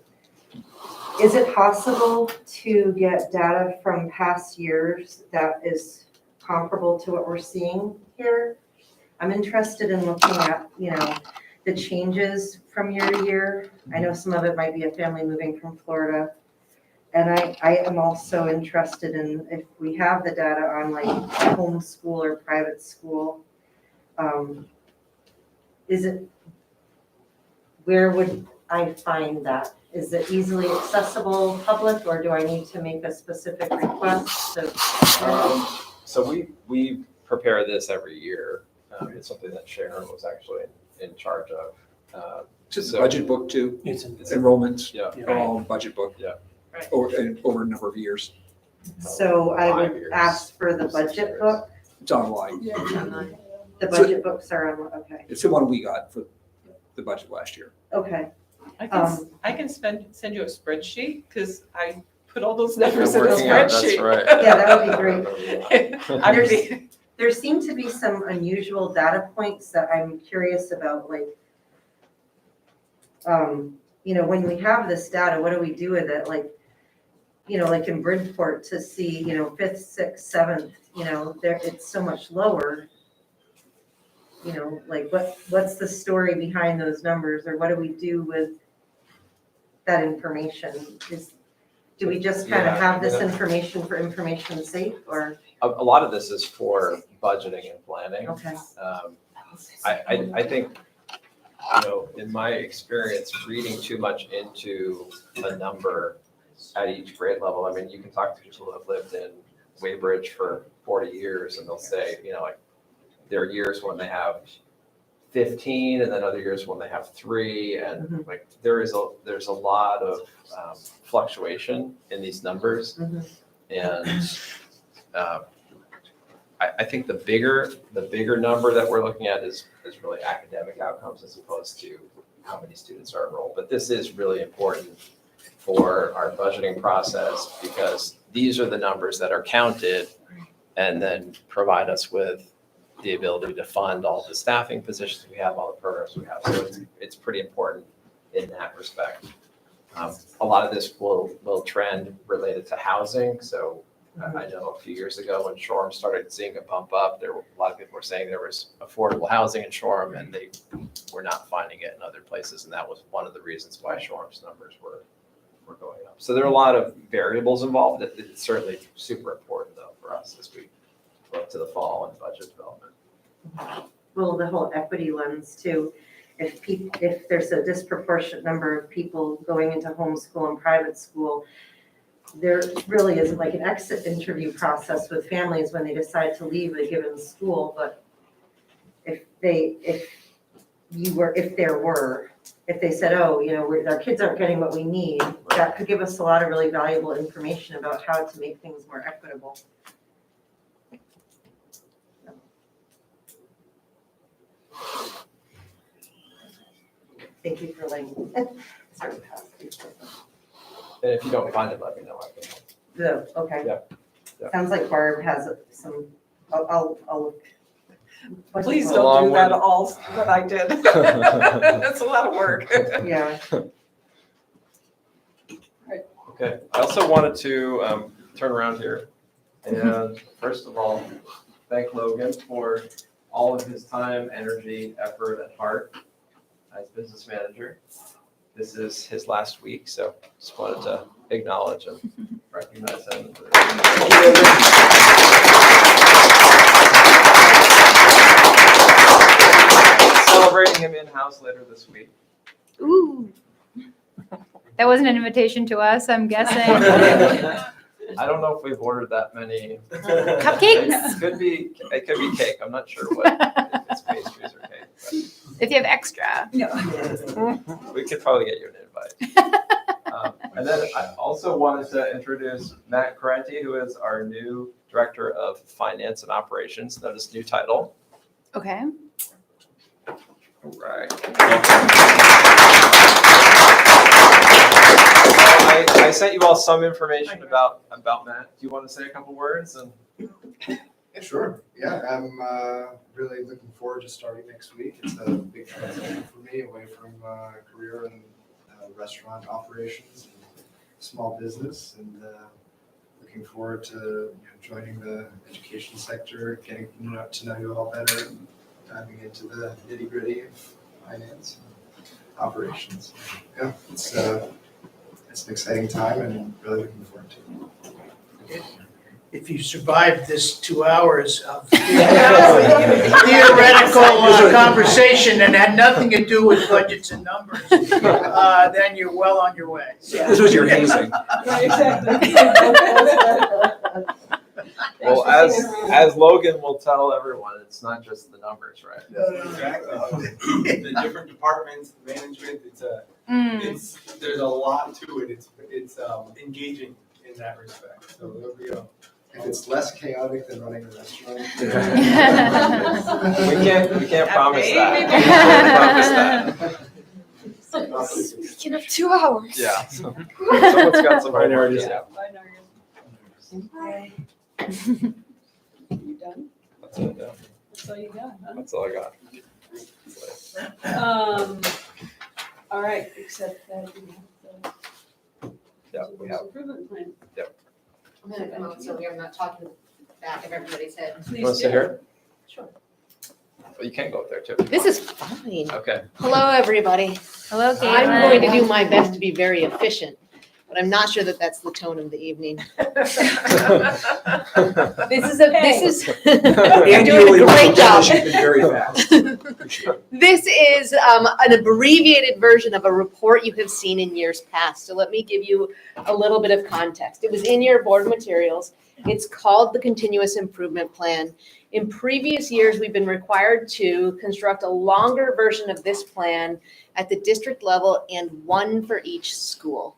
M: Is it possible to get data from past years that is comparable to what we're seeing here? I'm interested in looking at, the changes from year to year. I know some of it might be a family moving from Florida. And I am also interested in if we have the data on like homeschool or private school. Where would I find that? Is it easily accessible public or do I need to make a specific request?
L: So we prepare this every year. It's something that Sharon was actually in charge of.
D: Just
L: So-
D: budget book too,
P: It's
D: enrollments,
L: Yeah.
D: are all budget book.
L: Yeah.
J: Right.
D: Over a number of years.
M: So I
L: 5
M: would
L: years,
M: ask for the
L: 6
M: budget
L: years.
M: book.
D: It's online.
M: The budget books are on, okay,
D: It's the one we got for the budget last year.
M: okay.
J: I can send you a spreadsheet because I put all those numbers in the
L: Working out,
J: spreadsheet.
L: that's right.
M: Yeah, that would be great.
J: I would be,
M: There seem to be some unusual data points that I'm curious about, like, when we have this data, what do we do with it? Like, like in Bridgeport to see, 5th, 6th, 7th, there, it's so much lower. Like what's the story behind those numbers or what do we do with that information? Do we just kind of
L: Yeah,
M: have this
L: yeah.
M: information for information's sake or?
L: A lot of this is for budgeting and planning.
M: Okay.
L: I think, in my experience, reading too much into a number at each grade level, I mean, you can talk to people who have lived in Weybridge for 40 years and they'll say, like, there are years when they have 15 and then other years when they have 3 and like there's a lot of fluctuation in these numbers. And I think the bigger number that we're looking at is really academic outcomes as opposed to how many students are enrolled. But this is really important for our budgeting process because these are the numbers that are counted and then provide us with the ability to fund all the staffing positions we have, all the programs we have. So it's pretty important in that respect. A lot of this will trend related to housing. So I know a few years ago when Shoreham started seeing a bump up, a lot of people were saying there was affordable housing in Shoreham and they were not finding it in other places. And that was one of the reasons why Shoreham's numbers were going up. So there are a lot of variables involved. It's certainly super important though for us as we look to the fall and budget development.
M: Well, the whole equity lens too. If there's a disproportionate number of people going into homeschool and private school, there really isn't like an exit interview process with families when they decide to leave a given school. But if they said, oh, our kids aren't getting what we need, that could give us a lot of really valuable information about how to make things more equitable. Thank you for letting me. Sorry,
L: And if you don't find it, let me know. I can help.
M: No, okay.
L: Yeah.
M: Sounds like Barb has some, I'll.
J: please
L: Along
J: don't do that
L: with-
J: all what I did. That's a lot of work.
M: Yeah.
L: Okay, I also wanted to turn around here. And first of all, thank Logan for all of his time, energy, effort, and heart as business manager. This is his last week, so just wanted to acknowledge and recognize him. Celebrating him in-house later this week.
O: Ooh. That wasn't an invitation to us, I'm guessing.
L: I don't know if we've ordered that many.
O: Cupcakes?
L: It could be cake. I'm not sure what, if it's pastries or cake.
O: If you have extra.
L: But we could probably get you an invite. And then I also wanted to introduce Matt Carenti, who is our new Director of Finance and Operations. Notice new title.
O: Okay.
L: All right. I sent you all some information about Matt. Do you want to say a couple words?
R: Sure. Yeah, I'm really looking forward to starting next week. It's a big transition for me away from a career in restaurant operations and small business, and looking forward to joining the education sector, getting to know you all better, and diving into the nitty gritty of finance and operations. Yeah, it's an exciting time, and really looking forward to it.
K: If you survived this 2 hours of theoretical conversation and had nothing to do with budgets and numbers, then you're well on your way.
D: This was your hazing.
Q: Right, exactly.
L: Well, as Logan will tell everyone, it's not just the numbers, right?
I: Exactly. The different departments, management, there's a lot to it. It's engaging in that respect. So there'll be
R: if it's less chaotic than running a restaurant.
L: We can't promise that. We can't promise that.
H: Speaking of 2 hours.
L: Yeah. Someone's got some
D: Priorities.
L: Yeah.
A: You done?
L: That's it, yeah.
A: That's all you got, huh?
L: That's all I got.
A: All right, except that we have the
L: Yeah, we have.
A: improvement plan.
S: I'm gonna come out so we're not talking back of everybody's head.
L: You want to sit here?
S: Sure.
L: Well, you can go up there too.
S: This is fine.
L: Okay.
S: Hello, everybody.
O: Hello, Caitlin.
S: I'm going to do my best to be very efficient, but I'm not sure that that's the tone of the evening. You're doing a great job.
D: She's been very fast.
S: This is an abbreviated version of a report you have seen in years past. So let me give you a little bit of context. It was in your board materials. It's called the Continuous Improvement Plan. In previous years, we've been required to construct a longer version of this plan at the district level and one for each school.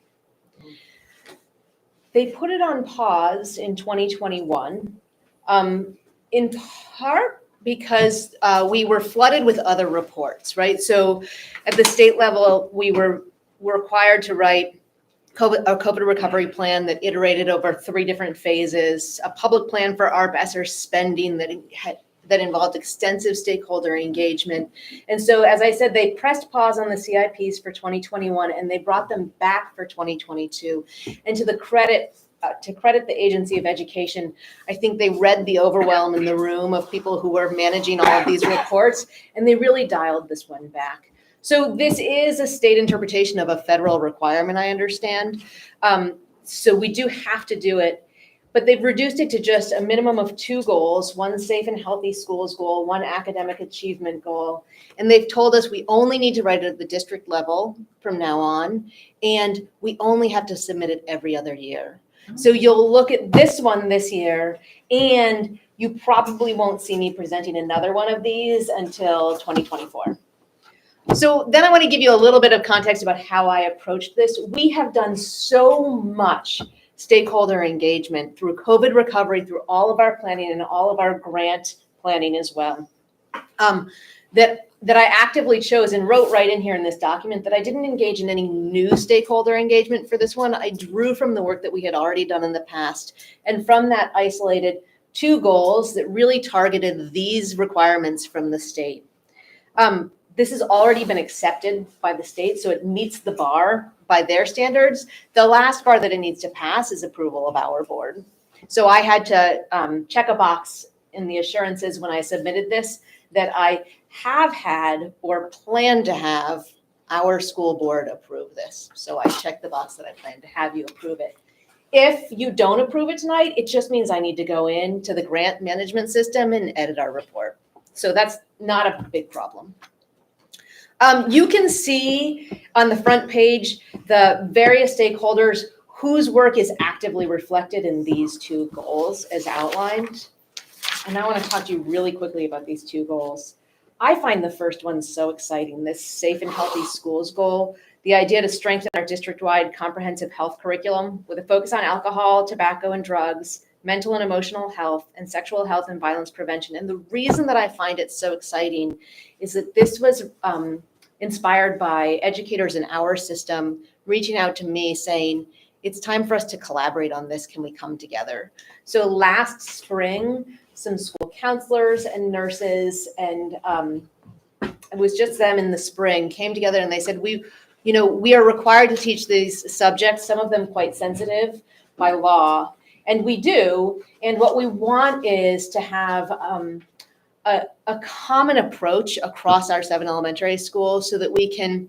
S: They put it on pause in 2021, in part because we were flooded with other reports, right? So at the state level, we were required to write a COVID recovery plan that iterated over 3 different phases, a public plan for ARP ESSER spending that involved extensive stakeholder engagement. And so, as I said, they pressed pause on the CIPs for 2021 and they brought them back for 2022. And to credit the Agency of Education, I think they read the overwhelm in the room of people who were managing all of these reports, and they really dialed this one back. So this is a state interpretation of a federal requirement, I understand. So we do have to do it, but they've reduced it to just a minimum of 2 goals, 1 safe and healthy schools goal, 1 academic achievement goal. And they've told us we only need to write it at the district level from now on, and we only have to submit it every other year. So you'll look at this one this year, and you probably won't see me presenting another one of these until 2024. So then I want to give you a little bit of context about how I approached this. We have done so much stakeholder engagement through COVID recovery, through all of our planning and all of our grant planning as well, that I actively chose and wrote right in here in this document that I didn't engage in any new stakeholder engagement for this one. I drew from the work that we had already done in the past, and from that isolated 2 goals that really targeted these requirements from the state. This has already been accepted by the state, so it meets the bar by their standards. The last bar that it needs to pass is approval of our board. So I had to check a box in the assurances when I submitted this that I have had or plan to have our school board approve this. So I checked the box that I plan to have you approve it. If you don't approve it tonight, it just means I need to go into the grant management system and edit our report. So that's not a big problem. You can see on the front page the various stakeholders whose work is actively reflected in these two goals as outlined. And I want to talk to you really quickly about these two goals. I find the first one so exciting, this safe and healthy schools goal, the idea to strengthen our district-wide comprehensive health curriculum with a focus on alcohol, tobacco, and drugs, mental and emotional health, and sexual health and violence prevention. And the reason that I find it so exciting is that this was inspired by educators in our system reaching out to me saying, it's time for us to collaborate on this. Can we come together? So last spring, some school counselors and nurses, and it was just them in the spring, came together and they said, we are required to teach these subjects, some of them quite sensitive by law, and we do. And what we want is to have a common approach across our 7 elementary schools so that we can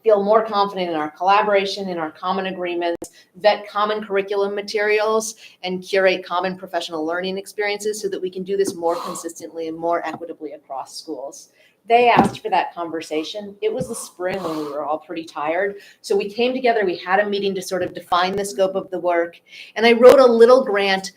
S: feel more confident in our collaboration, in our common agreements, vet common curriculum materials, and curate common professional learning experiences so that we can do this more consistently and more equitably across schools. They asked for that conversation. It was the spring when we were all pretty tired. So we came together, we had a meeting to sort of define the scope of the work. And I wrote a little grant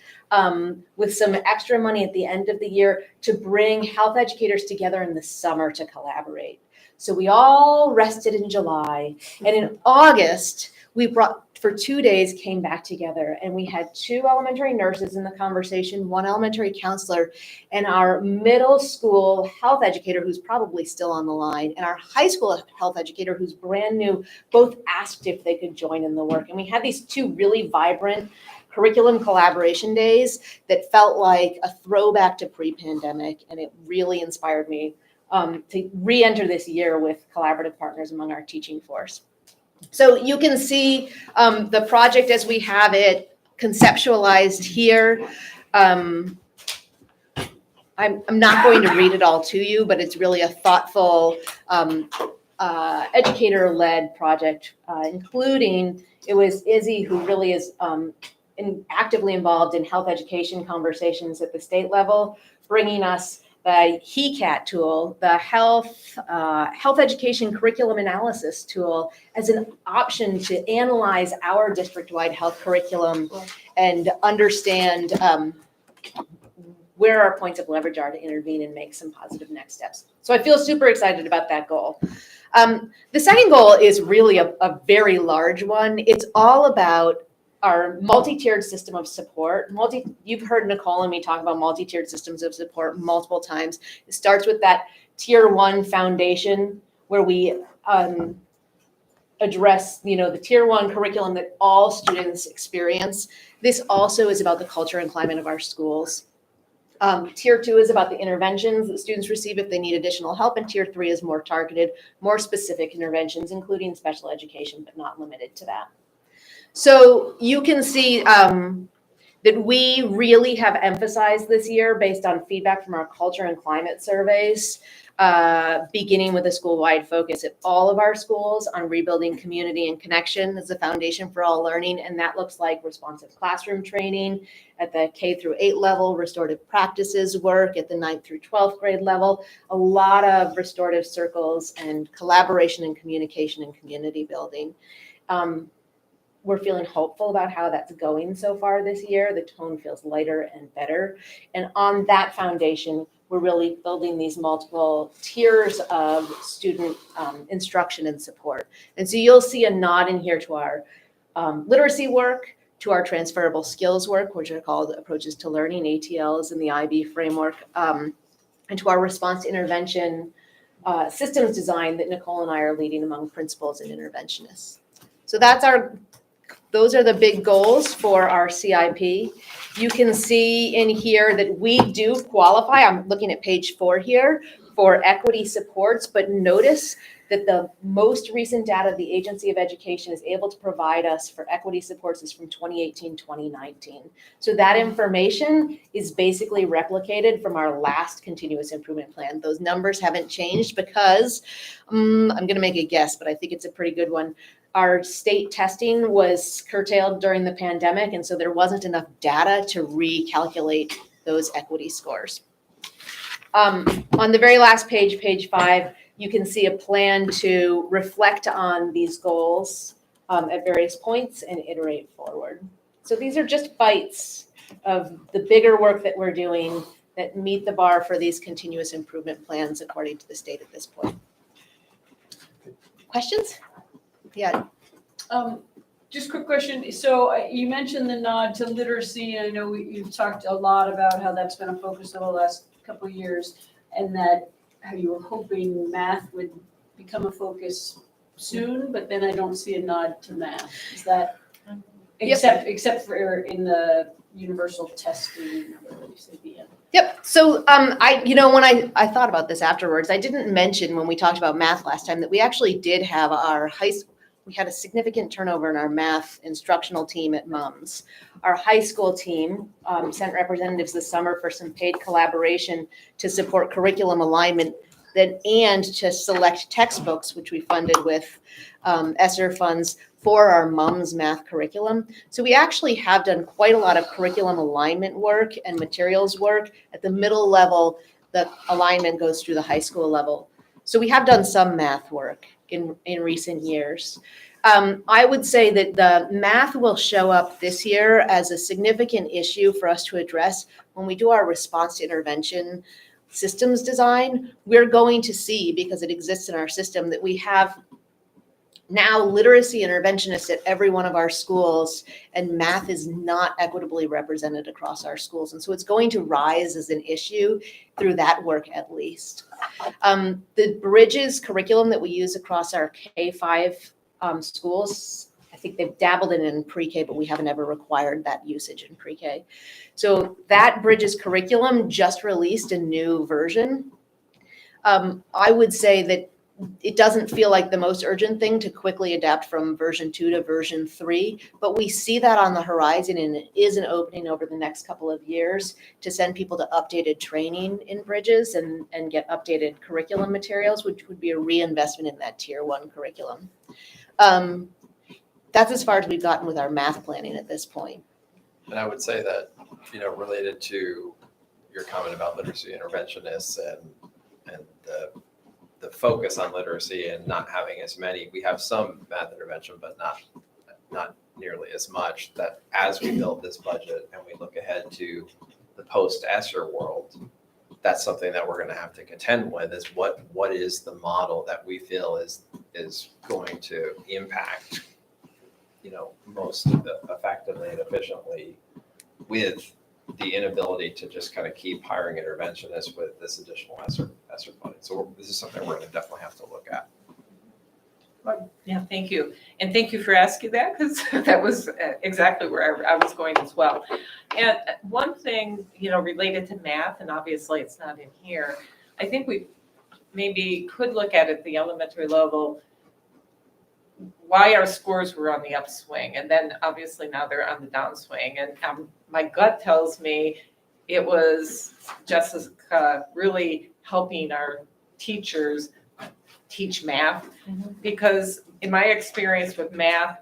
S: with some extra money at the end of the year to bring health educators together in the summer to collaborate. So we all rested in July, and in August, we for 2 days, came back together, and we had 2 elementary nurses in the conversation, 1 elementary counselor, and our middle school health educator, who's probably still on the line, and our high school health educator, who's brand new, both asked if they could join in the work. And we had these 2 really vibrant curriculum collaboration days that felt like a throwback to pre-pandemic, and it really inspired me to re-enter this year with collaborative partners among our teaching force. So you can see the project as we have it conceptualized here. I'm not going to read it all to you, but it's really a thoughtful educator-led project, including, it was Izzy who really is actively involved in health education conversations at the state level, bringing us the HECAT tool, the health education curriculum analysis tool, as an option to analyze our district-wide health curriculum and understand where our points of leverage are to intervene and make some positive next steps. So I feel super excited about that goal. The second goal is really a very large one. It's all about our multi-tiered system of support. You've heard Nicole and me talk about multi-tiered systems of support multiple times. It starts with that tier 1 foundation where we address, the tier 1 curriculum that all students experience. This also is about the culture and climate of our schools. Tier 2 is about the interventions that students receive if they need additional help, and tier 3 is more targeted, more specific interventions, including special education, but not limited to that. So you can see that we really have emphasized this year, based on feedback from our culture and climate surveys, beginning with a school-wide focus at all of our schools on rebuilding community and connection as the foundation for all learning. And that looks like responsive classroom training at the K through 8 level, restorative practices work at the 9th through 12th grade level, a lot of restorative circles and collaboration and communication and community building. We're feeling hopeful about how that's going so far this year. The tone feels lighter and better. And on that foundation, we're really building these multiple tiers of student instruction and support. And so you'll see a nod in here to our literacy work, to our transferable skills work, which are called approaches to learning, ATLs in the IB framework, and to our response to intervention systems design that Nicole and I are leading among principals and interventionists. So those are the big goals for our CIP. You can see in here that we do qualify, I'm looking at page 4 here, for equity supports, but notice that the most recent data the Agency of Education is able to provide us for equity supports is from 2018, 2019. So that information is basically replicated from our last continuous improvement plan. Those numbers haven't changed because, I'm gonna make a guess, but I think it's a pretty good one. Our state testing was curtailed during the pandemic, and so there wasn't enough data to recalculate those equity scores. On the very last page, page 5, you can see a plan to reflect on these goals at various points and iterate forward. So these are just bites of the bigger work that we're doing that meet the bar for these continuous improvement plans according to the state at this point. Questions? Yeah.
A: Just quick question. So you mentioned the nod to literacy. I know you've talked a lot about how that's been a focus over the last couple of years, and that how you were hoping math would become a focus soon, but then I don't see a nod to math. Is that, except for in the universal testing, whatever you said at the end?
S: Yep. So when I thought about this afterwards, I didn't mention when we talked about math last time that we actually did have we had a significant turnover in our math instructional team at MUMS. Our high school team sent representatives this summer for some paid collaboration to support curriculum alignment and to select textbooks, which we funded with ESSER funds for our MUMS math curriculum. So we actually have done quite a lot of curriculum alignment work and materials work. At the middle level, the alignment goes through the high school level. So we have done some math work in recent years. I would say that the math will show up this year as a significant issue for us to address when we do our response to intervention systems design. We're going to see, because it exists in our system, that we have now literacy interventionists at every one of our schools, and math is not equitably represented across our schools. And so it's going to rise as an issue through that work at least. The Bridges curriculum that we use across our K-5 schools, I think they've dabbled in pre-K, but we haven't ever required that usage in pre-K. So that Bridges curriculum just released a new version. I would say that it doesn't feel like the most urgent thing to quickly adapt from version 2 to version 3, but we see that on the horizon, and it is an opening over the next couple of years to send people to updated training in Bridges and get updated curriculum materials, which would be a reinvestment in that tier 1 curriculum. That's as far as we've gotten with our math planning at this point.
L: And I would say that, related to your comment about literacy interventionists and the focus on literacy and not having as many, we have some math intervention, but not nearly as much, that as we build this budget and we look ahead to the post-ESSER world, that's something that we're going to have to contend with, is what is the model that we feel is going to impact, most effectively and efficiently, with the inability to just kind of keep hiring interventionists with this additional ESSER funding. So this is something we're going to definitely have to look at.
J: Yeah, thank you. And thank you for asking that, because that was exactly where I was going as well. And one thing, related to math, and obviously it's not in here, I think we maybe could look at the elementary level, why our scores were on the upswing, and then obviously now they're on the downswing. And my gut tells me it was Jessica really helping our teachers teach math, because in my experience with math,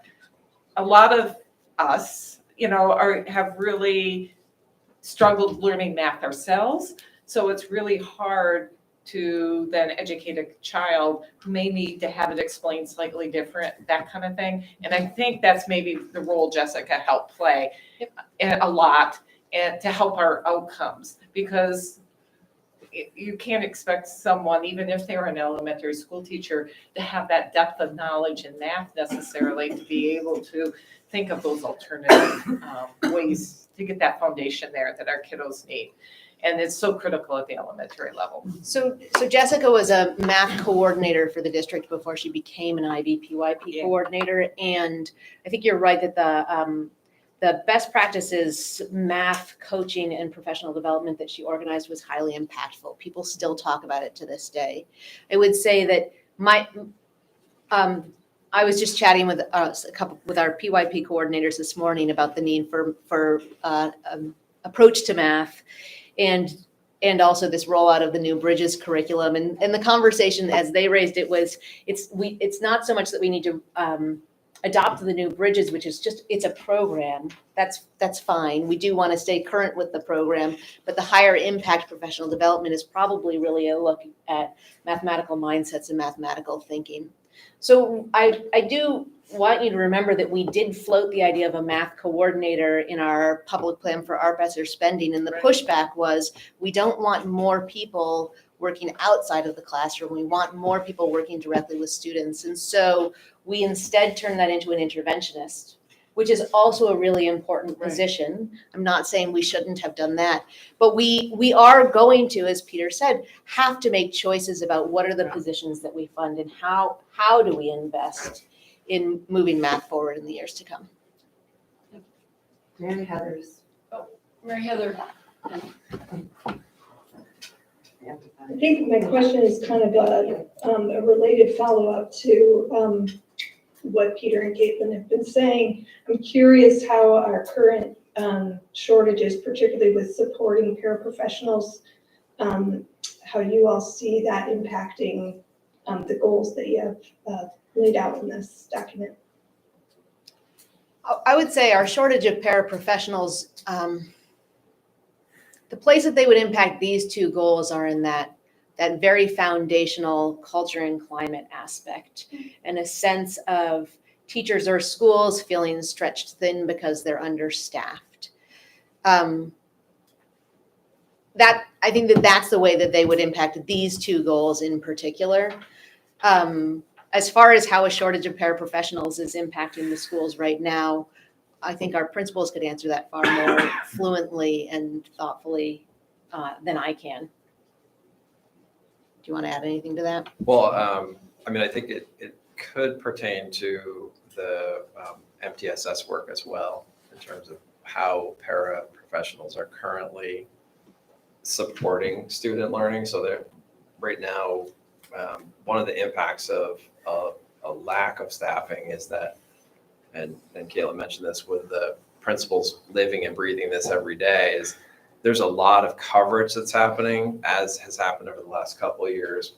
J: a lot of us, have really struggled learning math ourselves. So it's really hard to then educate a child who may need to have it explained slightly different, that kind of thing. And I think that's maybe the role Jessica helped play a lot, and to help our outcomes, because you can't expect someone, even if they're an elementary school teacher, to have that depth of knowledge in math necessarily to be able to think of those alternative ways to get that foundation there that our kiddos need. And it's so critical at the elementary level.
S: So Jessica was a math coordinator for the district before she became an IBPYP coordinator. And I think you're right that the best practices math coaching and professional development that she organized was highly impactful. People still talk about it to this day. I would say that I was just chatting with with our PYP coordinators this morning about the need for approach to math and also this rollout of the new Bridges curriculum. And the conversation as they raised it was, it's not so much that we need to adopt the new Bridges, which is just, it's a program. That's fine. We do want to stay current with the program, but the higher impact professional development is probably really a look at mathematical mindsets and mathematical thinking. So I do want you to remember that we did float the idea of a math coordinator in our public plan for ARPS spending, and the pushback was we don't want more people working outside of the classroom. We want more people working directly with students. And so we instead turned that into an interventionist, which is also a really important position. I'm not saying we shouldn't have done that, but we are going to, as Peter said, have to make choices about what are the positions that we fund and how do we invest in moving math forward in the years to come.
M: Mary Heather's.
A: Mary Heather.
E: I think my question is kind of a related follow-up to what Peter and Caitlin have been saying. I'm curious how our current shortages, particularly with supporting paraprofessionals, how you all see that impacting the goals that you have laid out in this document.
S: I would say our shortage of paraprofessionals, the place that they would impact these two goals are in that very foundational culture and climate aspect, and a sense of teachers or schools feeling stretched thin because they're understaffed. I think that's the way that they would impact these two goals in particular. As far as how a shortage of paraprofessionals is impacting the schools right now, I think our principals could answer that far more fluently and thoughtfully than I can. Do you want to add anything to that?
L: Well, I mean, I think it could pertain to the MTSS work as well, in terms of how paraprofessionals are currently supporting student learning. So that right now, one of the impacts of a lack of staffing is that, and Kayla mentioned this, with the principals living and breathing this every day, is there's a lot of coverage that's happening, as has happened over the last couple of years.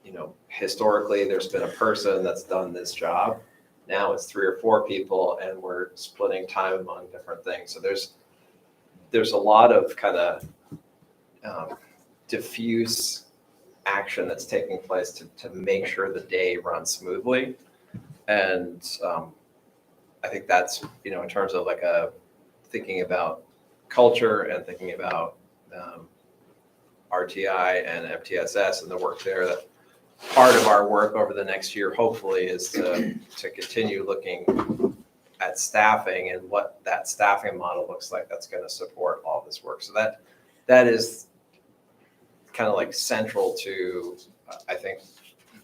L: You know, historically, there's been a person that's done this job. Now it's 3 or 4 people, and we're splitting time among different things. So there's a lot of kind of diffuse action that's taking place to make sure the day runs smoothly. And I think that's, you know, in terms of like thinking about culture and thinking about RTI and MTSS and the work there, that part of our work over the next year, hopefully, is to continue looking at staffing and what that staffing model looks like that's going to support all this work. So that is kind of like central to, I think,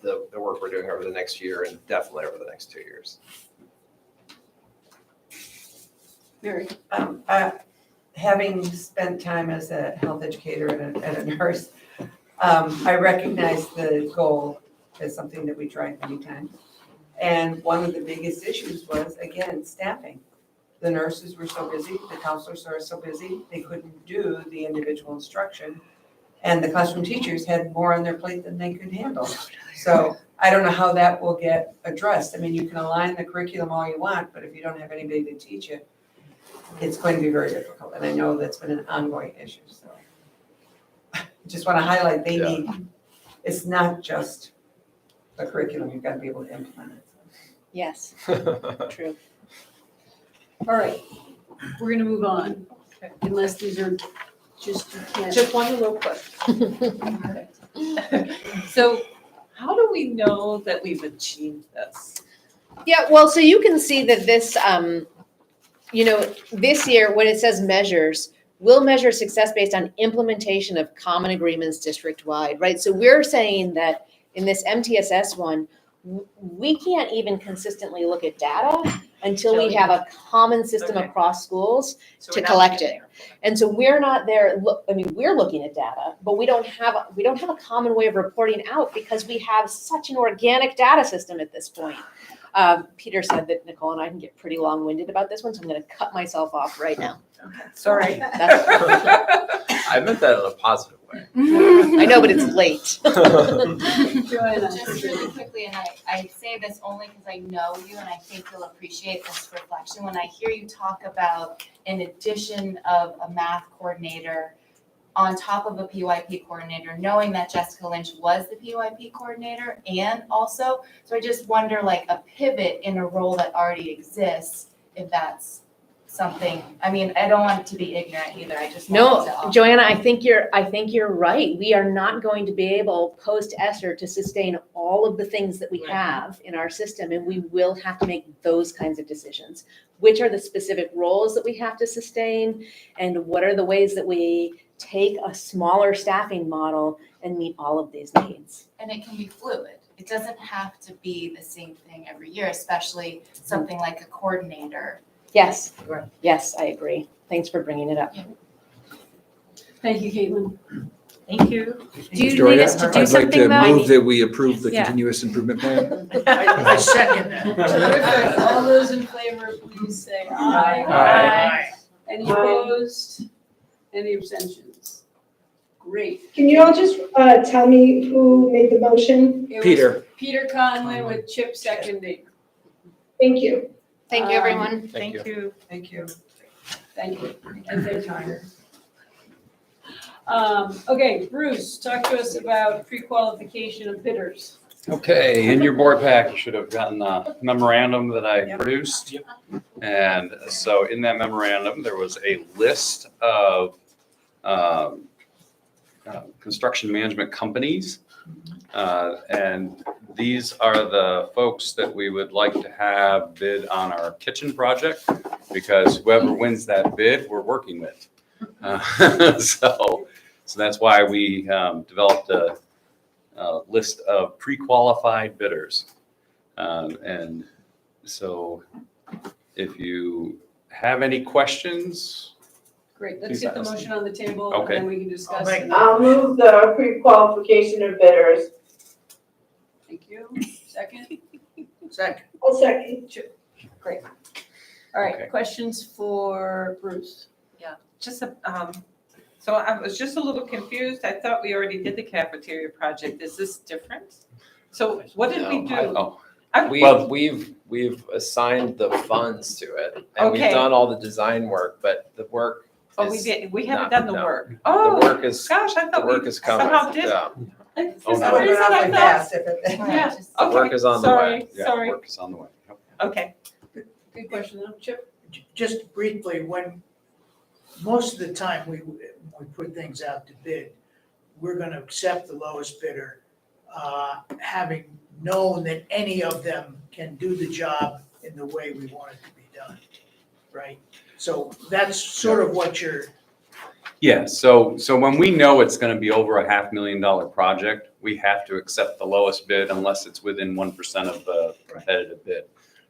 L: the work we're doing over the next year and definitely over the next 2 years.
A: Mary.
N: Having spent time as a health educator and a nurse, I recognize the goal as something that we tried many times. And one of the biggest issues was, again, staffing. The nurses were so busy, the counselors were so busy, they couldn't do the individual instruction. And the classroom teachers had more on their plate than they could handle. So I don't know how that will get addressed. I mean, you can align the curriculum all you want, but if you don't have anybody to teach it, it's going to be very difficult. And I know that's been an ongoing issue, so. I just want to highlight they need, it's not just the curriculum, you've got to be able to implement it.
S: Yes, true.
A: All right, we're gonna move on, unless these are just, you can't.
J: Just one little question. So how do we know that we've achieved this?
S: Yeah, well, so you can see that this, this year, when it says measures, we'll measure success based on implementation of common agreements district-wide, right? So we're saying that in this MTSS one, we can't even consistently look at data until we have a common system
N: Okay.
S: across schools
N: So
S: to
N: we're not
S: collect
N: getting
S: it.
N: there.
S: And so we're not there, we're looking at data, but we don't have a common way of reporting out because we have such an organic data system at this point. Peter said that Nicole and I can get pretty long-winded about this one, so I'm gonna cut myself off right now.
N: Sorry.
L: I meant that in a positive way.
S: I know, but it's late.
A: Joanna.
C: Just really quickly, and I say this only because I know you and I think you'll appreciate this reflection. When I hear you talk about an addition of a math coordinator on top of a PYP coordinator, knowing that Jessica Lynch was the PYP coordinator and also, so I just wonder like a pivot in a role that already exists, if that's something, I mean, I don't want to be ignorant either, I just wanted to.
S: No, Joanna, I think you're right. We are not going to be able, post-ESSER, to sustain all of the things that we have in our system, and we will have to make those kinds of decisions. Which are the specific roles that we have to sustain, and what are the ways that we take a smaller staffing model and meet all of these needs?
C: And it can be fluid. It doesn't have to be the same thing every year, especially something like a coordinator.
S: Yes, yes, I agree. Thanks for bringing it up.
A: Thank you, Caitlin.
J: Thank you.
S: Do you
D: Joanna,
S: need us to do
D: I'd like
S: something
D: to
S: though?
D: move that we approve the
S: Yeah.
D: continuous improvement plan.
K: I second that.
A: Terrific. All those in favor, please say aye.
K: Aye.
A: Any opposed? Any abstentions? Great.
E: Can you all just tell me who made the motion?
A: It was
D: Peter.
A: Peter Conley with Chip seconding.
E: Thank you.
S: Thank you, everyone.
L: Thank you.
J: you.
N: Thank you.
A: Thank you. And thank you. Okay, Bruce, talk to us about pre-qualification of bidders.
T: Okay, in your board pack, you should have gotten a memorandum that I produced. And so in that memorandum, there was a list of construction management companies. And these are the folks that we would like to have bid on our kitchen project, because whoever wins that bid, we're working with. So that's why we developed a list of pre-qualified bidders. And so if you have any questions.
A: Great, let's get the motion on the table and
T: Okay.
A: then we can discuss.
Q: I'll move the pre-qualification of bidders.
A: Thank you. Second?
K: Second.
E: I'll second.
A: Great. All right,
T: Okay.
A: questions for Bruce?
J: Just, so I was just a little confused. I thought we already did the cafeteria project. Is this different? So what did we do?
L: Oh,
J: I-
L: we've assigned the funds to it, and we've
J: Okay.
L: done all the design work, but the work
J: Oh, we
L: is
J: did, we haven't
L: not-
J: done the
L: no.
J: work.
L: The
J: Oh,
L: work is,
J: gosh, I
L: the
J: thought
L: work
J: we
L: is coming,
J: somehow did.
L: yeah.
J: For
T: Oh,
J: some
T: no.
J: reason, I thought,
N: Fast if it-
C: Right, just-
L: The work
J: okay,
L: is on the
J: sorry,
L: way.
T: Yeah,
J: sorry.
T: work is on the way. Yep.
J: Okay,
A: Good question, though. Chip?
K: Just briefly, when, most of the time we put things out to bid, we're gonna accept the lowest bidder, having known that any of them can do the job in the way we want it to be done, right? So that's sort of what you're,
T: Yeah, so when we know it's gonna be over a $500,000 project, we have to accept the lowest bid unless it's within 1% of the competitive bid.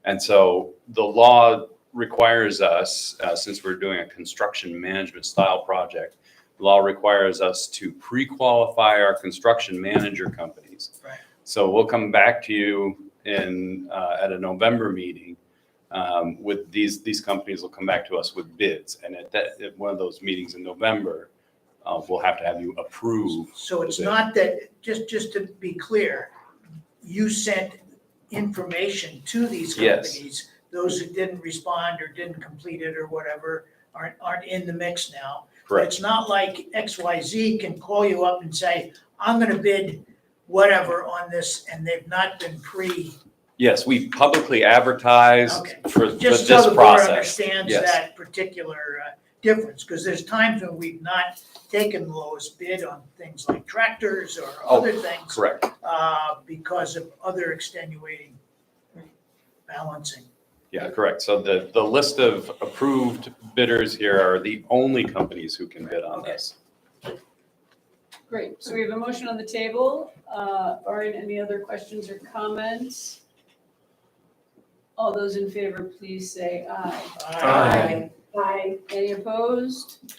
T: And so the law requires us, since we're doing a construction management style project, the law requires us to pre-qualify our construction manager companies.
K: Right.
T: So we'll come back to you at a November meeting with these companies will come back to us with bids. And at one of those meetings in November, we'll have to have you approve.
K: so it's
T: the bid.
K: not that, just to be clear, you sent information to these
T: Yes.
K: companies. Those who didn't respond or didn't complete it or whatever aren't in the mix now. But
T: Correct.
K: it's not like XYZ can call you up and say, I'm gonna bid whatever on this, and they've not been
T: Yes, we publicly advertised
K: Okay.
T: for
K: just
T: this
K: so the board
T: process.
K: understands
T: Yes.
K: that particular difference, because there's times when we've not taken the lowest bid on things like tractors or
T: Oh,
K: other things.
T: correct.
K: Because of other extenuating balancing.
T: Yeah, correct. So the list of approved bidders here are the only companies who can bid on this.
A: Great, so we have a motion on the table. Are any other questions or comments? All those in favor, please say aye.
P: Aye.
Q: Aye.
A: Any opposed?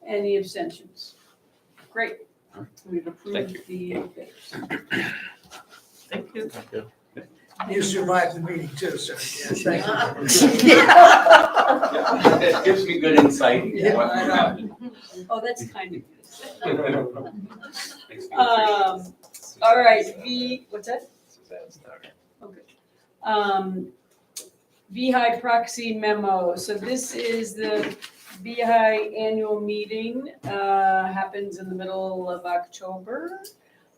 A: Any abstentions? Great. We've approved the bids.
J: Thank you.
K: You survived the meeting too, so, yeah, thank you.
L: It gives me good insight into what
K: Yeah, I know.
L: happened.
A: Oh, that's kind of
L: Makes
A: good.
L: me
A: All right, what's that?
L: Suzanne's not-
A: Okay. VHI proxy memo. So this is the VHI annual meeting, happens in the middle of October.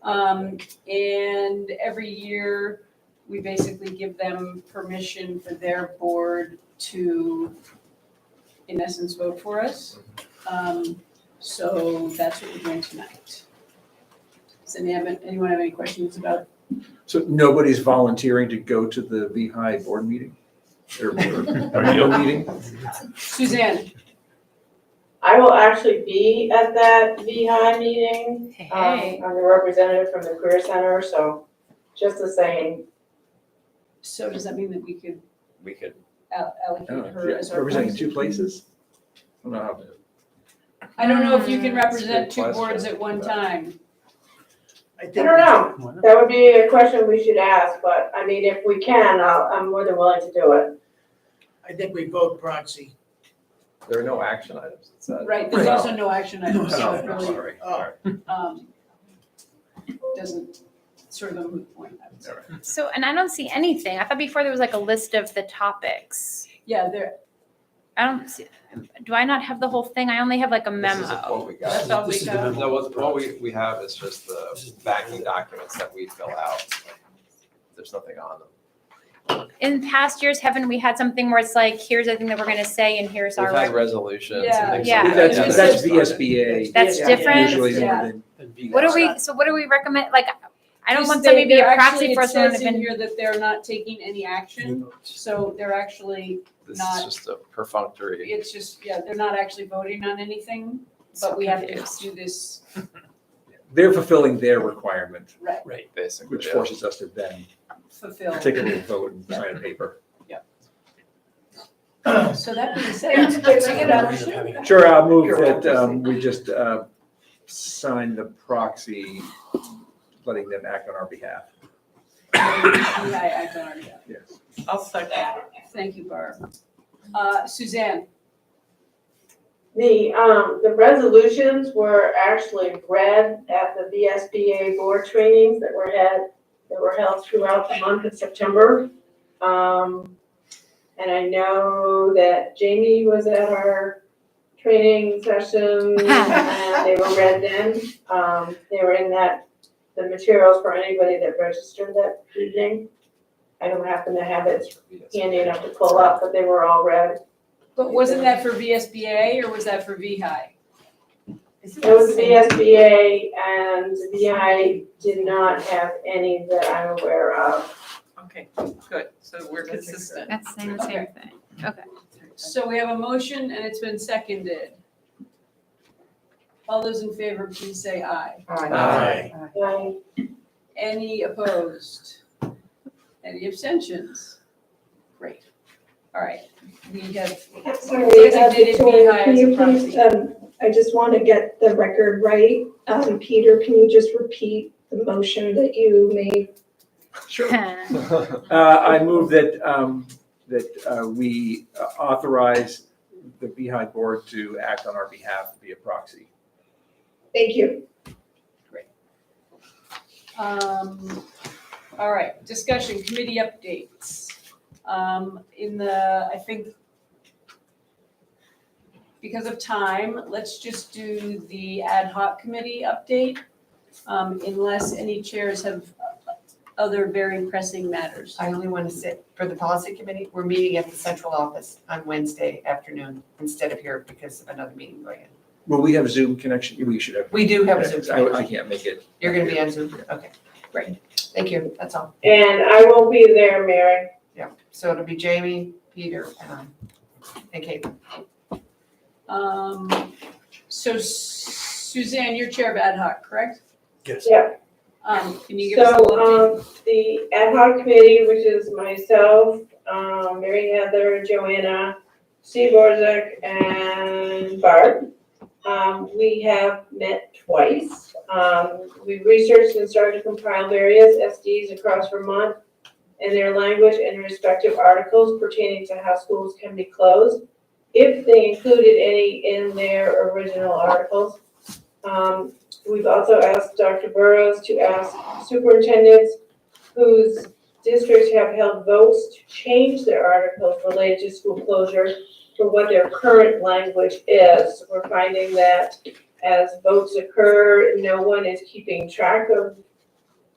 A: And every year, we basically give them permission for their board to, in essence, vote for us. So that's what we're doing tonight. Does anyone have any questions about?
D: So nobody's volunteering to go to the VHI board meeting? Or annual meeting?
A: Suzanne?
Q: I will actually be at that VHI meeting.
O: Hey.
Q: I'm the representative from the Career Center, so just the same.
A: So does that mean that we could
L: We could,
A: allocate her as our?
D: Representing two places? I don't know how to-
A: I don't know if you can
D: That's a
A: represent
D: good
A: two
D: question.
A: boards at one time.
K: I
Q: I
K: think
Q: don't know.
P: Why not?
Q: That would be a question we should ask, but I mean, if we can, I'm more than willing to do it.
K: I think we vote proxy.
L: there are no action items. It says.
A: Right, there's also no action items, so it
L: Oh,
A: really,
L: sorry. All right.
A: doesn't, sort of a moot point, I would say.
O: So, and I don't see anything. I thought before there was like a list of the topics.
A: Yeah, there,
O: I don't see, do I not have the whole thing? I only have like a
L: This is
O: memo.
L: what we got.
A: That's all we
P: This is the
A: got.
P: memo.
L: No, what we have is just the backing documents that we fill out. There's nothing on them.
O: In past years, haven't we had something where it's like, here's the thing that we're gonna say and here's
L: We've
O: our.
L: had resolutions
A: Yeah.
L: and things
O: Yeah.
L: like that.
D: That's VSBA.
O: That's
K: Yeah.
O: different?
D: Usually more
A: Yeah.
D: than.
O: What do we recommend? Like, I don't want
A: They-
O: somebody to be a
A: they're
O: proxy
A: actually-
O: for someone
A: It
O: to
A: says in
O: been.
A: here that they're not taking any action, so they're actually
L: This
A: not-
L: is just a perfunctory.
A: it's just, yeah, they're not actually voting on anything, but we have to do this,
D: They're fulfilling their requirement,
A: right,
L: Basically,
D: which
L: yeah.
D: forces us to then
A: fulfill.
D: take a little vote and sign a paper.
A: So that being said, can I get a motion?
D: Sure, I'll move that we just sign the proxy, letting them act on our behalf.
A: Yeah, I act on our behalf.
D: Yes.
J: I'll second.
A: Thank you, Barb. Suzanne?
Q: The resolutions were actually read at the VSBA board trainings that were held throughout the month of September. And I know that Jamie was at our training session and they were read then. They were in the materials for anybody that registered that evening. I don't happen to have it handy enough to pull up, but they were all read.
A: But wasn't that for VSBA or was that for VHI?
Q: It was VSBA and VI did not have any that I'm aware of.
J: Okay, good. So we're consistent.
O: That's saying the same thing. Okay.
A: So we have a motion and it's been seconded. All those in favor, please say aye.
K: Aye.
Q: Aye.
A: Any opposed? Any abstentions? Great. All right, we have
E: Sorry,
A: designated
E: Victoria,
A: VHI
E: can
A: as
E: you
A: a
E: please,
A: proxy.
E: I just want to get the record right. Peter, can you just repeat the motion that you made?
D: Sure. I move that we authorize the VHI board to act on our behalf via proxy.
E: Thank you.
A: All right, discussion, committee updates. I think, because of time, let's just do the ad hoc committee update, unless any chairs have other very pressing matters.
N: I only want to say, for the policy committee, we're meeting at the central office on Wednesday afternoon instead of here because of another meeting going in.
D: Will we have Zoom connection? We should have.
N: We do have a Zoom connection.
D: I can't make it.
N: You're going to be on Zoom? Okay, great. Thank you, that's all.
Q: And I will be there, Mary.
N: Yeah, so it'll be Jamie, Peter, and Kate.
A: So Suzanne, you're chair of ad hoc, correct?
P: Yes.
A: Can you give us a little update?
Q: So, the ad hoc committee, which is myself, Mary Heather, Joanna, Steve Borzak, and Barb. We have met twice. We researched and started to compile various SDs across Vermont and their language and respective articles pertaining to how schools can be closed, if they included any in their original articles. We've also asked Dr. Burrows to ask superintendents whose districts have held votes to change their articles related to school closure for what their current language is. We're finding that as votes occur, no one is keeping track of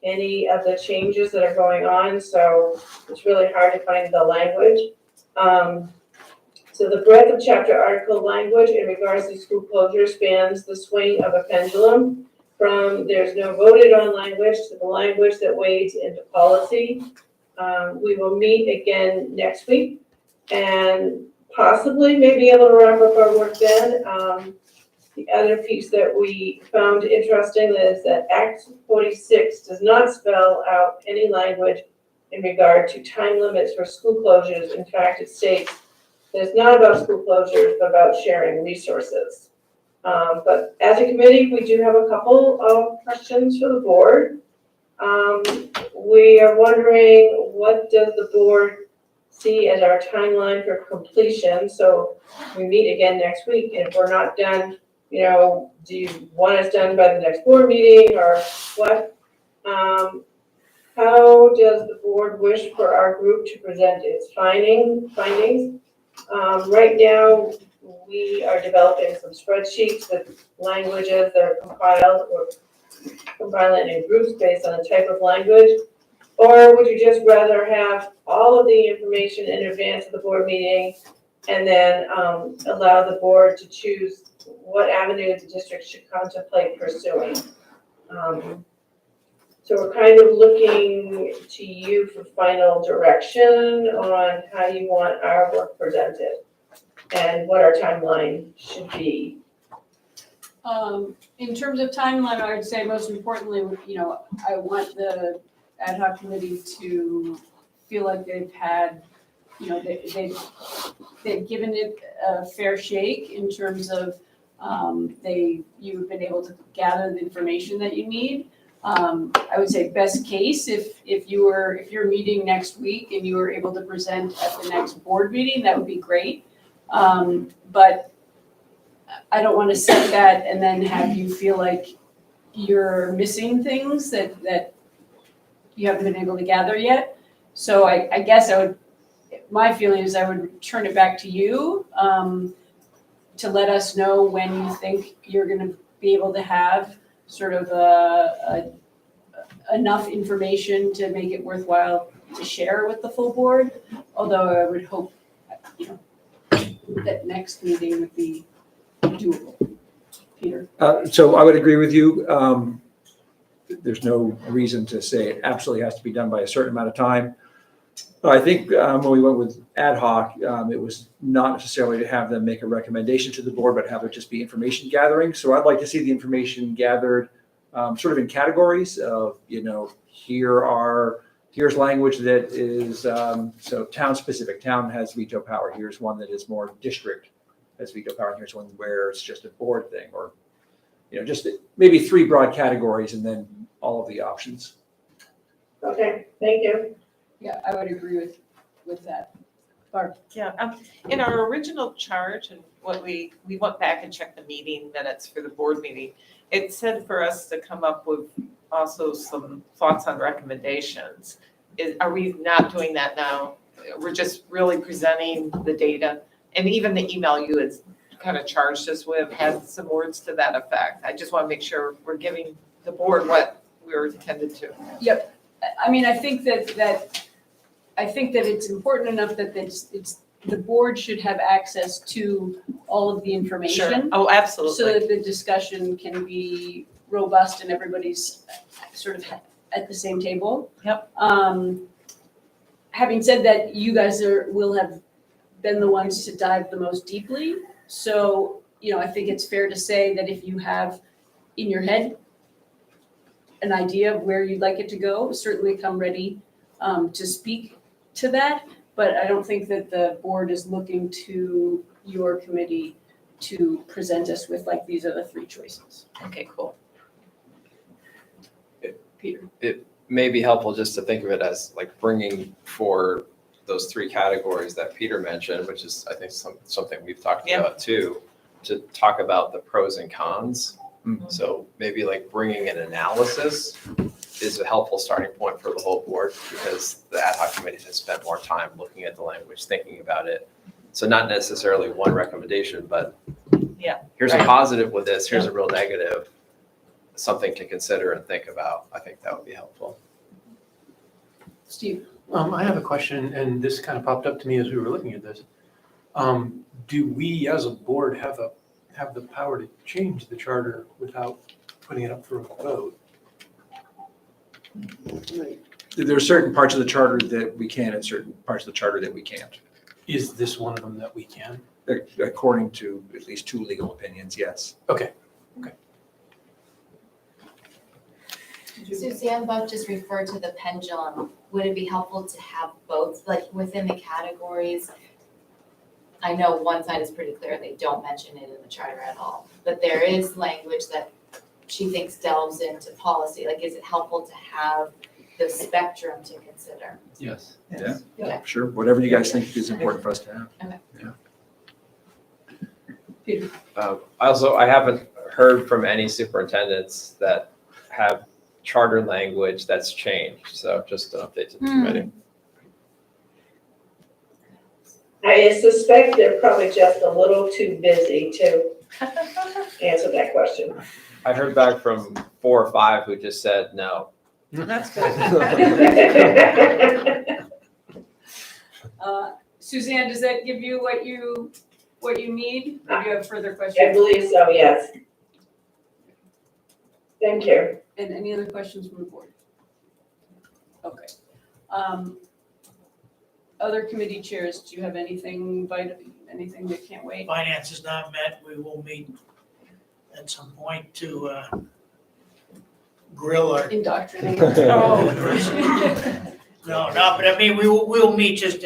Q: any of the changes that are going on, so it's really hard to find the language. So the breadth of chapter article language in regards to school closure spans the swing of a pendulum from there's no voted on language to the language that wades into policy. We will meet again next week and possibly may be able to wrap up our work then. The other piece that we found interesting is that Act 46 does not spell out any language in regard to time limits for school closures. In fact, it states that it's not about school closures, but about sharing resources. But as a committee, we do have a couple of questions for the board. We are wondering, what does the board see as our timeline for completion? So we meet again next week, and if we're not done, you know, do you want us done by the next board meeting or what? How does the board wish for our group to present its findings? Right now, we are developing some spreadsheets with languages that are compiled or compiling in groups based on the type of language. Or would you just rather have all of the information in advance of the board meeting and then allow the board to choose what avenue the district should contemplate pursuing? So we're kind of looking to you for final direction on how you want our work presented and what our timeline should be.
A: In terms of timeline, I would say most importantly, you know, I want the ad hoc committee to feel like they've had, you know, they've given it a fair shake in terms of you've been able to gather the information that you need. I would say best case, if you're meeting next week and you were able to present at the next board meeting, that would be great. But I don't want to set that and then have you feel like you're missing things that you haven't been able to gather yet. So I guess my feeling is I would turn it back to you to let us know when you think you're going to be able to have sort of enough information to make it worthwhile to share with the full board. Although I would hope, you know, that next meeting would be doable. Peter?
D: So I would agree with you. There's no reason to say it absolutely has to be done by a certain amount of time. I think when we went with ad hoc, it was not necessarily to have them make a recommendation to the board, but have it just be information gathering. So I'd like to see the information gathered sort of in categories of, you know, here's language that is, so town specific. Town has veto power. Here's one that is more district has veto power. And here's one where it's just a board thing, or, you know, just maybe 3 broad categories and then all of the options.
Q: Okay, thank you.
A: Yeah, I would agree with that. Barb?
J: Yeah, in our original charge and what we went back and checked the meeting minutes for the board meeting, it said for us to come up with also some thoughts on recommendations. Are we not doing that now? We're just really presenting the data, and even the email you had kind of charged us with had some words to that effect. I just want to make sure we're giving the board what we were intended to.
A: Yep. I mean, I think that it's important enough that it's the board should have access to all of the information.
J: Sure. Oh, absolutely.
A: So that the discussion can be robust and everybody's sort of at the same table.
J: Yep.
A: Having said that, you guys will have been the ones to dive the most deeply. So, you know, I think it's fair to say that if you have in your head an idea of where you'd like it to go, certainly come ready to speak to that. but I don't think that the board is looking to your committee to present us with like, these are the three choices.
G: Okay, cool.
A: Peter?
L: It may be helpful just to think of it as like bringing for those three categories that Peter mentioned, which is, I think, something we've talked about too, to talk about the pros and cons. So maybe like bringing an analysis is a helpful starting point for the whole board, because the ad hoc committee has spent more time looking at the language, thinking about it. So not necessarily one recommendation, but here's a positive with this, here's a real negative, something to consider and think about. I think that would be helpful.
A: Steve?
P: I have a question, and this kind of popped up to me as we were looking at this. Do we as a board have the power to change the charter without putting it up for a vote?
D: There are certain parts of the charter that we can and certain parts of the charter that we can't.
P: Is this one of them that we can?
D: According to at least two legal opinions, yes.
P: Okay.
C: Suzanne Buck just referred to the pendulum. Would it be helpful to have both, like within the categories? I know one side is pretty clear, they don't mention it in the charter at all, but there is language that she thinks delves into policy. Like, is it helpful to have the spectrum to consider?
D: Yes.
C: Yes.
D: Yeah, sure. Whatever you guys think is important for us to have.
C: Okay.
D: Yeah.
L: I haven't heard from any superintendents that have charter language that's changed. So just an update to the committee.
Q: I suspect they're probably just a little too busy to answer that question.
L: I heard back from 4 or 5 who just said no.
G: That's good.
A: Suzanne, does that give you what you need? Or do you have further questions?
Q: I believe so, yes. Thank you.
A: And any other questions from the board? Okay. Other committee chairs, do you have anything anything that can't wait?
K: Finance is not met, we will meet at some point to grill our.
A: Indoctrinate.
K: No, but I mean, we'll meet just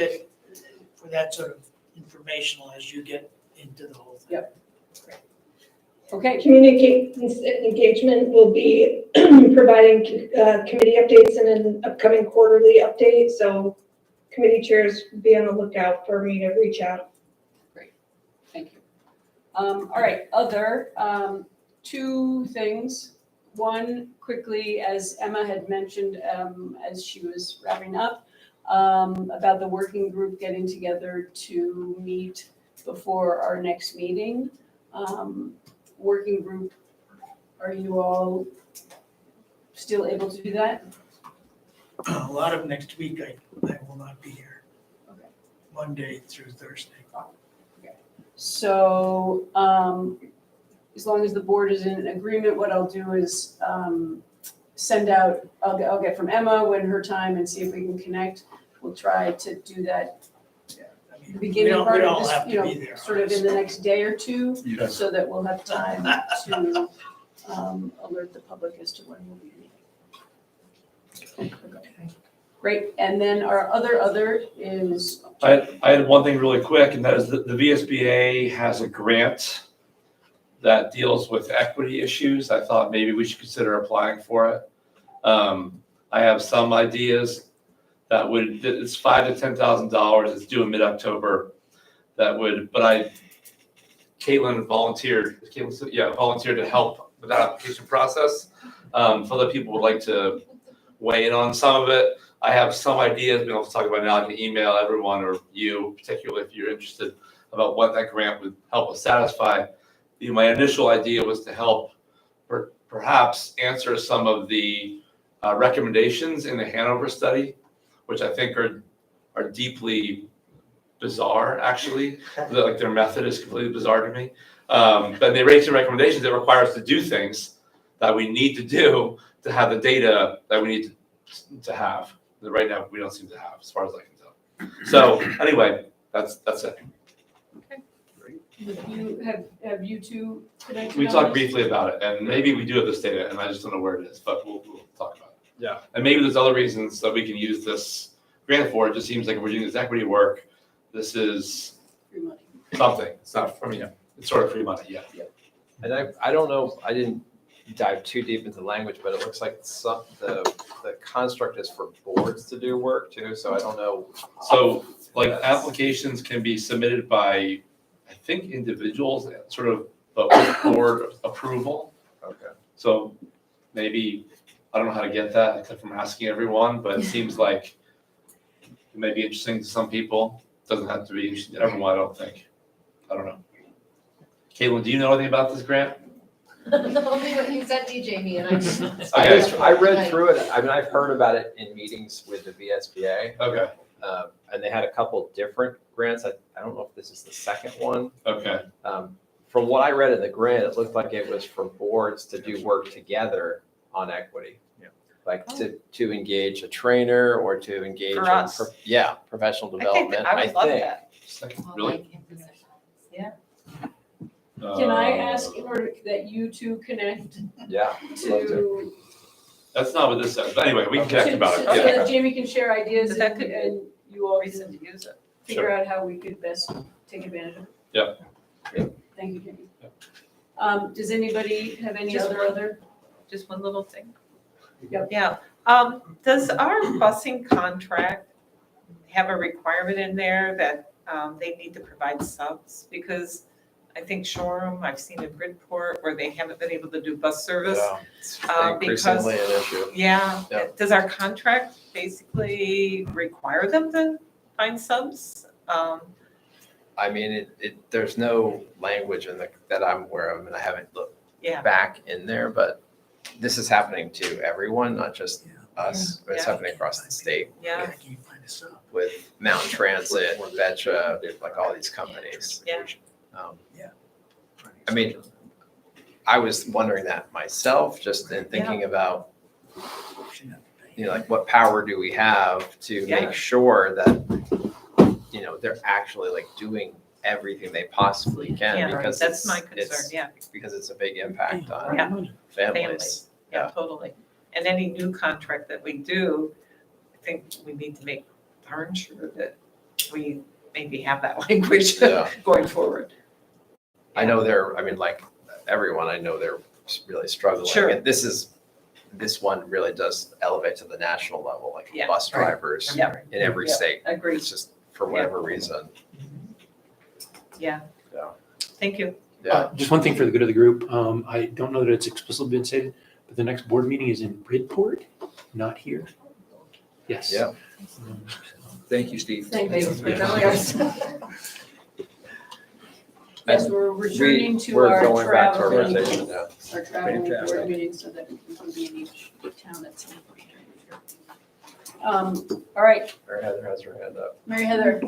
K: for that sort of informational as you get into the whole thing.
A: Yep. Okay.
E: Engagement will be providing committee updates in an upcoming quarterly update, so committee chairs be on the lookout for me to reach out.
A: Great, thank you. All right, other 2 things. One, quickly, as Emma had mentioned as she was wrapping up, about the working group getting together to meet before our next meeting. Working group, are you all still able to do that?
K: A lot of next week, I will not be here.
A: Okay.
K: Monday through Thursday.
A: Okay. So, as long as the board is in agreement, what I'll do is send out, I'll get from Emma when her time and see if we can connect. We'll try to do that the beginning part of this, sort of in the next day or 2,
D: Yes.
A: so that we'll have time to alert the public as to when we'll be meeting. Okay. Great, and then our other is.
B: I had one thing really quick, and that is that the VSBA has a grant that deals with equity issues. I thought maybe we should consider applying for it. I have some ideas that it's $5,000 to $10,000. It's due in mid-October. Caitlin volunteered to help with that application process. If other people would like to weigh in on some of it, I have some ideas. We don't have to talk about it now. I can email everyone, or you particularly if you're interested, about what that grant would help us satisfy. My initial idea was to help perhaps answer some of the recommendations in the Hanover study, which I think are deeply bizarre, actually. Like their method is completely bizarre to me. But they raised some recommendations that require us to do things that we need to do to have the data that we need to have. That right now we don't seem to have, as far as I can tell. So anyway, that's it.
A: Have you two connected?
B: We
A: on
B: talked
A: this?
B: briefly about it, and maybe we do have this data, and I just don't know where it is, but we'll talk about it.
D: Yeah.
B: And maybe there's other reasons that we can use this grant for. It just seems like if we're doing this equity work, this is
A: Free money.
B: something. It's not, I mean, it's sort of free money, yeah.
L: And I don't know, I didn't dive too deep into language, but it looks like the construct is for boards to do work too, so I don't know.
B: So like applications can be submitted by, I think, individuals, sort of, but with board approval.
L: Okay.
B: So maybe, I don't know how to get that except from asking everyone, but it seems like it may be interesting to some people. Doesn't have to be interesting to everyone, I don't think. I don't know. Caitlin, do you know anything about this grant?
C: Only what you sent me, Jamie, and
L: I read through it, I mean, I've heard about it in meetings with the VSBA.
B: Okay.
L: And they had a couple different grants, I don't know if this is the second one.
B: Okay.
L: From what I read in the grant, it looked like it was for boards to do work together on equity. Like to engage a trainer or to engage
J: For
L: in,
J: us.
L: professional
J: I think
L: development,
J: I would love that.
B: Really?
C: Yeah.
A: Can I ask in order that you two connect
L: Yeah. love
A: to?
B: That's not what this says, but anyway, we can connect about it,
A: So
B: yeah.
A: that Jamie can share ideas
J: But that
A: and
J: could be
A: and you all
J: Reason
A: can
J: to use it.
A: figure out how we could best take advantage of it.
B: Yeah.
A: Great. Thank you, Jamie. Does anybody have any
J: Just
A: other?
J: Just one little thing.
A: Yep.
J: Yeah, does our busing contract have a requirement in there that, they need to provide subs? Because I think Shoreham, I've seen in Bridport where they haven't been able to do bus service.
L: Yeah, it's
J: Because,
L: increasingly an issue.
J: yeah,
L: Yeah.
J: does our contract basically require them to find subs?
L: I mean, there's no language in that I'm aware of, and I haven't looked
J: Yeah.
L: back in there, but this is happening to everyone, not just us, but it's
J: Yeah.
L: happening across the state
J: Yeah,
L: with Mountain Transit, Vetra, like all these companies.
J: yeah.
L: I mean, I was wondering that myself, just in thinking about, like what power do we have to
J: Yeah.
L: make sure that, they're actually like doing everything they possibly can,
J: Yeah,
L: because
J: that's my concern,
L: it's,
J: yeah.
L: because it's a big impact
J: Yeah.
L: on families.
J: Yeah, totally. And any new contract that we do, I think we need to make darn sure that we maybe have that language
L: Yeah.
J: going forward.
L: I know like everyone, I know they're really struggling.
J: Sure.
L: And this one really does elevate to the national level, like
J: Yeah.
L: bus drivers
J: Yep.
L: in every
J: Yep.
L: state.
J: Agreed.
L: It's just for whatever reason.
J: Yeah.
L: Yeah.
J: Thank you.
L: Yeah.
P: Just one thing for the good of the group, I don't know that it's explicitly been stated, but the next board meeting is in Bridport, not here. Yes.
L: Yeah.
D: Thank you, Steve.
A: Thank you for
P: Yeah.
A: telling us. As we're returning to
L: We're
A: our
L: going back to our
A: traveling,
L: rotation now.
A: our traveling
D: Fantastic.
A: board meeting so that we can be in each town at some point. All right,
L: Mary Heather has her hand up.
A: Mary Heather.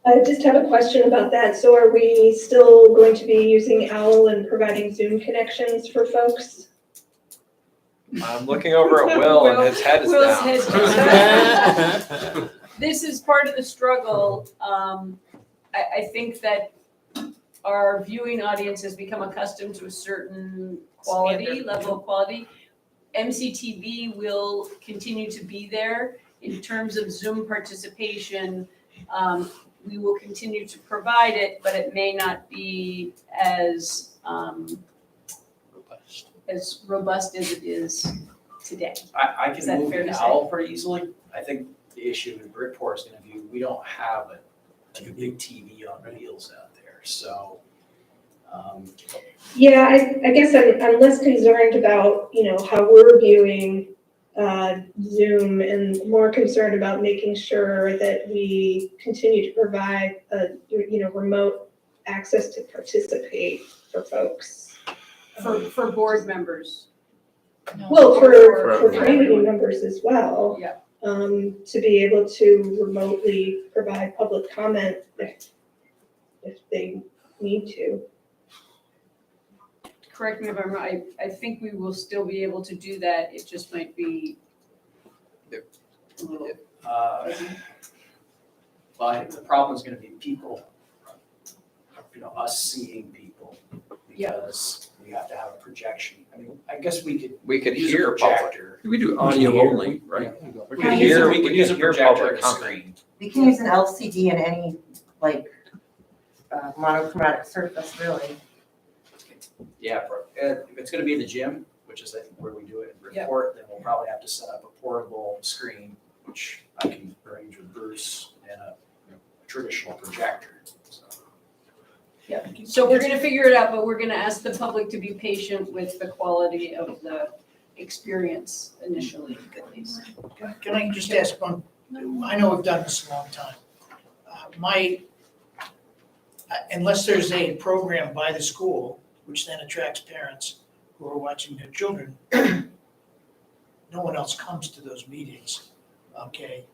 E: I just have a question about that. So are we still going to be using OWL and providing Zoom connections for folks?
L: I'm looking over at Will and his head is
A: Will's
L: down.
A: head's down. This is part of the struggle. I think that our viewing audience has become accustomed to a certain quality,
J: Standard.
A: level of quality. MCTV will continue to be there. In terms of Zoom participation, we will continue to provide it, but it may not be as robust as it is today.
F: I
A: Is
F: can
A: that
F: move
A: fair
F: an
A: to say?
F: owl pretty easily. I think the issue in Bridport is gonna be, we don't have a big TV on wheels out there, so.
E: Yeah, I guess I'm less concerned about, how we're viewing Zoom and more concerned about making sure that we continue to provide, remote access to participate for folks.
A: For board members.
E: Well, for
A: For
E: community
A: everyone.
E: members as well.
A: Yeah.
E: To be able to remotely provide public comment if they need to.
A: Correct me if I'm wrong, I think we will still be able to do that, it just might be a little.
F: Well, I think the problem is gonna be people, us seeing people.
A: Yeah.
F: Because we have to have a projection I mean, I guess we could
L: use a
F: hear
L: projector.
D: We do audio only, right?
L: We
F: could
L: could
F: use
L: hear,
F: we could use a
L: hear
F: projector
L: public
F: and a
L: comment.
F: screen.
M: You can use an LCD in any, like, monochromatic surface, really.
F: Yeah, if it's gonna be in the gym, which is I think where we do it in report, then we'll probably have to set up a portable screen, which I can arrange with Bruce, and a traditional projector, so.
A: Yeah, so we're gonna figure it out, but we're gonna ask the public to be patient with the quality of the experience initially, at least.
K: Can I just ask one, I know we've done this a long time. Unless there's a program by the school, which then attracts parents who are watching their children, no one else comes to those meetings, okay?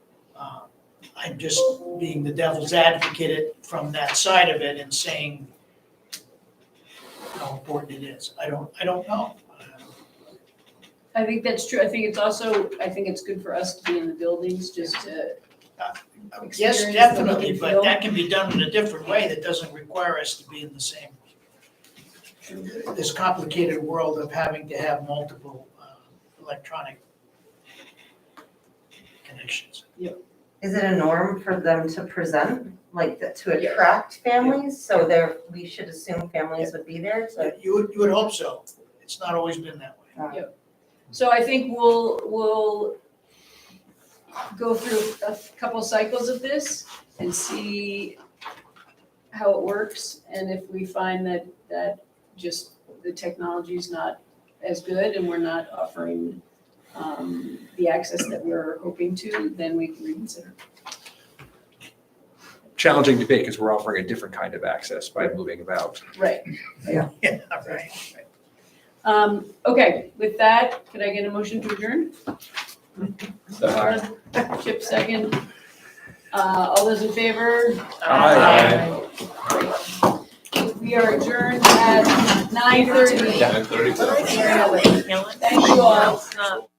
K: I'm just being the devil's advocate from that side of it and saying how important it is. I don't know.
A: I think that's true. I think it's good for us to be in the buildings, just to
K: Yes,
A: experience the look
K: definitely,
A: and
K: but
A: feel.
K: that can be done in a different way that doesn't require us to be in the same, this complicated world of having to have multiple electronic connections.
M: Is it a norm for them to present, like, to attract families? So we should assume families would be there to.
K: You would hope so. It's not always been that way.
A: So I think we'll go through a couple cycles of this and see how it works. And if we find that just the technology is not as good and we're not offering the access that we're hoping to, then we can reconsider.
D: Challenging debate because we're offering a different kind of access by moving about.
A: Right.
K: Yeah, right.
A: Okay, with that, could I get a motion to adjourn? Chip second. All those in favor?
D: Aye.
A: We are adjourned at 9:30.
B: 9:30.
A: Thank you all.